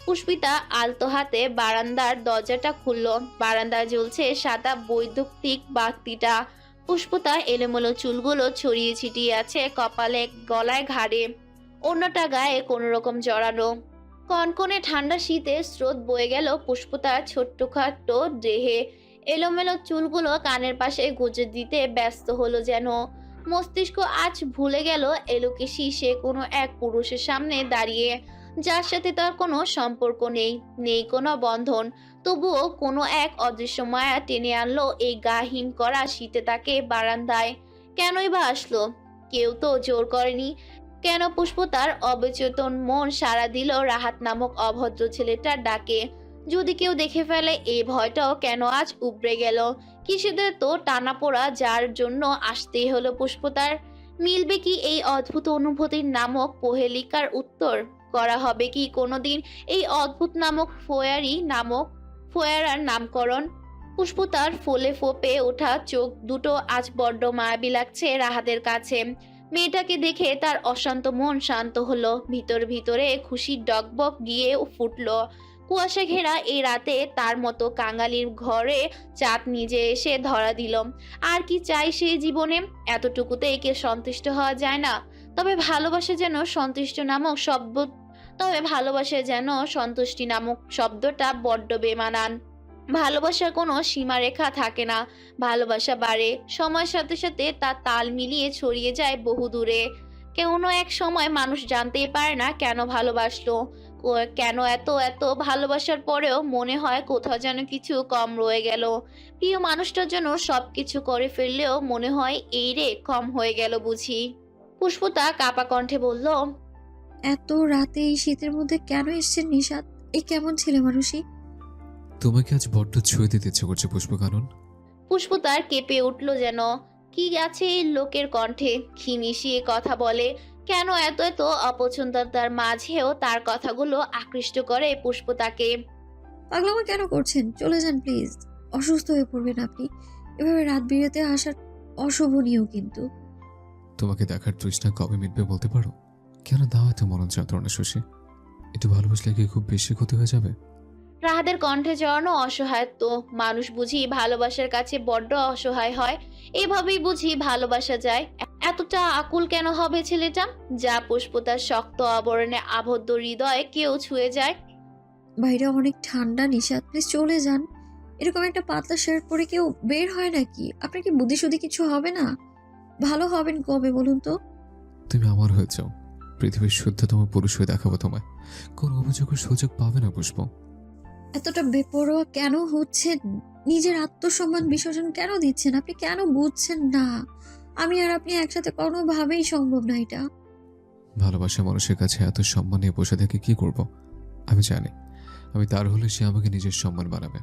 C: পুষ্পিতা আলতো হাতে বারান্দার দরজাটা খুলল। বারান্দায় জ্বলছে সাদা বৈদ্যুতিক বাতিটা। পুষ্পতা এলোমেলো চুলগুলো ছড়িয়ে ছিটিয়ে আছে কপালে, গলায়, ঘাড়ে। অন্যটা গায়ে কোনোরকম জড়ানো। কনকনে ঠান্ডা শীতে স্রোত বয়ে গেল পুষ্পতার ছোট্টখাট্ট দেহে। এলোমেলো চুলগুলো কানের পাশে গুজে দিতে ব্যস্ত হলো যেন। মস্তিষ্ক আজ ভুলে গেল এলোকেশি সে কোনো এক পুরুষের সামনে দাঁড়িয়ে, যার সাথে তার কোনো সম্পর্ক নেই কোনো বন্ধন। তবুও কোনো এক অদৃশ্য মায়া টেনে আনলো এই গা হিম করা শীতে তাকে বারান্দায়। কেনই বা আসলো? কেউ তো জোর করেনি। কেন পুষ্পতার অবচেতন মন সাড়া দিল রাহাত নামক অভদ্র ছেলেটার ডাকে? যদি কেউ দেখে ফেলে এই ভয়টাও কেন আজ উবড়ে গেল? কিসেদের তো টানাপোড়া যার জন্য আসতেই হলো পুষ্পতার। মিলবে কি এই অদ্ভুত অনুভূতির নামক পহেলিকার উত্তর? করা হবে কি কোনোদিন এই অদ্ভুত নামক ফোয়ারার নামকরণ? পুষ্পতার ফোলে ফোপে ওঠা চোখ দুটো আজ বড্ড মায়াবী লাগছে রাহাতের কাছে। মেয়েটাকে দেখে তার অশান্ত মন শান্ত হলো। ভিতরে খুশির ডগবগ গিয়ে ফুটলো। কুয়াশা ঘেরা এই রাতে তার মতো কাঙালির ঘরে চাঁদ নিজে এসে ধরা দিল। আর কি চাই সেই জীবনে? এতটুকুতে একে সন্তুষ্ট হওয়া যায় না? তবে ভালোবাসা যেন সন্তুষ্টি নামক শব্দটা বড্ড বেমানান। ভালোবাসার কোনো সীমারেখা থাকে না। ভালোবাসা বাড়ে সময়ের সাথে সাথে, তার তাল মিলিয়ে ছড়িয়ে যায় বহু দূরে। কোনো এক সময় মানুষ জানতেই পারে না কেন ভালোবাসলো, কেন এত ভালোবাসার পরেও মনে হয় কোথাও যেন কিছু কম রয়ে গেল। প্রিয় মানুষটার জন্য সবকিছু করে ফেললেও মনে হয় এই রে কম হয়ে গেল বুঝি। পুষ্পতা কাপা কণ্ঠে বলল,
F: এত রাতে এই শীতের মধ্যে কেন এসছেন নিশাত? এই কেমন ছেলে মানুষই?
I: তোমাকে আজ বড্ড ছুঁয়ে দিতে ইচ্ছে করছে পুষ্পকানন।
C: পুষ্পতার কেঁপে উঠল যেন। কি আছে এই লোকের কণ্ঠে? কি মিশিয়ে কথা বলে? কেন এত অপছন্দতার মাঝেও তার কথাগুলো আকৃষ্ট করে পুষ্পতাকে।
F: পাগলামো কেন করছেন? চলে যান প্লিজ। অসুস্থ হয়ে পড়বেন আপনি। এভাবে রাত বিরেতে আসার অশোভনীয় কিন্তু।
I: তোমাকে দেখার তৃষ্ণা কবে মিটবে বলতে পারো? কেন দাও এত মরণ যন্ত্রণা শশী? একটু ভালোবাসলে কি খুব বেশি ক্ষতি হয়ে যাবে?
C: রাহাতের কণ্ঠে জড়ানো অসহায়ত্ব। মানুষ বুঝি ভালোবাসার কাছে বড্ড অসহায় হয়। এভাবেই বুঝি ভালোবাসা যায়। এতটা আকুল কেন হবে ছেলেটা, যা পুষ্পতার শক্ত আবরণে আবদ্ধ হৃদয়ে কেউ ছুঁয়ে যায়?
F: বাইরে অনেক ঠান্ডা নিশাত, প্লিজ চলে যান। এরকম একটা পাতলা শার্ট পরে কেউ বের হয় নাকি? আপনার কি বুদ্ধিশুদ্ধি কিছু হবে না? ভালো হবেন কবে বলুন তো?
I: তুমি আমার হয়ে যাও, পৃথিবীর শুদ্ধতম পুরুষ হয়ে দেখাবো তোমায়। কোন অভিযোগের সুযোগ পাবে না পুষ্প।
F: এতটা বেপরোয়া কেন হচ্ছেন? নিজের আত্মসম্মান বিসর্জন কেন দিচ্ছেন? আপনি কেন বুঝছেন না? আমি আর আপনি একসাথে কোনোভাবেই সম্ভব না এটা।
I: ভালোবাসা মানুষের কাছে এত সম্মান নিয়ে বসে থেকে কি করব? আমি জানি আমি তার হলে সে আমাকে নিজের সম্মান বানাবে,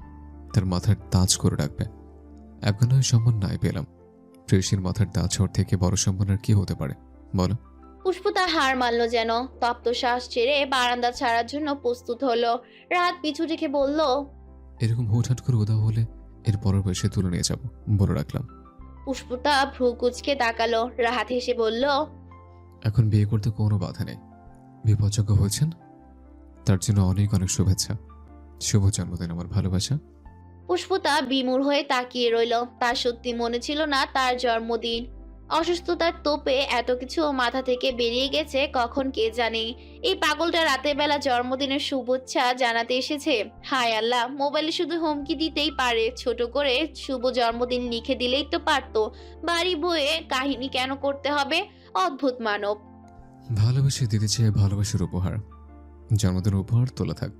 I: তার মাথার তাজ করে রাখবে। এখন নয় সম্মান নাই পেলাম, প্রেয়সীর মাথার তাজ হওয়ার থেকে বড় সম্মান আর কি হতে পারে বলো?
C: পুষ্পতা হার মানল যেন, তপ্ত শ্বাস ছেড়ে বারান্দা ছাড়ার জন্য প্রস্তুত হলো। রাত পিছু রেখে বলল,
I: এরকম হুটহাট করে উদাও হলে এর পরের বয়সে তুলে নিয়ে যাব, বলে রাখলাম।
C: পুষ্পতা ভ্রু কুচকে তাকালো। রাহাত হেসে বলল,
I: এখন বিয়ে করতে কোনো বাধা নেই। বিপদযোগ্য হয়েছেন তার জন্য অনেক অনেক শুভেচ্ছা। শুভ জন্মদিন আমার ভালোবাসা।
C: পুষ্পতা বিমূঢ় হয়ে তাকিয়ে রইল। তার সত্যি মনে ছিল না তার জন্মদিন। অসুস্থতার তোপে এত কিছু মাথা থেকে বেরিয়ে গেছে কখন কে জানে। এই পাগলটা রাতের বেলা জন্মদিনের শুভেচ্ছা জানাতে এসেছে। হায় আল্লাহ, মোবাইলে শুধু হুমকি দিতেই পারে, ছোট করে শুভ জন্মদিন লিখে দিলেই তো পারতো। বাড়ি বয়ে কাহিনী কেন করতে হবে? অদ্ভুত মানব।
I: ভালোবাসে দিতে চেয়ে ভালোবাসার উপহার, জন্মদিন উপহার তোলা থাক।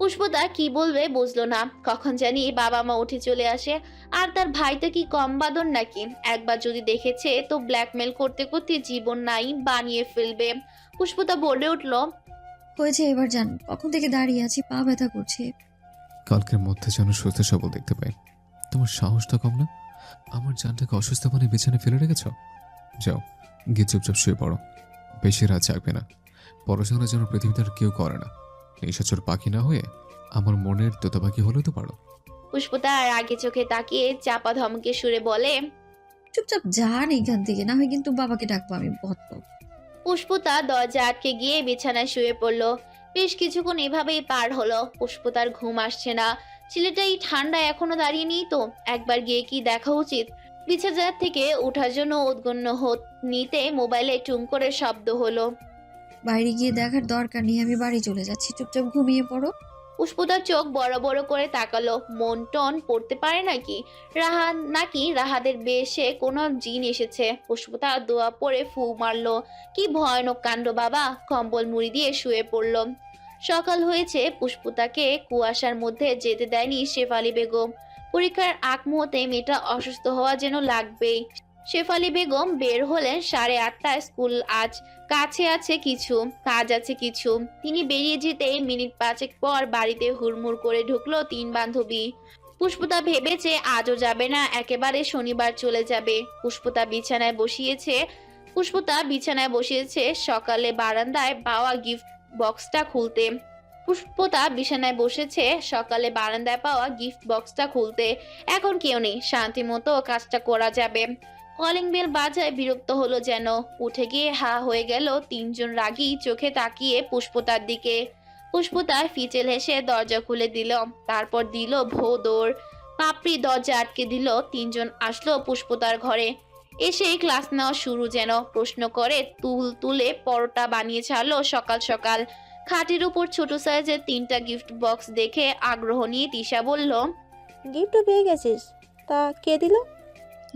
C: পুষ্পদা কি বলবে বুঝলো না। কখন জানি বাবা মা উঠে চলে আসে। আর তার ভাইটা কি কম বাদর নাকি? একবার যদি দেখেছে তো ব্ল্যাকমেল করতে করতে জীবন নাই বানিয়ে ফেলবে। পুষ্পদা বলে উঠল,
F: হয়েছে এবার যান, কখন থেকে দাঁড়িয়ে আছি, পা ব্যথা করছে।
I: কালকের মধ্যে যেন সুস্থ সবল দেখতে পাই। তোমার সাহসটা কম না? আমার জানটাকে অসুস্থ মানে বিছানায় ফেলে রেখেছ? যাও গিয়ে চুপচাপ শুয়ে পড়ো, বেশি রাত জাগবে না। পড়াশোনা যেন পৃথিবীতে আর কেউ করে না। নিশাচর পাখি না হয়ে আমার মনের তোতা পাখি হলেও তো পারো।
C: পুষ্পদা আর আগে চোখে তাকিয়ে চাপা ধমকে সুরে বলে,
F: চুপচাপ যান এখান থেকে, না হয় কিন্তু বাবাকে ডাকবো আমি, বদ্ধ।
C: পুষ্পতা দরজা আটকে গিয়ে বিছানায় শুয়ে পড়ল। বেশ কিছুক্ষণ এভাবেই পার হলো। পুষ্পতার ঘুম আসছে না। ছেলেটা এই ঠান্ডায় এখনো দাঁড়িয়ে নেই তো? একবার গিয়ে কি দেখা উচিত। বিছানা থেকে ওঠার জন্য উদ্গন্ন নিতে মোবাইলে টুং করে শব্দ হলো।
F: বাইরে গিয়ে দেখার দরকার নেই, আমি বাড়ি চলে যাচ্ছি, চুপচাপ ঘুমিয়ে পড়ো।
C: পুষ্পতার চোখ বড় বড় করে তাকালো। মন টন পড়তে পারে নাকি? রাহাদের বেশে কোনো জিন এসেছে? পুষ্পতা দোয়া পড়ে ফু মারলো। কি ভয়ানক কাণ্ড বাবা! কম্বল মুড়ি দিয়ে শুয়ে পড়ল। সকাল হয়েছে। পুষ্পতাকে কুয়াশার মধ্যে যেতে দেয়নি শেফালি বেগম। পরীক্ষার আগ মুহূর্তে মেয়েটা অসুস্থ হওয়া যেন লাগবেই। শেফালি বেগম বের হলেন 8:30টায়। স্কুল আজ কাছে আছে কিছু, কাজ আছে কিছু। তিনি বেরিয়ে যেতে মিনিট 5 পর বাড়িতে হুড়মুড় করে ঢুকলো 3 বান্ধবী। পুষ্পতা ভেবেছে আজও যাবে না, একেবারে শনিবার চলে যাবে। পুষ্পতা বিছানায় বসিয়েছে সকালে বারান্দায় পাওয়া গিফট বক্সটা খুলতে। এখন কেউ নেই, শান্তি মতো কাজটা করা যাবে। কলিং বেল বাজায় বিরক্ত হলো যেন। উঠে গিয়ে হা হয়ে গেল। 3 জন রাগী চোখে তাকিয়ে পুষ্পতার দিকে। পুষ্পতা ফিচেল হেসে দরজা খুলে দিল। তারপর দিল ভো দৌড়। পাপড়ি দরজা আটকে দিল। 3 জন আসলো পুষ্পতার ঘরে। এসেই ক্লাস নেওয়া শুরু যেন। প্রশ্ন করে তুলে পরোটা বানিয়ে ছাড়লো সকাল সকাল। খাটের উপর ছোট সাইজের 3টা গিফট বক্স দেখে আগ্রহ নিয়ে তিশা বলল,
H: গিফটও পেয়ে গেছিস? তা কে দিল?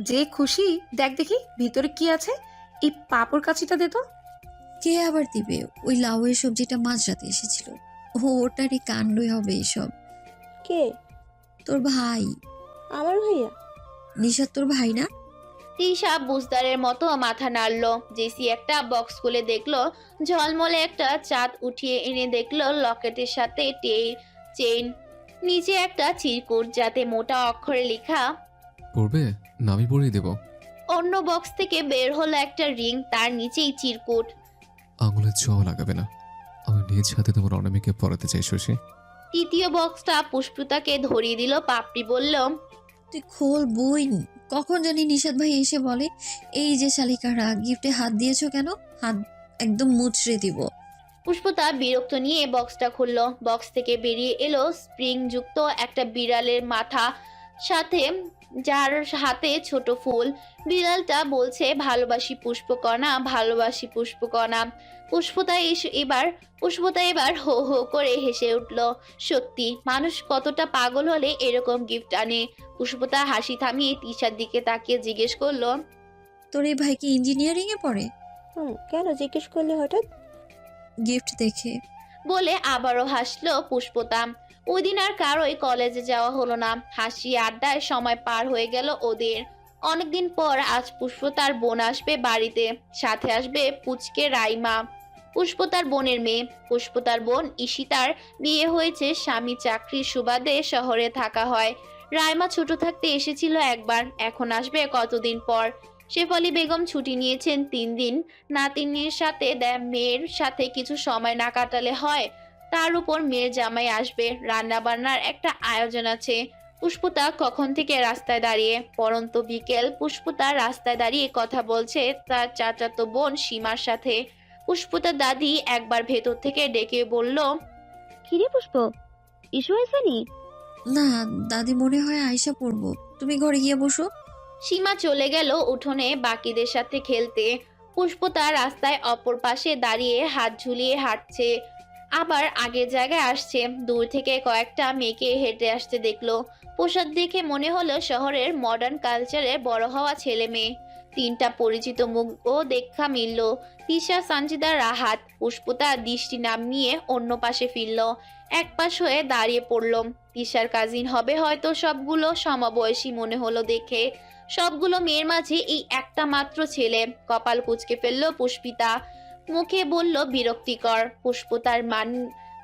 E: যে খুশি, দেখ দেখি ভিতরে কি আছে। এই পাপড় কাছিটা দে তো।
F: কে আবার দিবে? ওই লাউয়ের সবজিটা মাঝরাতে এসেছিল। ওটারই কাণ্ডই হবে এসব।
H: কে?
F: তোর ভাই।
H: আমার ভাইয়া?
F: নিশাদ তোর ভাই না?
C: তিশা বুঝদারের মতো মাথা নাড়লো। জেসি একটা বক্স খুলে দেখলো ঝলমলে একটা চাঁদ উঠিয়ে এনে দেখলো লকেটের সাথে চেইন, নিচে একটা চিরকুট যাতে মোটা অক্ষরে লেখা
I: পড়বে? নামই পড়িয়ে দেব।
C: অন্য বক্স থেকে বের হলো একটা রিং, তার নিচেই চিরকুট।
I: আঙুলের ছ লাগাবে না, আমি নিজ হাতে তোমার অনামিকে পড়াতে চাই শশী।
C: তৃতীয় বক্সটা পুষ্পতাকে ধরিয়ে দিল। পাপড়ি বলল,
F: তুই খোল বই। কখন জানি নিশাদ ভাই এসে বলে, এই যে শালিকারা গিফটে হাত দিয়েছো কেন? হাত একদম মুচড়ে দিব।
C: পুষ্পতা বিরক্ত নিয়ে বক্সটা খুললো। বক্স থেকে বেরিয়ে এলো স্প্রিং যুক্ত একটা বিড়ালের মাথা, সাথে যার হাতে ছোট ফুল। বিড়ালটা বলছে, ভালোবাসি পুষ্পকণা, ভালোবাসি পুষ্পকণা। পুষ্পতা এবার হো হো করে হেসে উঠল। সত্যি মানুষ কতটা পাগল হলে এরকম গিফট আনে। পুষ্পতা হাসি থামিয়ে তিশার দিকে তাকিয়ে জিজ্ঞেস করলো,
F: তোর এই ভাই কি ইঞ্জিনিয়ারিং এ পড়ে?
H: কেন জিজ্ঞেস করলি হঠাৎ?
F: গিফট দেখে।
C: বলে আবারও হাসলো পুষ্পতা। ওই দিন আর কারোই কলেজে যাওয়া হলো না। হাসি আড্ডায় সময় পার হয়ে গেল ওদের। অনেকদিন পর আজ পুষ্পতার বোন আসবে বাড়িতে, সাথে আসবে পুচকে রাইমা। পুষ্পতার বোনের মেয়ে। পুষ্পতার বোন ঈশিতার বিয়ে হয়েছে, স্বামী চাকরির সুবাদে শহরে থাকা হয়। রাইমা ছোট থাকতে এসেছিল একবার, এখন আসবে কতদিন পর। শেফালি বেগম ছুটি নিয়েছেন 3 দিন। নাতিনির সাথে মেয়ের সাথে কিছু সময় না কাটালে হয়। তার উপর মেয়ের জামাই আসবে, রান্না বান্নার একটা আয়োজন আছে। পুষ্পতা কখন থেকে রাস্তায় দাঁড়িয়ে, পরন্ত বিকেল। পুষ্পতা রাস্তায় দাঁড়িয়ে কথা বলছে তার চাচাতো বোন সীমার সাথে। পুষ্পতার দাদি একবার ভেতর থেকে ডেকে বলল,
L: কিরে পুষ্প, ইস্যু হয়েছে নি?
F: না দাদি, মনে হয় আয়সা পড়বো, তুমি ঘরে গিয়ে বসো।
C: সীমা চলে গেল উঠোনে বাকিদের সাথে খেলতে। পুষ্পতা রাস্তায় অপর পাশে দাঁড়িয়ে হাত ঝুলিয়ে হাঁটছে, আবার আগের জায়গায় আসছে। দূর থেকে কয়েকটা মেয়েকে হেঁটে আসতে দেখলো। পোশাক দেখে মনে হলো শহরের মডার্ন কালচারে বড় হওয়া ছেলে মেয়ে। 3টা পরিচিত মুখও দেখা মিলল, তিশা, সানজিদা, রাহাত। পুষ্পতা দৃষ্টি নামিয়ে অন্য পাশে ফিরল, এক পাশ হয়ে দাঁড়িয়ে পড়ল। তিশার কাজিন হবে হয়তো, সবগুলো সমবয়সী মনে হলো দেখে। সবগুলো মেয়ের মাঝে এই একটা মাত্র ছেলে। কপাল কুঁচকে ফেললো পুষ্পিতা, মুখে বলল বিরক্তিকর।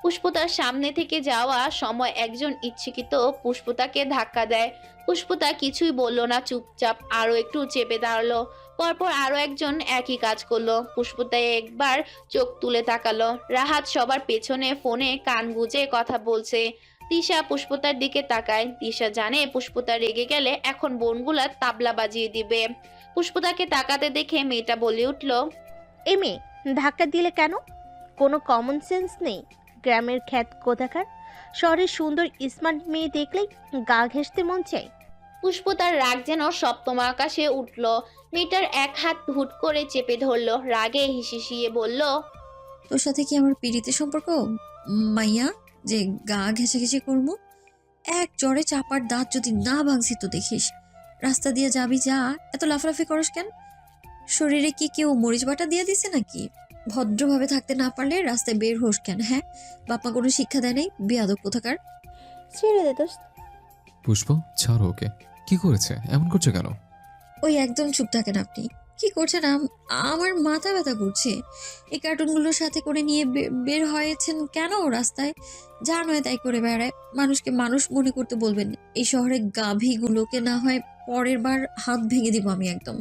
C: পুষ্পতার সামনে থেকে যাওয়া সময় একজন ইচ্ছাকৃত পুষ্পতাকে ধাক্কা দেয়। পুষ্পতা কিছুই বলল না, চুপচাপ আরো একটু চেপে দাঁড়ালো। পরপর আরো একজন একই কাজ করলো। পুষ্পতা একবার চোখ তুলে তাকালো। রাহাত সবার পেছনে ফোনে কান গুজে কথা বলছে। তিশা পুষ্পতার দিকে তাকায়। তিশা জানে পুষ্পতা রেগে গেলে এখন বোনগুলা তাবলা বাজিয়ে দিবে। পুষ্পতাকে তাকাতে দেখে মেয়েটা বলে উঠল,
G: এ মেয়ে, ধাক্কা দিলে কেন? কোনো কমন সেন্স নেই? গ্রামের খ্যাত কোথাকার, শহরের সুন্দর স্মার্ট মেয়ে দেখলেই গা ঘেঁষতে মন চায়।
C: পুষ্পতার রাগ যেন সপ্তম আকাশে উঠল। মেয়েটার এক হাত হুট করে চেপে ধরলো, রাগে হিসিয়ে বলল,
F: তোর সাথে কি আমার পিড়িতে সম্পর্ক মাইয়া যে গা ঘেঁষে করবো? এক জ্বরে চাপার দাঁত যদি না ভাঙছি তো দেখিস। রাস্তা দিয়ে যাবি যা, এত লাফালাফি করস কেন? শরীরে কি কেউ মরিচ বাটা দিয়ে দিছে নাকি? ভদ্রভাবে থাকতে না পারলে রাস্তায় বের হোস কেন? হ্যাঁ, বাপমা কোনো শিক্ষা দেয় নাই? বেয়াদব কোথাকার।
H: ছেড়ে দে দোস্ত।
I: পুষ্প, ছাড়ো ওকে। কি করেছে? এমন করছে কেন?
F: ওই একদম চুপ থাকেন আপনি। কি করছেন? আমার মাথা ব্যথা করছে। এই কার্টুনগুলোর সাথে করে নিয়ে বের হয়েছেন কেন রাস্তায়? যা নয় তাই করে বেড়ায়। মানুষকে মানুষ মনে করতে বলবেন। এই শহরে গাভীগুলোকে না হয় পরের বার হাত ভেঙে দিব আমি একদম।